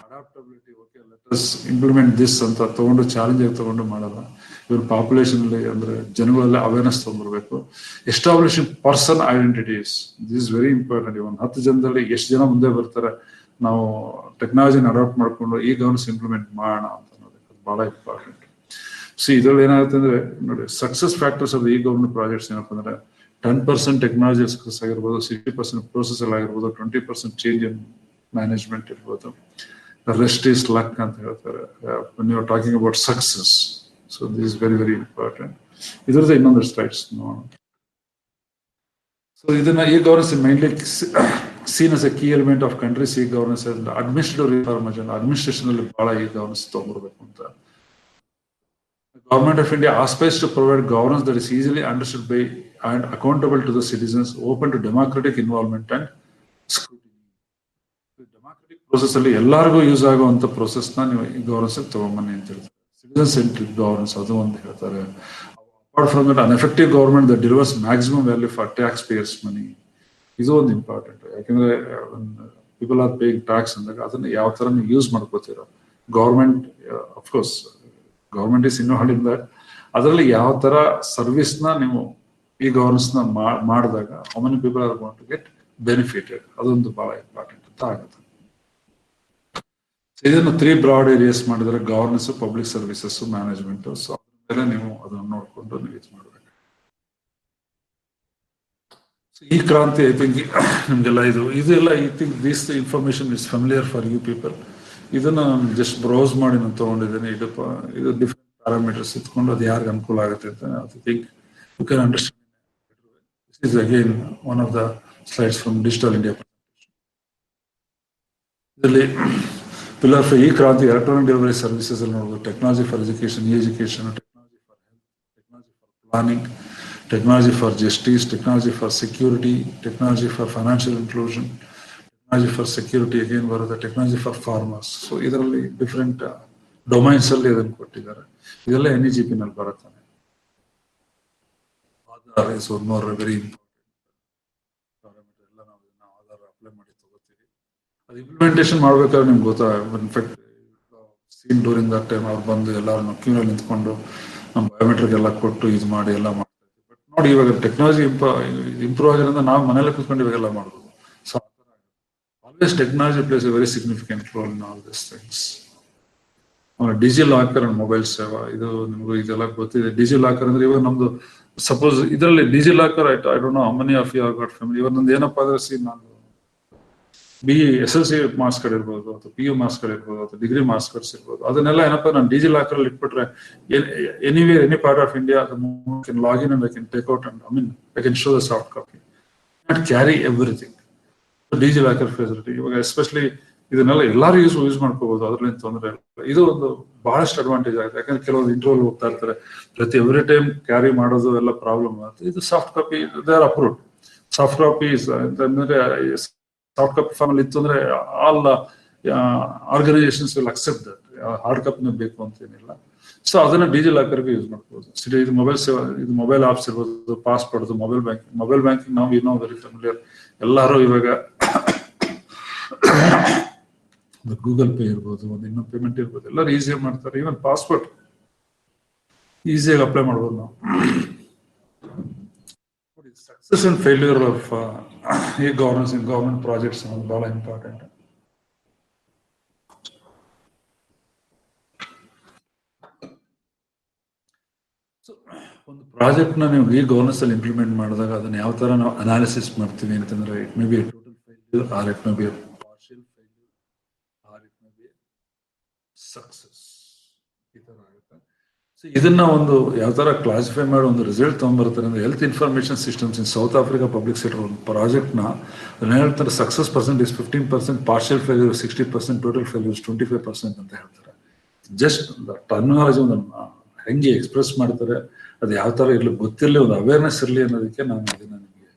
adaptability. Okay let us implement this ಅಂತ ತಗೊಂಡು challenge ಆಗಿ ತಗೊಂಡು ಮಾಡಲ್ಲ. ಇವ್ರ population ಅಲ್ಲಿ ಅಂದ್ರೆ ಜನಗಳಲ್ಲಿ ಅವೇರ್ನೆಸ್ ತಗೊಂಡ್ಬರ್ಬೇಕು. Establishing person identities, this is very important. Even 10 ಜನದಲ್ಲಿ ಎಷ್ಟು ಜನ ಮುಂದೆ ಬರ್ತಾರೆ, ನಾವು ಟೆಕ್ನಾಲಜಿನ ಅಡಾಪ್ಟ್ ಮಾಡ್ಕೊಂಡು ಈ ಗವರ್ನೆನ್ಸ್ ಇಂಪ್ಲಿಮೆಂಟ್ ಮಾಡೋಣ ಅಂತ ಅನ್ನೋದು ಬಹಳ ಇಂಪಾರ್ಟೆಂಟ್. ಸಿ ಇದ್ರಲ್ಲಿ ಏನಾಗುತ್ತೆ ಅಂದ್ರೆ ನೋಡಿ, success factors of e government projects ಏನಪ್ಪ ಅಂದ್ರೆ 10% ಟೆಕ್ನಾಲಜಿ ಸಕ್ಸಸ್ ಆಗಿರ್ಬೋದು, 60% ಪ್ರೋಸೆಸ್ ಅಲ್ಲಿ ಆಗಿರ್ಬೋದು, 20% ಚೇಂಜ್ ಇನ್ ಮ್ಯಾನೇಜ್ಮೆಂಟ್ ಇರ್ಬೋದು. The rest is luck ಅಂತ ಹೇಳ್ತಾರೆ when you are talking about success. So this is very very important. ಇದರದ್ದು ಇನ್ನೊಂದು ಸ್ಲೈಡ್ಸ್ ನೋಡೋಣ. ಸೊ ಇದನ್ನ ಈ governance mainly seen as a key element of country's e-governance and administrative reform agenda. Administration ಅಲ್ಲಿ ಬಹಳ ಈ ಗವರ್ನೆನ್ಸ್ ತಗೊಂಡ್ಬರ್ಬೇಕು ಅಂತ. Government of India aspires to provide governance that is easily understood by and accountable to the citizens, open to democratic involvement and scrutiny. Democratic process ಅಲ್ಲಿ ಎಲ್ಲರಿಗೂ use ಆಗುವಂತ process ನ ನೀವು ಈ ಗವರ್ನೆನ್ಸ್ ತಗೊಂಬನ್ನಿ ಅಂತ ಹೇಳ್ತಾರೆ. ಸಿಟಿಸನ್ ಸೆಂಟ್ರಿಕ್ ಗವರ್ನೆನ್ಸ್ ಅದು ಅಂತ ಹೇಳ್ತಾರೆ. Apart from that, an effective government that delivers maximum value for taxpayers money. ಇದು ಒಂದು ಇಂಪಾರ್ಟೆಂಟ್. ಯಾಕಂದ್ರೆ ಪೀಪಲ್ ಆರ್ ಪೇಯಿಂಗ್ ಟ್ಯಾಕ್ಸ್ ಅಂದಾಗ ಅದನ್ನ ಯಾವ ತರ ನೀವು ಯೂಸ್ ಮಾಡ್ಕೋತೀರೋ, government of course government is involved in that. ಅದರಲ್ಲಿ ಯಾವ ತರ ಸರ್ವಿಸ್ ನ ನೀವು ಈ ಗವರ್ನೆನ್ಸ್ ನ ಮಾಡಿದಾಗ how many people are going to get benefited, ಅದೊಂದು ಬಹಳ ಇಂಪಾರ್ಟೆಂಟ್ ಅಂತ ಆಗುತ್ತೆ. ಇದನ್ನು 3 ಬ್ರಾಡ್ ಏರಿಯಾಸ್ ಮಾಡಿದ್ರೆ, governance, public services, management. So ಅದ್ರ ಮೇಲೆ ನೀವು ಅದನ್ನು ನೋಡ್ಕೊಂಡು ನೀವು ಇದು ಮಾಡಬೇಕು. ಈ ಕ್ರಾಂತಿ ಐ ಥಿಂಕ್ ನಿಮ್ಗೆಲ್ಲ ಇದೆಲ್ಲ I think this information is familiar for you people. ಇದನ್ನ ನಾನು ಜಸ್ಟ್ ಬ್ರೌಸ್ ಮಾಡಿ ನಾನು ತಗೊಂಡಿದ್ದೇನೆ. ಇದು ಡಿಫ್ರೆಂಟ್ ಪ್ಯಾರಾಮೀಟರ್ಸ್ ಇಟ್ಕೊಂಡು ಅದು ಯಾರಿಗೆ ಅನುಕೂಲ ಆಗುತ್ತೆ ಅಂತ I think you can understand. This is again one of the slides from digital India. ಇದರಲ್ಲಿ pillar for e Kranti electronic delivery services ಅಲ್ಲಿ ನೋಡಬಹುದು. Technology for education, technology for health, technology for planning, technology for justice, technology for security, technology for financial inclusion, technology for security again ಬರುತ್ತೆ, technology for farmers. So ಇದರಲ್ಲಿ different domains ಅಲ್ಲಿ ಇದನ್ನು ಕೊಟ್ಟಿದ್ದಾರೆ. ಇದೆಲ್ಲ NEGP ನಲ್ಲಿ ಬರುತ್ತಾನೆ. Aadhaar is one more very important parameter. ಎಲ್ಲ ನಾವು ಆಧಾರ್ ಅಪ್ಲೈ ಮಾಡಿ ತಗೋತೀವಿ. ಅದು ಇಂಪ್ಲಿಮೆಂಟೇಷನ್ ಮಾಡ್ಬೇಕಾದ್ರೆ ನಿಮ್ಗೆ ಗೊತ್ತಾ, in fact seen during that time ಅವ್ರು ಬಂದು ಎಲ್ಲರೂ ಕ್ಯೂನಲ್ಲಿ ನಿಂತ್ಕೊಂಡು ನಮ್ಮ ಬಯೋಮೆಟ್ರಿಕ್ ಎಲ್ಲ ಕೊಟ್ಟು ಇದು ಮಾಡಿ ಎಲ್ಲ ಮಾಡ್ತಾ ಇದ್ವಿ. ಬಟ್ ನೋಡಿ ಇವಾಗ ಟೆಕ್ನಾಲಜಿ ಇಂಪ್ರೂವ್ ಆಗಿರೋದ್ರಿಂದ ನಾವು ಮನೇಲಿ ಕೂತ್ಕೊಂಡು ಇವಾಗೆಲ್ಲ ಮಾಡ್ಬೋದು. So always technology plays a very significant role in all this things. DigiLocker and mobile Seva, ಇದು ನಿಮಗೂ ಇದೆಲ್ಲ ಗೊತ್ತಿದೆ. ಡಿಜಿ ಲಾಕರ್ ಅಂದ್ರೆ ಇವಾಗ ನಮ್ದು ಸಪೋಸ್ ಇದರಲ್ಲಿ DigiLocker I don't know how many of you have got family. ಇವಾಗ ನಂದು ಏನಪ್ಪಾ ಅಂದ್ರೆ ನಾನು SLC ಮಾರ್ಕ್ಸ್ ಕಾರ್ಡ್ ಇರ್ಬೋದು, ಅಥವಾ PU ಮಾರ್ಕ್ಸ್ ಕಾರ್ಡ್ ಇರ್ಬೋದು, ಅಥವಾ ಡಿಗ್ರಿ ಮಾರ್ಕ್ಸ್ ಕಾರ್ಡ್ಸ್ ಇರ್ಬೋದು, ಅದನ್ನೆಲ್ಲ ಏನಪ್ಪಾ ನಾನು ಡಿಜಿ ಲಾಕರ್ ಅಲ್ಲಿ ಇಟ್ಬಿಟ್ರೆ anywhere any part of India can log in and I can take out and I can show the soft copy and carry everything. DigiLocker facility ಇವಾಗ especially ಇದನ್ನೆಲ್ಲ ಎಲ್ಲರೂ use ಮಾಡ್ಕೋಬಹುದು, ಅದ್ರಲ್ಲಿ ತೊಂದರೆ ಇಲ್ಲ. ಇದು ಒಂದು ಬಹಳಷ್ಟು ಅಡ್ವಾಂಟೇಜ್ ಆಗುತ್ತೆ. ಯಾಕಂದ್ರೆ ಕೆಲವೊಂದು ಇಂಟರ್ವ್ಯೂ ಹೋಗ್ತಾ ಇರ್ತಾರೆ, ಎವ್ರಿ ಟೈಮ್ ಕ್ಯಾರಿ ಮಾಡೋದು ಎಲ್ಲ ಪ್ರಾಬ್ಲಮ್ ಆಗುತ್ತೆ. ಇದು soft copy they are approved. Soft copies ಅಂತಂದ್ರೆ ಸಾಫ್ಟ್ ಕಾಪಿ ಫಾರ್ಮ್ ಅಲ್ಲಿ ಇತ್ತು ಅಂದ್ರೆ all organisations will accept that. Hard ಕಾಪಿನ ಬೇಕು ಅಂತ ಏನಿಲ್ಲ. ಸೊ ಅದನ್ನ ಡಿಜಿ ಲಾಕರ್ಗೆ ಯೂಸ್ ಮಾಡ್ಬೋದು. ಇದು ಮೊಬೈಲ್ ಸೇವಾ, ಇದು ಮೊಬೈಲ್ ಆಪ್ಸ್ ಇರ್ಬೋದು, ಪಾಸ್ಪೋರ್ಟ್, ಮೊಬೈಲ್ ಬ್ಯಾಂಕಿಂಗ್ ನಾವು ವೆರಿ ಫೆಮಿಲಿಯರ್. ಎಲ್ಲರೂ ಇವಾಗ ಗೂಗಲ್ ಪೇ ಇರ್ಬೋದು, ಒಂದು ಇನ್ನೊಂದು ಪೇಮೆಂಟ್ ಇರ್ಬೋದು, ಎಲ್ಲರೂ ಈಸಿಯಾಗಿ ಮಾಡ್ತಾರೆ. ಈವನ್ ಪಾಸ್ಪೋರ್ಟ್ ಈಸಿಯಾಗಿ ಅಪ್ಲೈ ಮಾಡ್ಬೋದು ನಾವು. Success and failure of e governance in government projects ಅನ್ನೋದು ಬಹಳ ಇಂಪಾರ್ಟೆಂಟ್. ಒಂದು ಪ್ರಾಜೆಕ್ಟ್ ನ ನೀವು ಈ ಗವರ್ನೆನ್ಸ್ ಅಲ್ಲಿ ಇಂಪ್ಲಿಮೆಂಟ್ ಮಾಡಿದಾಗ ಅದನ್ನ ಯಾವ ತರ ನಾವು ಅನಾಲಿಸಿಸ್ ಮಾಡ್ತೀವಿ ಅಂತಂದ್ರೆ, it may be a total failure or it may be a partial failure or it may be success, ಈ ತರ ಆಗುತ್ತೆ. ಸೊ ಇದನ್ನ ಒಂದು ಯಾವ ತರ ಕ್ಲಾಸಿಫೈ ಮಾಡಿ ಒಂದು ರಿಸಲ್ಟ್ ತಗೊಂಡ್ಬರ್ತಾರೆ ಅಂದ್ರೆ, health information systems in south Africa public sector ಒಂದು ಪ್ರಾಜೆಕ್ಟ್ ನ ಹೇಳ್ತಾರೆ, success percent is 15%, partial failure 60%, total failure 25% ಅಂತ ಹೇಳ್ತಾರೆ. ಜಸ್ಟ್ ಟರ್ಮಿನಾಲಜಿ ಒಂದು ಹೆಂಗೆ ಎಕ್ಸ್ಪ್ರೆಸ್ ಮಾಡ್ತಾರೆ, ಅದು ಯಾವ ತರ ಇರ್ಲಿ ಗೊತ್ತಿರಲಿ, ಒಂದು ಅವೇರ್ನೆಸ್ ಇರಲಿ ಅನ್ನೋದಕ್ಕೆ ನಾನು ಇದನ್ನ ನಿಮಗೆ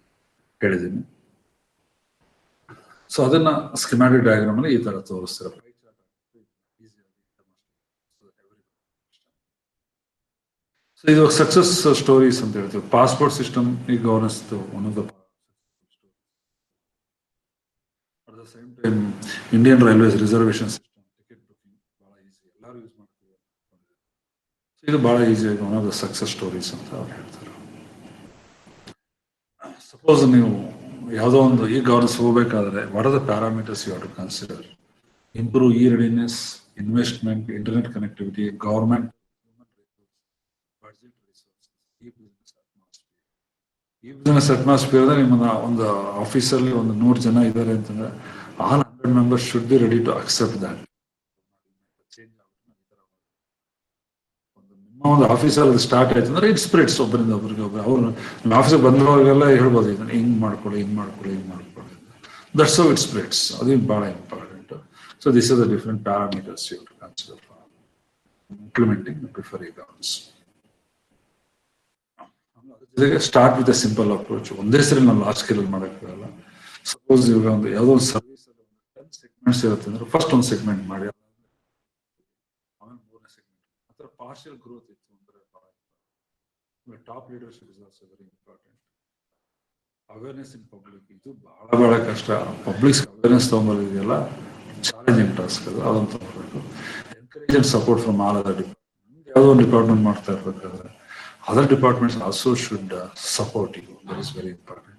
ಹೇಳಿದ್ದೀನಿ. ಸೊ ಅದನ್ನ ಸ್ಕಿಮ್ಯಾಟಿಕ್ ಡಯಾಗ್ರಾಮ್ ಅಲ್ಲಿ ಈ ತರ ತೋರಿಸ್ತಾರೆ. ಸೊ ಇದು ಸಕ್ಸಸ್ ಸ್ಟೋರೀಸ್ ಅಂತ ಹೇಳ್ತೀವಿ. Passport system e governance one of the at the same time Indian railways reservation system, ticket booking ಬಹಳ ಈಸಿ, ಎಲ್ಲರೂ ಯೂಸ್ ಮಾಡ್ತೀವಿ. ಇದು ಬಹಳ ಈಸಿ ಆಗಿ one of the success stories ಅಂತ ಅವ್ರು ಹೇಳ್ತಾರೆ. ಸಪೋಸ್ ನೀವು ಯಾವುದೋ ಒಂದು ಈ ಗವರ್ನೆನ್ಸ್ ಹೋಗ್ಬೇಕಾದ್ರೆ what are the parameters you have to consider? Improve e readiness, investment, internet connectivity, government, budget resources, e business atmosphere ನಿಮ್ಮ ಒಂದು ಆಫೀಸಲ್ಲಿ ಒಂದು 100 ಜನ ಇದ್ದಾರೆ ಅಂತಂದ್ರೆ all 100 members should be ready to accept that. ನಿಮ್ಮ ಒಂದು ಆಫೀಸಲ್ಲಿ ಸ್ಟಾರ್ಟ್ ಆಯ್ತು ಅಂದ್ರೆ ಇಟ್ ಸ್ಪ್ರೆಡ್ಸ್ ಒಬ್ಬರಿಂದ ಒಬ್ಬರಿಗೆ. ಅವ್ರು ನಿಮ್ಮ ಆಫೀಸಿಗೆ ಬಂದವರಿಗೆಲ್ಲ ಹೇಳ್ಬೋದು ಇದನ್ನ ಹಿಂಗ್ ಮಾಡ್ಕೊಳ್ಳಿ, ಹಿಂಗ್ ಮಾಡ್ಕೊಳ್ಳಿ, ಹಿಂಗ್ ಮಾಡ್ಕೊಳ್ಳಿ. That's how it spreads. ಅದು ಬಹಳ important. So this are the different parameters you to consider for implementing prefer governance. ಜೊತೆಗೆ start with a simple approach. ಒಂದೇ ಸರಿ ನಾವು ಲಾರ್ಜ್ ಸ್ಕೇಲ್ ಅಲ್ಲಿ ಮಾಡೋಕ್ಕಾಗಲ್ಲ. ಸಪೋಸ್ ಇವಾಗ ಒಂದು ಯಾವುದೋ ಒಂದು ಸರ್ವಿಸ್ ಅಲ್ಲಿ 10 ಸೆಗ್ಮೆಂಟ್ಸ್ ಇರುತ್ತೆ ಅಂದ್ರೆ ಫಸ್ಟ್ ಒಂದು ಸೆಗ್ಮೆಂಟ್ ಮಾಡಿ, ಆಮೇಲೆ 3ನೇ ಸೆಗ್ಮೆಂಟ್. ಆ ಥರ ಪಾರ್ಷಿಯಲ್ ಗ್ರೋತ್ ಇತ್ತು ಅಂದ್ರೆ top leadership is also very important. Awareness in public ಇದು ಬಹಳ ಕಷ್ಟ. ಪಬ್ಲಿಕ್ ಅವೇರ್ನೆಸ್ ತಗೊಂಡಿದೆಯಲ್ಲ ಚಾಲೆಂಜಿಂಗ್ ಟಾಸ್ಕ್. ಅದನ್ನು ತಗೋಬೇಕು. Encourage and support from all other department. ಯಾವುದೋ ಒಂದು ಡಿಪಾರ್ಟ್ಮೆಂಟ್ ಮಾಡ್ತಾ ಇರ್ಬೇಕಾದ್ರೆ other departments also should support you. That is very important.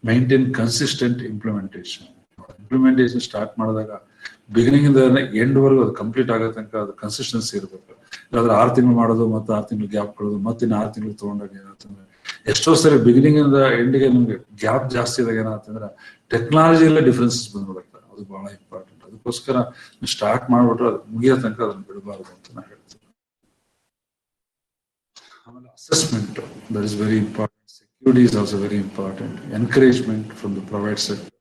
Maintain consistent implementation. Implementation start ಮಾಡಿದಾಗ ಬಿಗಿನಿಂಗ್ ಇಂದ ಎಂಡ್ ವರೆಗೂ ಅದು ಕಂಪ್ಲೀಟ್ ಆಗೋ ತನಕ ಅದು ಕನ್ಸಿಸ್ಟೆನ್ಸಿ ಇರಬೇಕು. ಇಲ್ಲಾಂದ್ರೆ 6 ತಿಂಗಳು ಮಾಡೋದು ಮತ್ತೆ 6 ತಿಂಗಳು ಗ್ಯಾಪ್ ಕೊಡೋದು, ಮತ್ತೆ 6 ತಿಂಗಳು ತಗೊಂಡಾಗ ಏನಾಗ್ತಂದ್ರೆ ಎಷ್ಟೋ ಸರಿ ಬಿಗಿನಿಂಗ್ ಇಂದ ಎಂಡ್ಗೆ ನಿಮ್ಗೆ ಗ್ಯಾಪ್ ಜಾಸ್ತಿ ಇದ್ದಾಗ ಏನಾಗ್ತಂದ್ರೆ ಟೆಕ್ನಾಲಜಿಯಲ್ಲೇ ಡಿಫ್ರೆನ್ಸಸ್ ಬಂದ್ಬಿಡುತ್ತೆ. ಅದು ಬಹಳ ಇಂಪಾರ್ಟೆಂಟ್. ಅದಕ್ಕೋಸ್ಕರ ನೀವು ಸ್ಟಾರ್ಟ್ ಮಾಡ್ಬಿಟ್ರೆ ಅದು ಮುಗಿಯೋ ತನಕ ಅದನ್ನು ಬಿಡಬಾರ್ದು ಅಂತ ನಾನು ಹೇಳ್ತೀನಿ. ಆಮೇಲೆ assessment, that is very important. Security is also very important. Encouragement from the private sector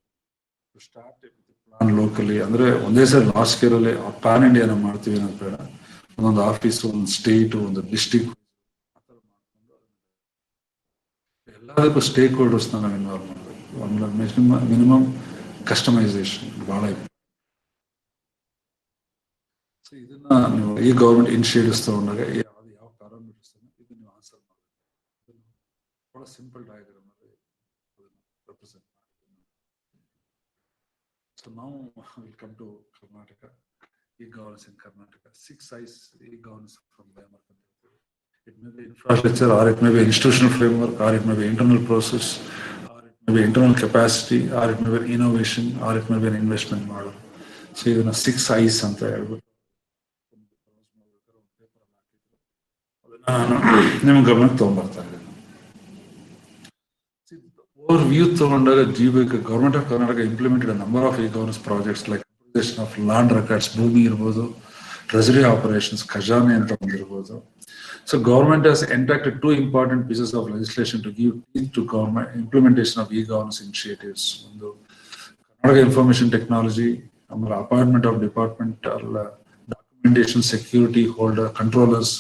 to start plan locally. ಅಂದ್ರೆ ಒಂದೇ ಸರಿ ಲಾರ್ಜ್ ಸ್ಕೇಲ್ ಅಲ್ಲಿ ಪ್ಯಾನ್ ಇಂಡಿಯಾನ ಮಾಡ್ತೀವಿ ಅನ್ನೋದು ಬೇಡ. ಒಂದೊಂದು ಆಫೀಸ್, ಒಂದು ಸ್ಟೇಟ್, ಒಂದು ಡಿಸ್ಟ್ರಿಕ್ಟ್ ಮಾಡ್ಕೊಂಡು ಎಲ್ಲದಕ್ಕೂ ಸ್ಟೇಕ್ ಹೋಲ್ಡರ್ಸ್ ನಾವು ಇನ್ವಾಲ್ವ್ ಮಾಡಬೇಕು. ಮಿನಿಮಮ್ ಕಸ್ಟಮೈಸೇಷನ್ ಬಹಳ ಇಂಪಾರ್ಟೆಂಟ್. ಸೊ ಇದನ್ನ ನೀವು ಈ ಗವರ್ಮೆಂಟ್ ಇನಿಷಿಯೇಟಿವ್ಸ್ ತಗೊಂಡಾಗ ಯಾವ ಪ್ಯಾರಾಮೀಟರ್ಸ್ ಇದು ನೀವು ಆನ್ಸರ್ ಮಾಡಬೇಕು. ಬಹಳ ಸಿಂಪಲ್ ಡಯಾಗ್ರಾಮ್ ಅಲ್ಲಿ ರೆಪ್ರೆಸೆಂಟ್ ಮಾಡ್ತೀವಿ. ಸೊ ನಾವು ವಿಲ್ ಕಮ್ ಟು ಕರ್ನಾಟಕ. ಈ ಗವರ್ನೆನ್ಸ್ ಇನ್ ಕರ್ನಾಟಕ 6 I's ಈ ಗವರ್ನೆನ್ಸ್ ಫ್ರೇಮ್ವರ್ಕ್ ಅಂತ ಹೇಳ್ತೀವಿ. It may be infrastructure, or it may be institutional framework, or it may be internal process, or it may be internal capacity, or it may be innovation, or it may be investment ಮಾಡೋದು. So ಇದನ್ನ 6 I's ಅಂತ ಹೇಳ್ಬಿಟ್ಟು ನಾನು ನಿಮ್ಮ ಗಮನಕ್ಕೆ ತಗೊಂಡ್ಬರ್ತಾ ಇದ್ದೇನೆ. Overview ತಗೊಂಡಾಗ government of Karnataka implemented number of governance projects like computation of land records, Bhoomi ಇರ್ಬೋದು, ಟ್ರೆಜರಿ ಆಪರೇಷನ್ಸ್, ಖಜಾನೆ ಅಂತ ಬಂದಿರ್ಬೋದು. So government has enacted 2 important pieces of legislation to give to government implementation of governance initiatives. ಒಂದು Karnataka information technology, ಆಮೇಲೆ appointment of departmental documentation security holder controllers,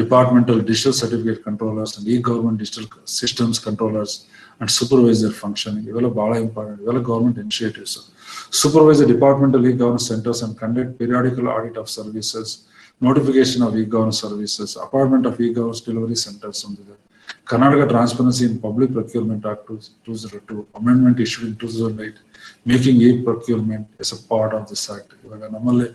departmental digital certificate controllers, and e-government digital systems controllers and supervisor functioning. ಇವೆಲ್ಲ ಬಹಳ important. ಇವೆಲ್ಲ government initiatives. Supervise the departmental e-governance centers and conduct periodical audit of services, notification of e-governance services, appointment of e-governance delivery centers. Karnataka Transparency in Public Procurement Act 2002 amendment issued in 2008 making e-procurement as a part of this act. ಇವಾಗ ನಮ್ಮಲ್ಲಿ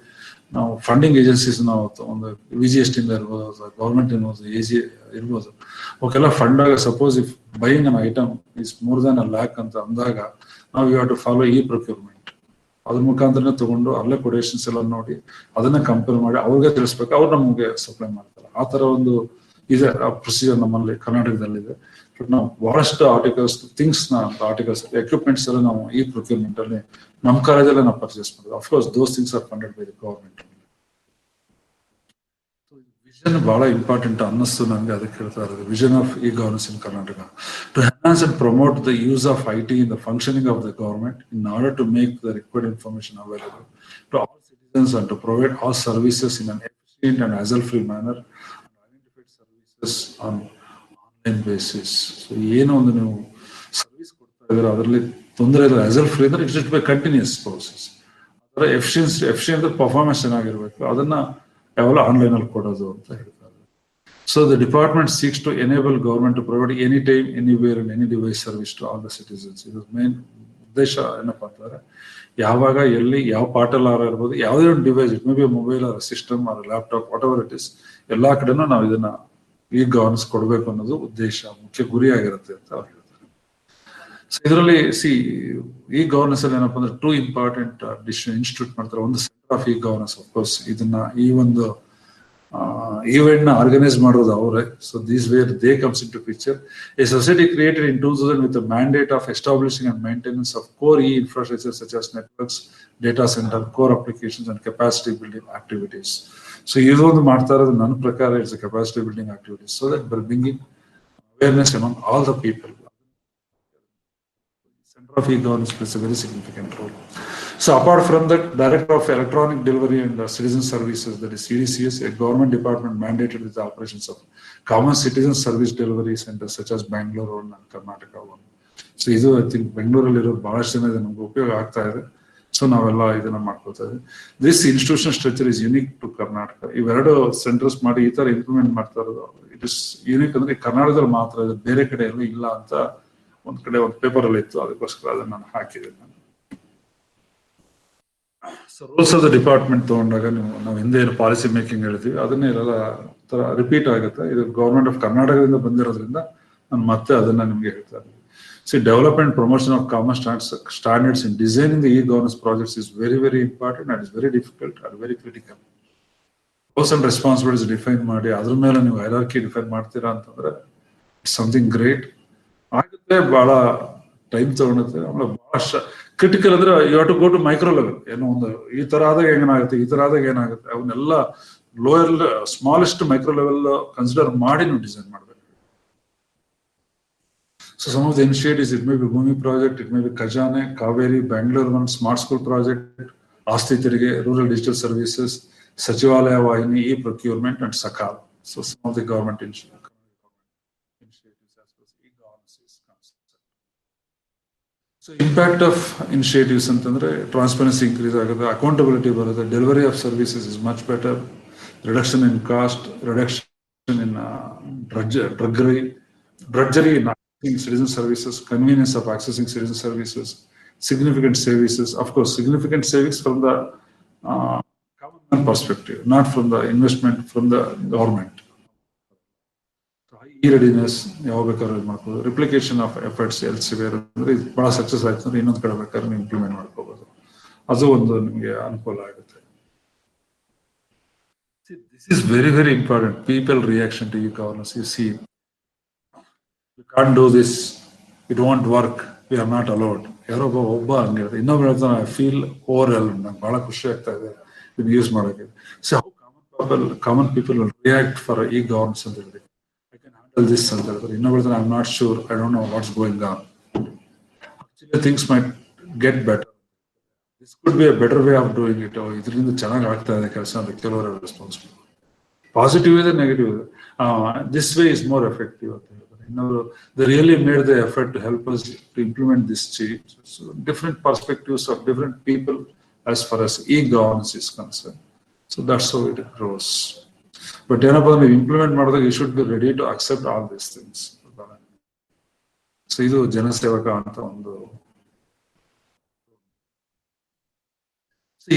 ನಾವು funding agencies ನಾವು ಒಂದು VGST ಇಂದ ಇರ್ಬೋದು, government ಇರ್ಬೋದು, AG ಇರ್ಬೋದು, ಅವಕ್ಕೆಲ್ಲ ಫಂಡ್ ಆಗ suppose if buying an item is more than a lac ಅಂತ ಅಂದಾಗ ನಾವು you have to follow e-procurement. ಅದ್ರ ಮುಖಾಂತರನೇ ತಗೊಂಡು ಅಲ್ಲೇ ಕೊಟೇಶನ್ಸ್ ಎಲ್ಲ ನೋಡಿ ಅದನ್ನ ಕಂಪೇರ್ ಮಾಡಿ ಅವ್ರಿಗೆ ತಿಳಿಸ್ಬೇಕು, ಅವ್ರು ನಮಗೆ ಸಪ್ಲೈ ಮಾಡ್ತಾರೆ. ಆ ತರ ಒಂದು ಇದೆ ಪ್ರೊಸೀಜರ್ ನಮ್ಮಲ್ಲಿ ಕರ್ನಾಟಕದಲ್ಲಿದೆ. ಬಟ್ ನಾವು ಬಹಳಷ್ಟು ಆರ್ಟಿಕಲ್ಸ್ ಆರ್ಟಿಕಲ್ಸ್ ಎಕ್ವಿಪ್ಮೆಂಟ್ಸ್ ಎಲ್ಲ ನಾವು e-procurement ಅಲ್ಲಿ ನಮ್ಮ ಕಾಲೇಜಲ್ಲೇ ನಾವು ಪರ್ಚೇಸ್ ಮಾಡೋದು. Of course those things R funded by the government. Vision ಬಹಳ ಇಂಪಾರ್ಟೆಂಟ್ ಅನ್ನಿಸ್ತು ನನಗೆ, ಅದಕ್ಕೆ ಹೇಳ್ತಾ ಇರೋದು. Vision of e-governance in Karnataka to enhance and promote the use of IT in the functioning of the government in order to make the required information available to all citizens and to provide all services in an efficient and hassle-free manner and identified on online basis. So ಏನೋ ಒಂದು ನೀವು service ಕೊಡ್ತಾ ಇದ್ರೆ ಅದರಲ್ಲಿ ತೊಂದರೆ ಇಲ್ಲ. As L free ಅಂದ್ರೆ it by continuous process. ಅದರ ಎಫಿಷಿಯನ್ಸಿ ಅಂದ್ರೆ ಪರ್ಫಾರ್ಮೆನ್ಸ್ ಚೆನ್ನಾಗಿರ್ಬೇಕು. ಅದನ್ನ ಯಾವಾಗಲೂ ಆನ್ಲೈನ್ ಅಲ್ಲಿ ಕೊಡೋದು ಅಂತ ಹೇಳ್ತಾರೆ. So the department seeks to enable government to provide anytime, anywhere, and any device service to all the citizens. ಇದು ಮೇನ್ ಉದ್ದೇಶ ಏನಪ್ಪಾ ಅಂತಂದ್ರೆ ಯಾವಾಗ ಎಲ್ಲಿ ಯಾವ ಪಾರ್ಟಲ್ ಇರ್ಬೋದು, ಯಾವುದೇ ಒಂದು device, it may be mobile or system or laptop, whatever it is, ಎಲ್ಲಾ ಕಡೆನೂ ನಾವು ಇದನ್ನ ಈ ಗವರ್ನೆನ್ಸ್ ಕೊಡಬೇಕು ಅನ್ನೋದು ಉದ್ದೇಶ, ಮುಖ್ಯ ಗುರಿ ಆಗಿರುತ್ತೆ ಅಂತ ಅವ್ರು ಹೇಳ್ತಾರೆ. ಸೊ ಇದರಲ್ಲಿ ಈ ಗವರ್ನೆನ್ಸ್ ಅಲ್ಲಿ ಏನಪ್ಪಾ ಅಂದ್ರೆ 2 ಇಂಪಾರ್ಟೆಂಟ್ ಇನ್ಸ್ಟಿಟ್ಯೂಟ್ ಮಾಡ್ತಾರೆ. ಒಂದು centre of e governance, of course ಇದನ್ನ ಈ ಒಂದು ಈವೆಂಟ್ ನ ಆರ್ಗನೈಸ್ ಮಾಡೋದು ಅವರೇ. So these where they comes into picture. A society created in 2000 with mandate of establishing and maintenance of core e infrastructure such as networks, data centre, core applications and capacity building activities. So ಇದೊಂದು ಮಾಡ್ತಾ ಇರೋದು ನನ್ನ ಪ್ರಕಾರ it's capacity building activities, so that by bringing awareness among all the people. Center of e-governance plays a very significant role. So apart from that, Director of Electronic Delivery and Citizen Services, that is CDCS, a government department mandated with the operations of common citizen service delivery centers such as Bangalore and Karnataka one. So ಇದು I think ಬೆಂಗಳೂರಲ್ಲಿ ಇರೋ ಬಹಳಷ್ಟು ಜನ ನಮ್ಗೆ ಉಪಯೋಗ ಆಗ್ತಾ ಇದೆ. So ನಾವೆಲ್ಲ ಇದನ್ನ ಮಾಡ್ಕೊತಾ ಇದ್ದೀವಿ. This institution structure is unique to Karnataka. ಇವೆರಡು ಸೆಂಟರ್ಸ್ ಮಾಡಿ ಈ ತರ ಇಂಪ್ಲಿಮೆಂಟ್ ಮಾಡ್ತಾ ಇರೋದು ಇಟ್ ಇಸ್ ಯೂನಿಕ್. ಅಂದ್ರೆ ಕರ್ನಾಟಕದಲ್ಲಿ ಮಾತ್ರ ಇದೆ, ಬೇರೆ ಕಡೆ ಎಲ್ಲೂ ಇಲ್ಲ ಅಂತ ಒಂದ್ ಕಡೆ ಒಂದು ಪೇಪರ್ ಅಲ್ಲಿ ಇತ್ತು, ಅದಕ್ಕೋಸ್ಕರ ಅದನ್ನ ನಾನು ಹಾಕಿದ್ದೇನೆ. So rules of the department ತಗೊಂಡಾಗ ನಾವು ಹಿಂದೆ ಏನು ಪಾಲಿಸಿ ಮೇಕಿಂಗ್ ಹೇಳ್ತೀವಿ ಅದನ್ನೇ ಇರಲ್ಲ ತರ ರಿಪೀಟ್ ಆಗುತ್ತೆ. ಇದು ಗವರ್ಮೆಂಟ್ ಆಫ್ ಕರ್ನಾಟಕದಿಂದ ಬಂದಿರೋದ್ರಿಂದ ನಾನು ಮತ್ತೆ ಅದನ್ನ ನಿಮ್ಗೆ ಹೇಳ್ತಾ ಇದ್ದೀನಿ. See development promotion of common standards in designing the e governance projects is very very important and is very difficult and very critical. Roles and responsibilities define ಮಾಡಿ ಅದ್ರ ಮೇಲೆ ನೀವು ಹೈರಾರ್ಕಿ ಡಿಫೈನ್ ಮಾಡ್ತೀರಾ ಅಂತಂದ್ರೆ ಇಟ್ಸ್ ಸಮಥಿಂಗ್ ಗ್ರೇಟ್. ಆಗುತ್ತೆ, ಬಹಳ time ತಗೊಳುತ್ತೆ. ಆಮೇಲೆ ಬಹಳ ಕ್ರಿಟಿಕಲ್ ಅಂದ್ರೆ you have to go to micro level. ಏನೋ ಒಂದು ಈ ತರ ಆದಾಗ ಏನಾಗುತ್ತೆ, ಈ ತರ ಆದಾಗ ಏನಾಗುತ್ತೆ, ಅವನ್ನೆಲ್ಲ lower smallest micro level consider ಮಾಡಿ ನೀವು ಡಿಸೈನ್ ಮಾಡ್ಬೇಕು. So some of the initiatives, it may be Bhoomi project, it may be Khajane, Kaveri, Bangalore one, smart school project, Aasthi Terige, rural digital services, Sachivalaya Vahini, e procurement and Sakal. So some of the government initiatives. So impact of initiatives ಅಂತಂದ್ರೆ transparency increase ಆಗುತ್ತೆ, accountability ಬರುತ್ತೆ, delivery of services is much better, reduction in cost, reduction in drudgery in citizen services, convenience of accessing citizen services, significant savings. Of course, significant savings from the common man perspective, not from the investment from the government. readiness ಯಾವಾಗ ಬೇಕಾದ್ರೂ ಇದು ಮಾಡ್ಬೋದು. Replication of efforts ಎಲ್ಸಿವೇರ್ ಅಂದ್ರೆ ಬಹಳ success ಆಯ್ತು ಅಂದ್ರೆ ಇನ್ನೊಂದು ಕಡೆ ಬೇಕಾದ್ರೆ ನೀವು ಇಂಪ್ಲಿಮೆಂಟ್ ಮಾಡ್ಕೋಬಹುದು. ಅದು ಒಂದು ನಿಮಗೆ ಅನುಕೂಲ ಆಗುತ್ತೆ. This is very very important. People reaction to e governance. You see, you can't do this, it won't work, we are not allowed. ಯಾರೋ ಒಬ್ಬ ಹಂಗಿರುತ್ತೆ, ಇನ್ನೊಬ್ಬ ಹೇಳ್ತಾನೆ ಐ ಫೀಲ್ ಓವರ್ವೆಲ್ಮ್ಡ್, ನಂಗೆ ಬಹಳ ಖುಷಿ ಆಗ್ತಾ ಇದೆ ಇದನ್ನ ಯೂಸ್ ಮಾಡೋಕೆ. So how common people will react for e governance ಅಂತ ಹೇಳಿದ್ರೆ this ಅಂತ ಹೇಳ್ತಾರೆ. ಇನ್ನೊಬ್ಬರು I am not sure, I don't know what's going on. Actually things might get better. This could be a better way of doing it. ಇದರಿಂದ ಚೆನ್ನಾಗಿ ಆಗ್ತಾ ಇದೆ ಕೆಲಸ ಅಂತ ಕೆಲವರ ರೆಸ್ಪಾನ್ಸಿಬಲ್. ಪಾಸಿಟಿವ್ ಇದೆ, ನೆಗೆಟಿವ್ ಇದೆ. This way is more effective ಅಂತ ಹೇಳ್ತಾರೆ. ಇನ್ನೊಂದು they really made the effort to help us to implement this change. So different perspectives of different people as far as e governance is concern. So that's how it grows. But ಏನಪ್ಪಾ ಅಂದ್ರೆ ನೀವು implement ಮಾಡಿದಾಗ you should be ready to accept all these things. So ಇದು ಜನಸೇವಕ ಅಂತ ಒಂದು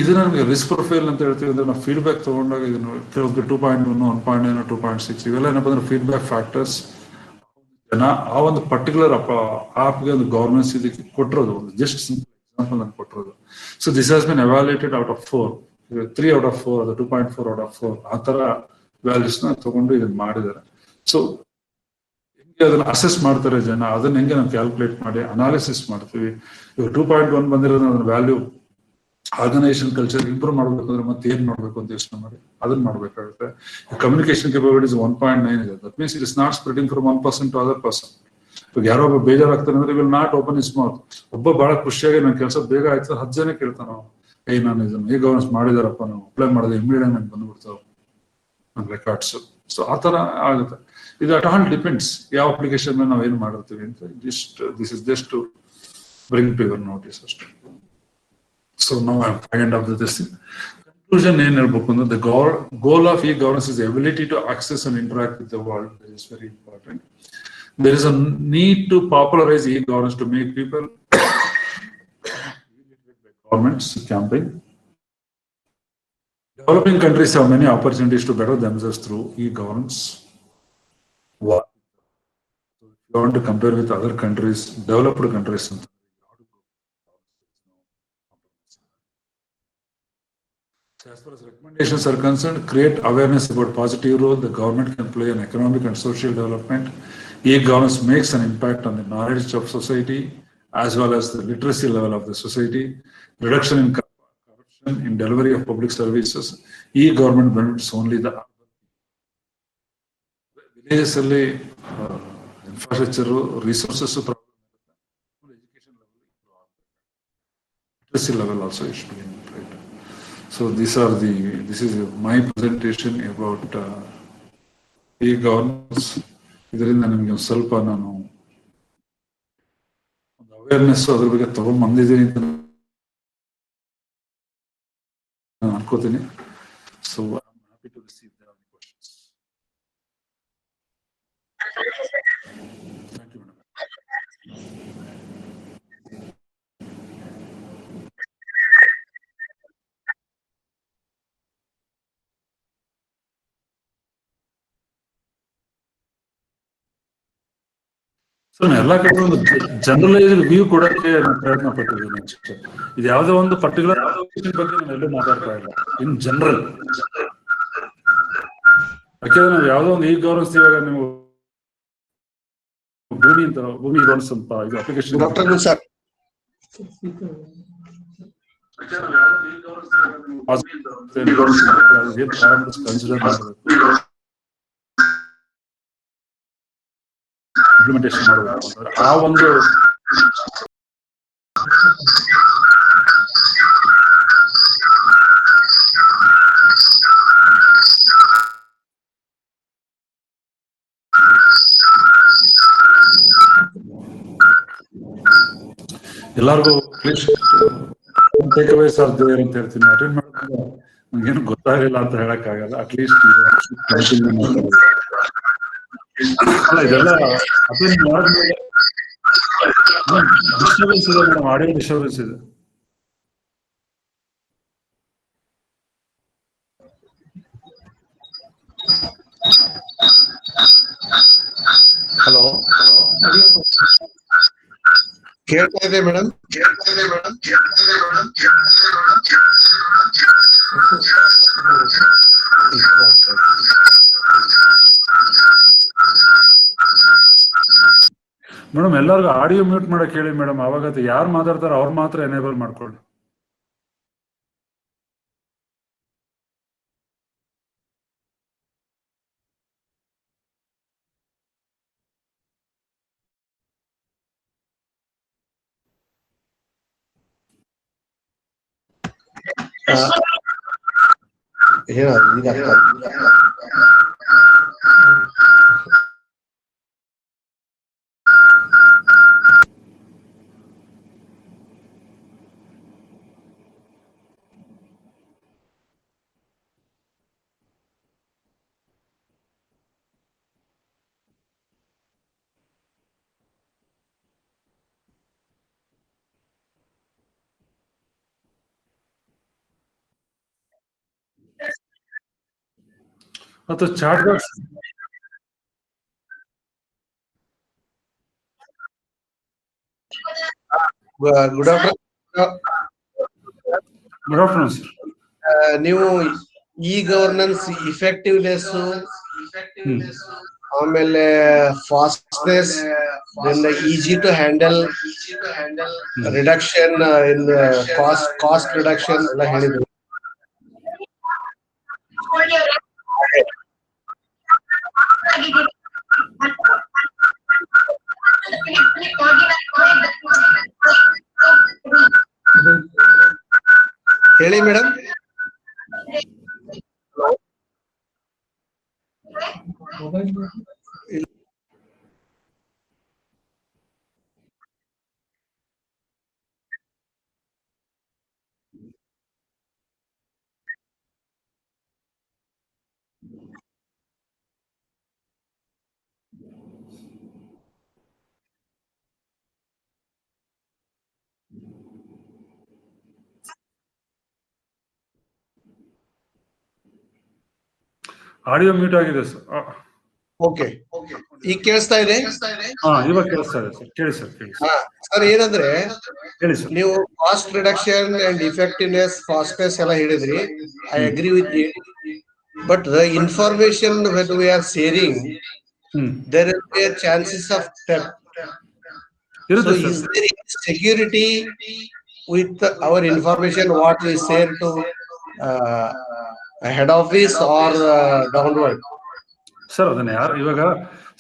ಇದು ನಮಗೆ risk profile ಅಂತ ಹೇಳ್ತೀವಿ. ಅಂದ್ರೆ ನಾವು ಫೀಡ್ಬ್ಯಾಕ್ ತಗೊಂಡಾಗ ಇದನ್ನು 2.1, 1.9, 2.6 ಇವೆಲ್ಲ ಏನಪ್ಪಾ ಅಂದ್ರೆ ಫೀಡ್ಬ್ಯಾಕ್ ಫ್ಯಾಕ್ಟರ್ಸ್. ಜನ ಆ ಒಂದು ಪರ್ಟಿಕ್ಯುಲರ್ ಆಪ್ಗೆ ಒಂದು ಗವರ್ನೆನ್ಸ್ ಇದಕ್ಕೆ ಕೊಟ್ಟಿರೋದು, ಒಂದು ಜಸ್ಟ್ ಸಿಂಪಲ್ ಎಕ್ಸಾಂಪಲ್ ನಾನು ಕೊಟ್ಟಿರೋದು. So this has been evaluated out of 4, 3 out of 4, 2.4 out of 4 ಆ ತರ ವ್ಯಾಲ್ಯೂಸ್ ನ ತಗೊಂಡು ಇದನ್ನ ಮಾಡಿದ್ದಾರೆ. ಸೊ ಹೆಂಗೆ ಅದನ್ನ ಅಸೆಸ್ ಮಾಡ್ತಾರೆ ಜನ, ಅದನ್ನ ಹೆಂಗೆ ನಾವು ಕ್ಯಾಲ್ಕುಲೇಟ್ ಮಾಡಿ ಅನಾಲಿಸಿಸ್ ಮಾಡ್ತೀವಿ. ಇವಾಗ 2.1 ಬಂದಿರೋದು ಅದನ್ನ ವ್ಯಾಲ್ಯೂ ಆರ್ಗನೈಸೇಷನ್ ಕಲ್ಚರ್ ಇಂಪ್ರೂವ್ ಮಾಡ್ಬೇಕು ಅಂದ್ರೆ ಮತ್ತೆ ಏನ್ ಮಾಡ್ಬೇಕು ಅಂತ ಯೋಚನೆ ಮಾಡಿ ಅದನ್ನ ಮಾಡ್ಬೇಕಾಗುತ್ತೆ. ಕಮ್ಯುನಿಕೇಶನ್ ಕೆಪಬಿಲಿಟೀಸ್ 1.9 ಇದೆ. That means it is not spreading from 1% to other person. ಇವಾಗ ಯಾರೋ ಒಬ್ಬ ಬೇಜಾರಾಗ್ತಾನೆ ಅಂದ್ರೆ will not open is mouth. ಒಬ್ಬ ಬಹಳ ಖುಷಿಯಾಗಿ ನನ್ನ ಕೆಲಸ ಬೇಗ ಆಯ್ತು 10 ಜನ ಕೇಳ್ತಾನ, ನಾನು ಇದನ್ನ ಈ ಗವರ್ನೆನ್ಸ್ ಮಾಡಿದಾರಪ್ಪ, ನಾವು ಅಪ್ಲೈ ಮಾಡಿದ್ರೆ ಇಮಿಡಿಯೇಟ್ ನಂಗೆ ಬಂದ್ಬಿಡ್ತಾವ ನನ್ನ ರೆಕಾರ್ಡ್ಸ್. ಸೊ ಆ ತರ ಆಗುತ್ತೆ. ಇದು at all depends ಯಾವ ಅಪ್ಲಿಕೇಶನ್ ನಾವು ಏನು ಮಾಡಿರ್ತೀವಿ ಅಂತ. This is just to bring to your notice ಅಷ್ಟೇ. So now I'm end of this thing. Conclusion ಏನ್ ಹೇಳ್ಬೇಕು ಅಂದ್ರೆ the goal of e-governance is the ability to access and interact with the world. That is very important. There is a need to popularize e-governance to make people governments campaign. Developing countries have many opportunities to better themselves through e-governance. What? If you want to compare with other countries, developed countries, as far as recommendations are concerned, create awareness about positive role the government can play in economic and social development. E-governance makes an impact on the knowledge of society as well as the literacy level of the society, reduction in corruption in delivery of public services. E-government benefits only the villages, infrastructure, resources, education level, literacy level also is to be improved. So this is my presentation about e-governance. ಇದರಿಂದ ನಿಮಗೆ ಒಂದು ಸ್ವಲ್ಪ ನಾನು ಒಂದು awareness ಅದ್ರ ಬಗ್ಗೆ ತಗೊಂಡ್ ಬಂದಿದ್ದೀನಿ ಅಂತ ನಾನು ಅನ್ಕೋತೀನಿ. So I am happy to receive the questions. Thank you madam. So ಎಲ್ಲ ಕಡೆ ಒಂದು ಜನರಲೈಸ್ಡ್ ವ್ಯೂ ಕೊಡಕ್ಕೆ ನಾನು ಪ್ರಯತ್ನ ಪಟ್ಟಿದ್ದೀನಿ ಅಷ್ಟೇ. ಇದು ಯಾವುದೋ ಒಂದು ಪರ್ಟಿಕ್ಯುಲರ್ ಬಗ್ಗೆ ನಾನು ಎಲ್ಲೂ ಮಾತಾಡ್ತಾ ಇಲ್ಲ, ಇನ್ ಜನರಲ್. ಯಾಕೆಂದ್ರೆ ನಾವು ಯಾವುದೋ ಒಂದು e-governance ಇವಾಗ ನೀವು ಭೂಮಿ governance ಅಂತ ಇದು ಅಪ್ಲಿಕೇಶನ್ ಕನ್ಸಿಡರ್ ಮಾಡಬೇಕು, ಇಂಪ್ಲಿಮೆಂಟೇಷನ್ ಮಾಡಬೇಕು ಅಂದ್ರೆ ಆ ಒಂದು ಎಲ್ಲರಿಗೂ ಟೇಕ್ ಅವೇಸ್ ಆರ್ ದೇರ್ ಅಂತ ಹೇಳ್ತೀನಿ. ಅಟೆಂಡ್ ಮಾಡಿದ್ರೆ ನಮ್ಗೇನು ಗೊತ್ತಾಗಿಲ್ಲ ಅಂತ ಹೇಳಕ್ ಆಗಲ್ಲ. ಅಟ್ಲೀಸ್ಟ್ ಇದೆಲ್ಲ ಅಟೆಂಡ್ ಮಾಡಿದ್ಮೇಲೆ ಡಿಸ್ಟರ್ಬೆನ್ಸ್ ಇದೆ ಮೇಡಮ್, ಆಡಿಯೋ ಡಿಸ್ಟರ್ಬೆನ್ಸ್ ಇದೆ. ಹಲೋ, ಕೇಳ್ತಾ ಇದೆ ಮೇಡಮ್? ಮೇಡಮ್ ಎಲ್ಲರಿಗೂ ಆಡಿಯೋ ಮ್ಯೂಟ್ ಮಾಡಕ್ ಹೇಳಿ ಮೇಡಮ್. ಅವಾಗ ಯಾರು ಮಾತಾಡ್ತಾರೋ ಅವ್ರು ಮಾತ್ರ ಎನೇಬಲ್ ಮಾಡ್ಕೊಳ್ಳಿ. ಅಥವಾ chat box. Good afternoon sir. ನೀವು e-governance ಇಫೆಕ್ಟಿವ್ನೆಸ್, ಆಮೇಲೆ fastness, easy to handle, reduction in cost reduction ಎಲ್ಲ ಹೇಳಿದ್ರು. ಹೇಳಿ ಮೇಡಮ್. ಆಡಿಯೋ ಮ್ಯೂಟ್ ಆಗಿದೆ ಸರ್. ಓಕೆ, ಈಗ ಕೇಳಿಸ್ತಾ ಇದೆ? ಇವಾಗ ಕೇಳಿಸ್ತಾ ಇದೆ ಸರ್. ಕೇಳಿ ಸರ್, ಕೇಳಿ ಸರ್. ಸರ್ ಏನಂದ್ರೆ ಹೇಳಿ ಸರ್. ನೀವು cost reduction and effectiveness, fastness ಎಲ್ಲ ಹೇಳಿದ್ರಿ. I agree with you. But the information when we are sharing, there will be a chances of theft. So is there any security with our information what we share to head office or downward? Sir ಅದನ್ನ ಇವಾಗ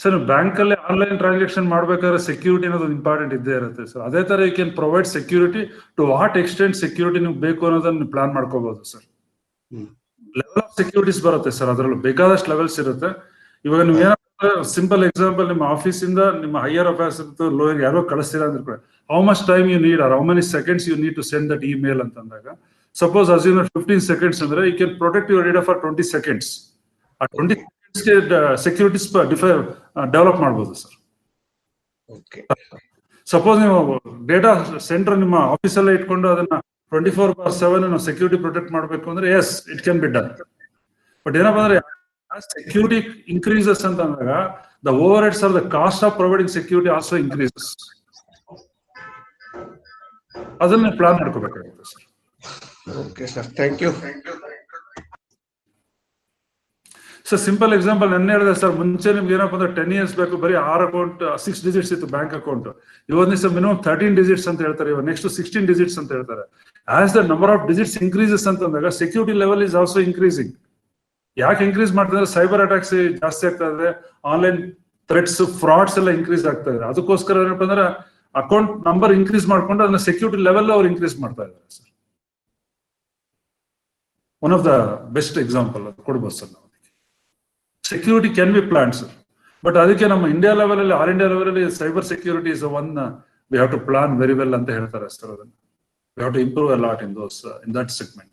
sir bank ಅಲ್ಲಿ online transaction ಮಾಡ್ಬೇಕಾದ್ರೆ security ಅನ್ನೋದು important ಇದ್ದೇ ಇರುತ್ತೆ sir. ಅದೇ ತರ you can provide security. To what extent security ನಿಮ್ಗೆ ಬೇಕು ಅನ್ನೋದನ್ನ ಪ್ಲಾನ್ ಮಾಡ್ಕೋಬಹುದು ಸರ್. ಲೆವೆಲ್ ಆಫ್ ಸೆಕ್ಯೂರಿಟೀಸ್ ಬರುತ್ತೆ ಸರ್, ಅದರಲ್ಲಿ ಬೇಕಾದಷ್ಟು ಲೆವೆಲ್ಸ್ ಇರುತ್ತೆ. ಇವಾಗ ನೀವು ಏನಾದ್ರು ಸಿಂಪಲ್ ಎಕ್ಸಾಂಪಲ್, ನಿಮ್ಮ ಆಫೀಸ್ ಇಂದ ನಿಮ್ಮ ಹೈಯರ್ ಅಫೇರ್ಸ್ ಲೋಯರ್ ಯಾರೋ ಕಳಿಸ್ತೀರಾ ಅಂದ್ರೆ ಕೂಡ how much time you need or how many seconds you need to send that email ಅಂತಂದಾಗ, ಸಪೋಸ್ ಅಸ್ಯೂಮ್ 15 seconds ಅಂದ್ರೆ you can protect your data for 20 seconds. ಆ 20 seconds ಸೆಕ್ಯೂರಿಟೀಸ್ ಡೆವಲಪ್ ಮಾಡ್ಬೋದು sir. Suppose ನೀವು data centre ನಿಮ್ಮ ಆಫೀಸಲ್ಲೇ ಇಟ್ಕೊಂಡು ಅದನ್ನ 24/7 security protect ಮಾಡಬೇಕು ಅಂದ್ರೆ yes, it can be done. But ಏನಪ್ಪಾ ಅಂದ್ರೆ ಸೆಕ್ಯೂರಿಟಿ ಇನ್ಕ್ರೀಸಸ್ ಅಂತ ಅಂದಾಗ the overheads are the cost of providing security also increases. ಅದನ್ನ ಪ್ಲಾನ್ ಮಾಡ್ಕೋಬೇಕಾಗುತ್ತೆ sir. Okay sir, thank you. Sir simple example ನನ್ನ ಹೇಳಿದೆ ಸರ್. ಮುಂಚೆ ನಿಮ್ಗೆ ಏನಪ್ಪ ಅಂದ್ರೆ 10 years ಬೇಕು, ಬರೀ 6 ಅಕೌಂಟ್ 6 digits ಇತ್ತು ಬ್ಯಾಂಕ್ ಅಕೌಂಟ್. ಇವತ್ತು ದಿವಸ ಮಿನಿಮಮ್ 13 digits ಅಂತ ಹೇಳ್ತಾರೆ, ಇವಾಗ ನೆಕ್ಸ್ಟ್ 16 digits ಅಂತ ಹೇಳ್ತಾರೆ. As the number of digits increases ಅಂತಂದಾಗ security level is also increasing. ಯಾಕೆ ಇನ್ಕ್ರೀಸ್ ಮಾಡ್ತಾರೆ? ಸೈಬರ್ ಅಟ್ಯಾಕ್ಸ್ ಜಾಸ್ತಿ ಆಗ್ತಾ ಇದೆ, ಆನ್ಲೈನ್ ಥ್ರೆಟ್ಸ್, ಫ್ರಾಡ್ಸ್ ಎಲ್ಲ ಇನ್ಕ್ರೀಸ್ ಆಗ್ತಾ ಇದೆ. ಅದಕ್ಕೋಸ್ಕರ ಏನಪ್ಪ ಅಂದ್ರೆ ಅಕೌಂಟ್ ನಂಬರ್ ಇನ್ಕ್ರೀಸ್ ಮಾಡ್ಕೊಂಡು ಅದನ್ನ ಸೆಕ್ಯೂರಿಟಿ ಲೆವೆಲ್ ಅವ್ರು ಇನ್ಕ್ರೀಸ್ ಮಾಡ್ತಾ ಇದ್ದಾರೆ sir. One of the best example ಅದು ಕೊಡ್ಬೋದು ಸರ್ ನಾವು. Security can be plan sir, but ಅದಕ್ಕೆ ನಮ್ಮ ಇಂಡಿಯಾ ಲೆವೆಲ್ ಅಲ್ಲಿ, ಆಲ್ ಇಂಡಿಯಾ ಲೆವೆಲ್ ಅಲ್ಲಿ cyber security is one we have to plan very well ಅಂತ ಹೇಳ್ತಾರೆ ಸರ್. ಅದನ್ನ we have to improve a lot in that segment.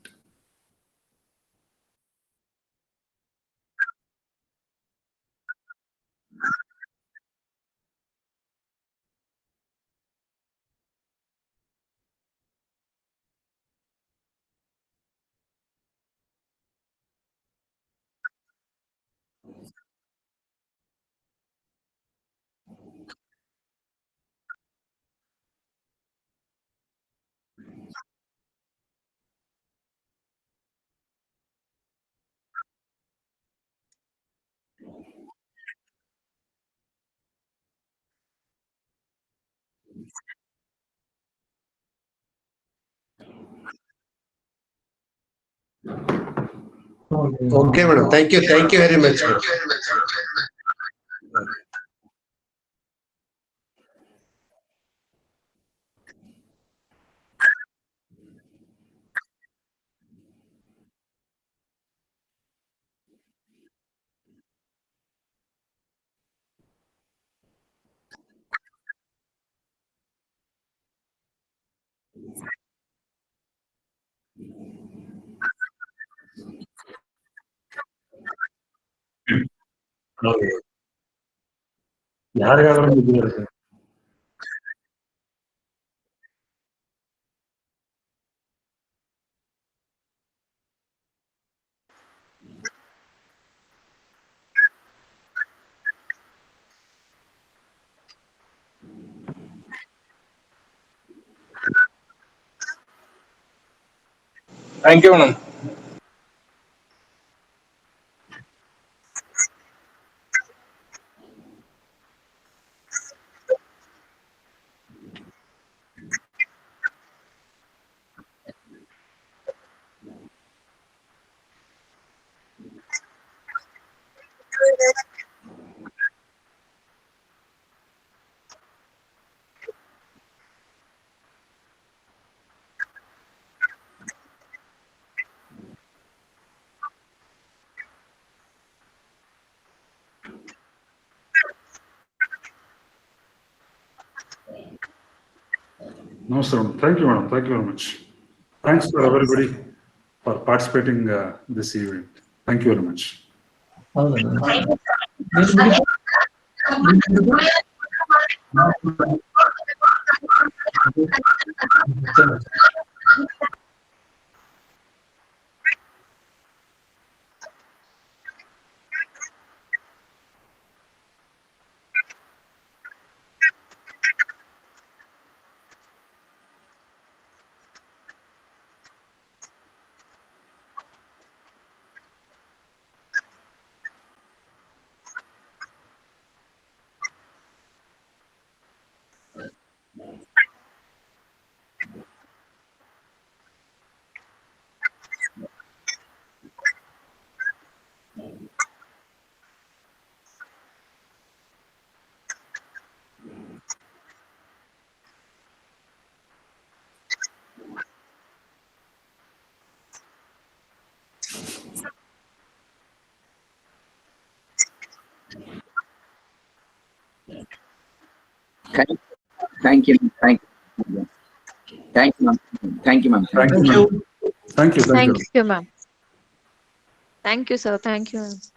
Okay, madam. Thank you. Thank you very much. ಯಾರಿಗಾದ್ರೂ ಇರುತ್ತೆ. Thank you, madam. No, sir. Thank you, madam. Thank you very much. Thanks for everybody for participating this event. Thank you very much. Thank you. Thank you. Thank you, ma'am. Thank you, ma'am. Thank you, ma'am. Thank you. Thank you, ma'am. Thank you, sir. Thank you, ma'am.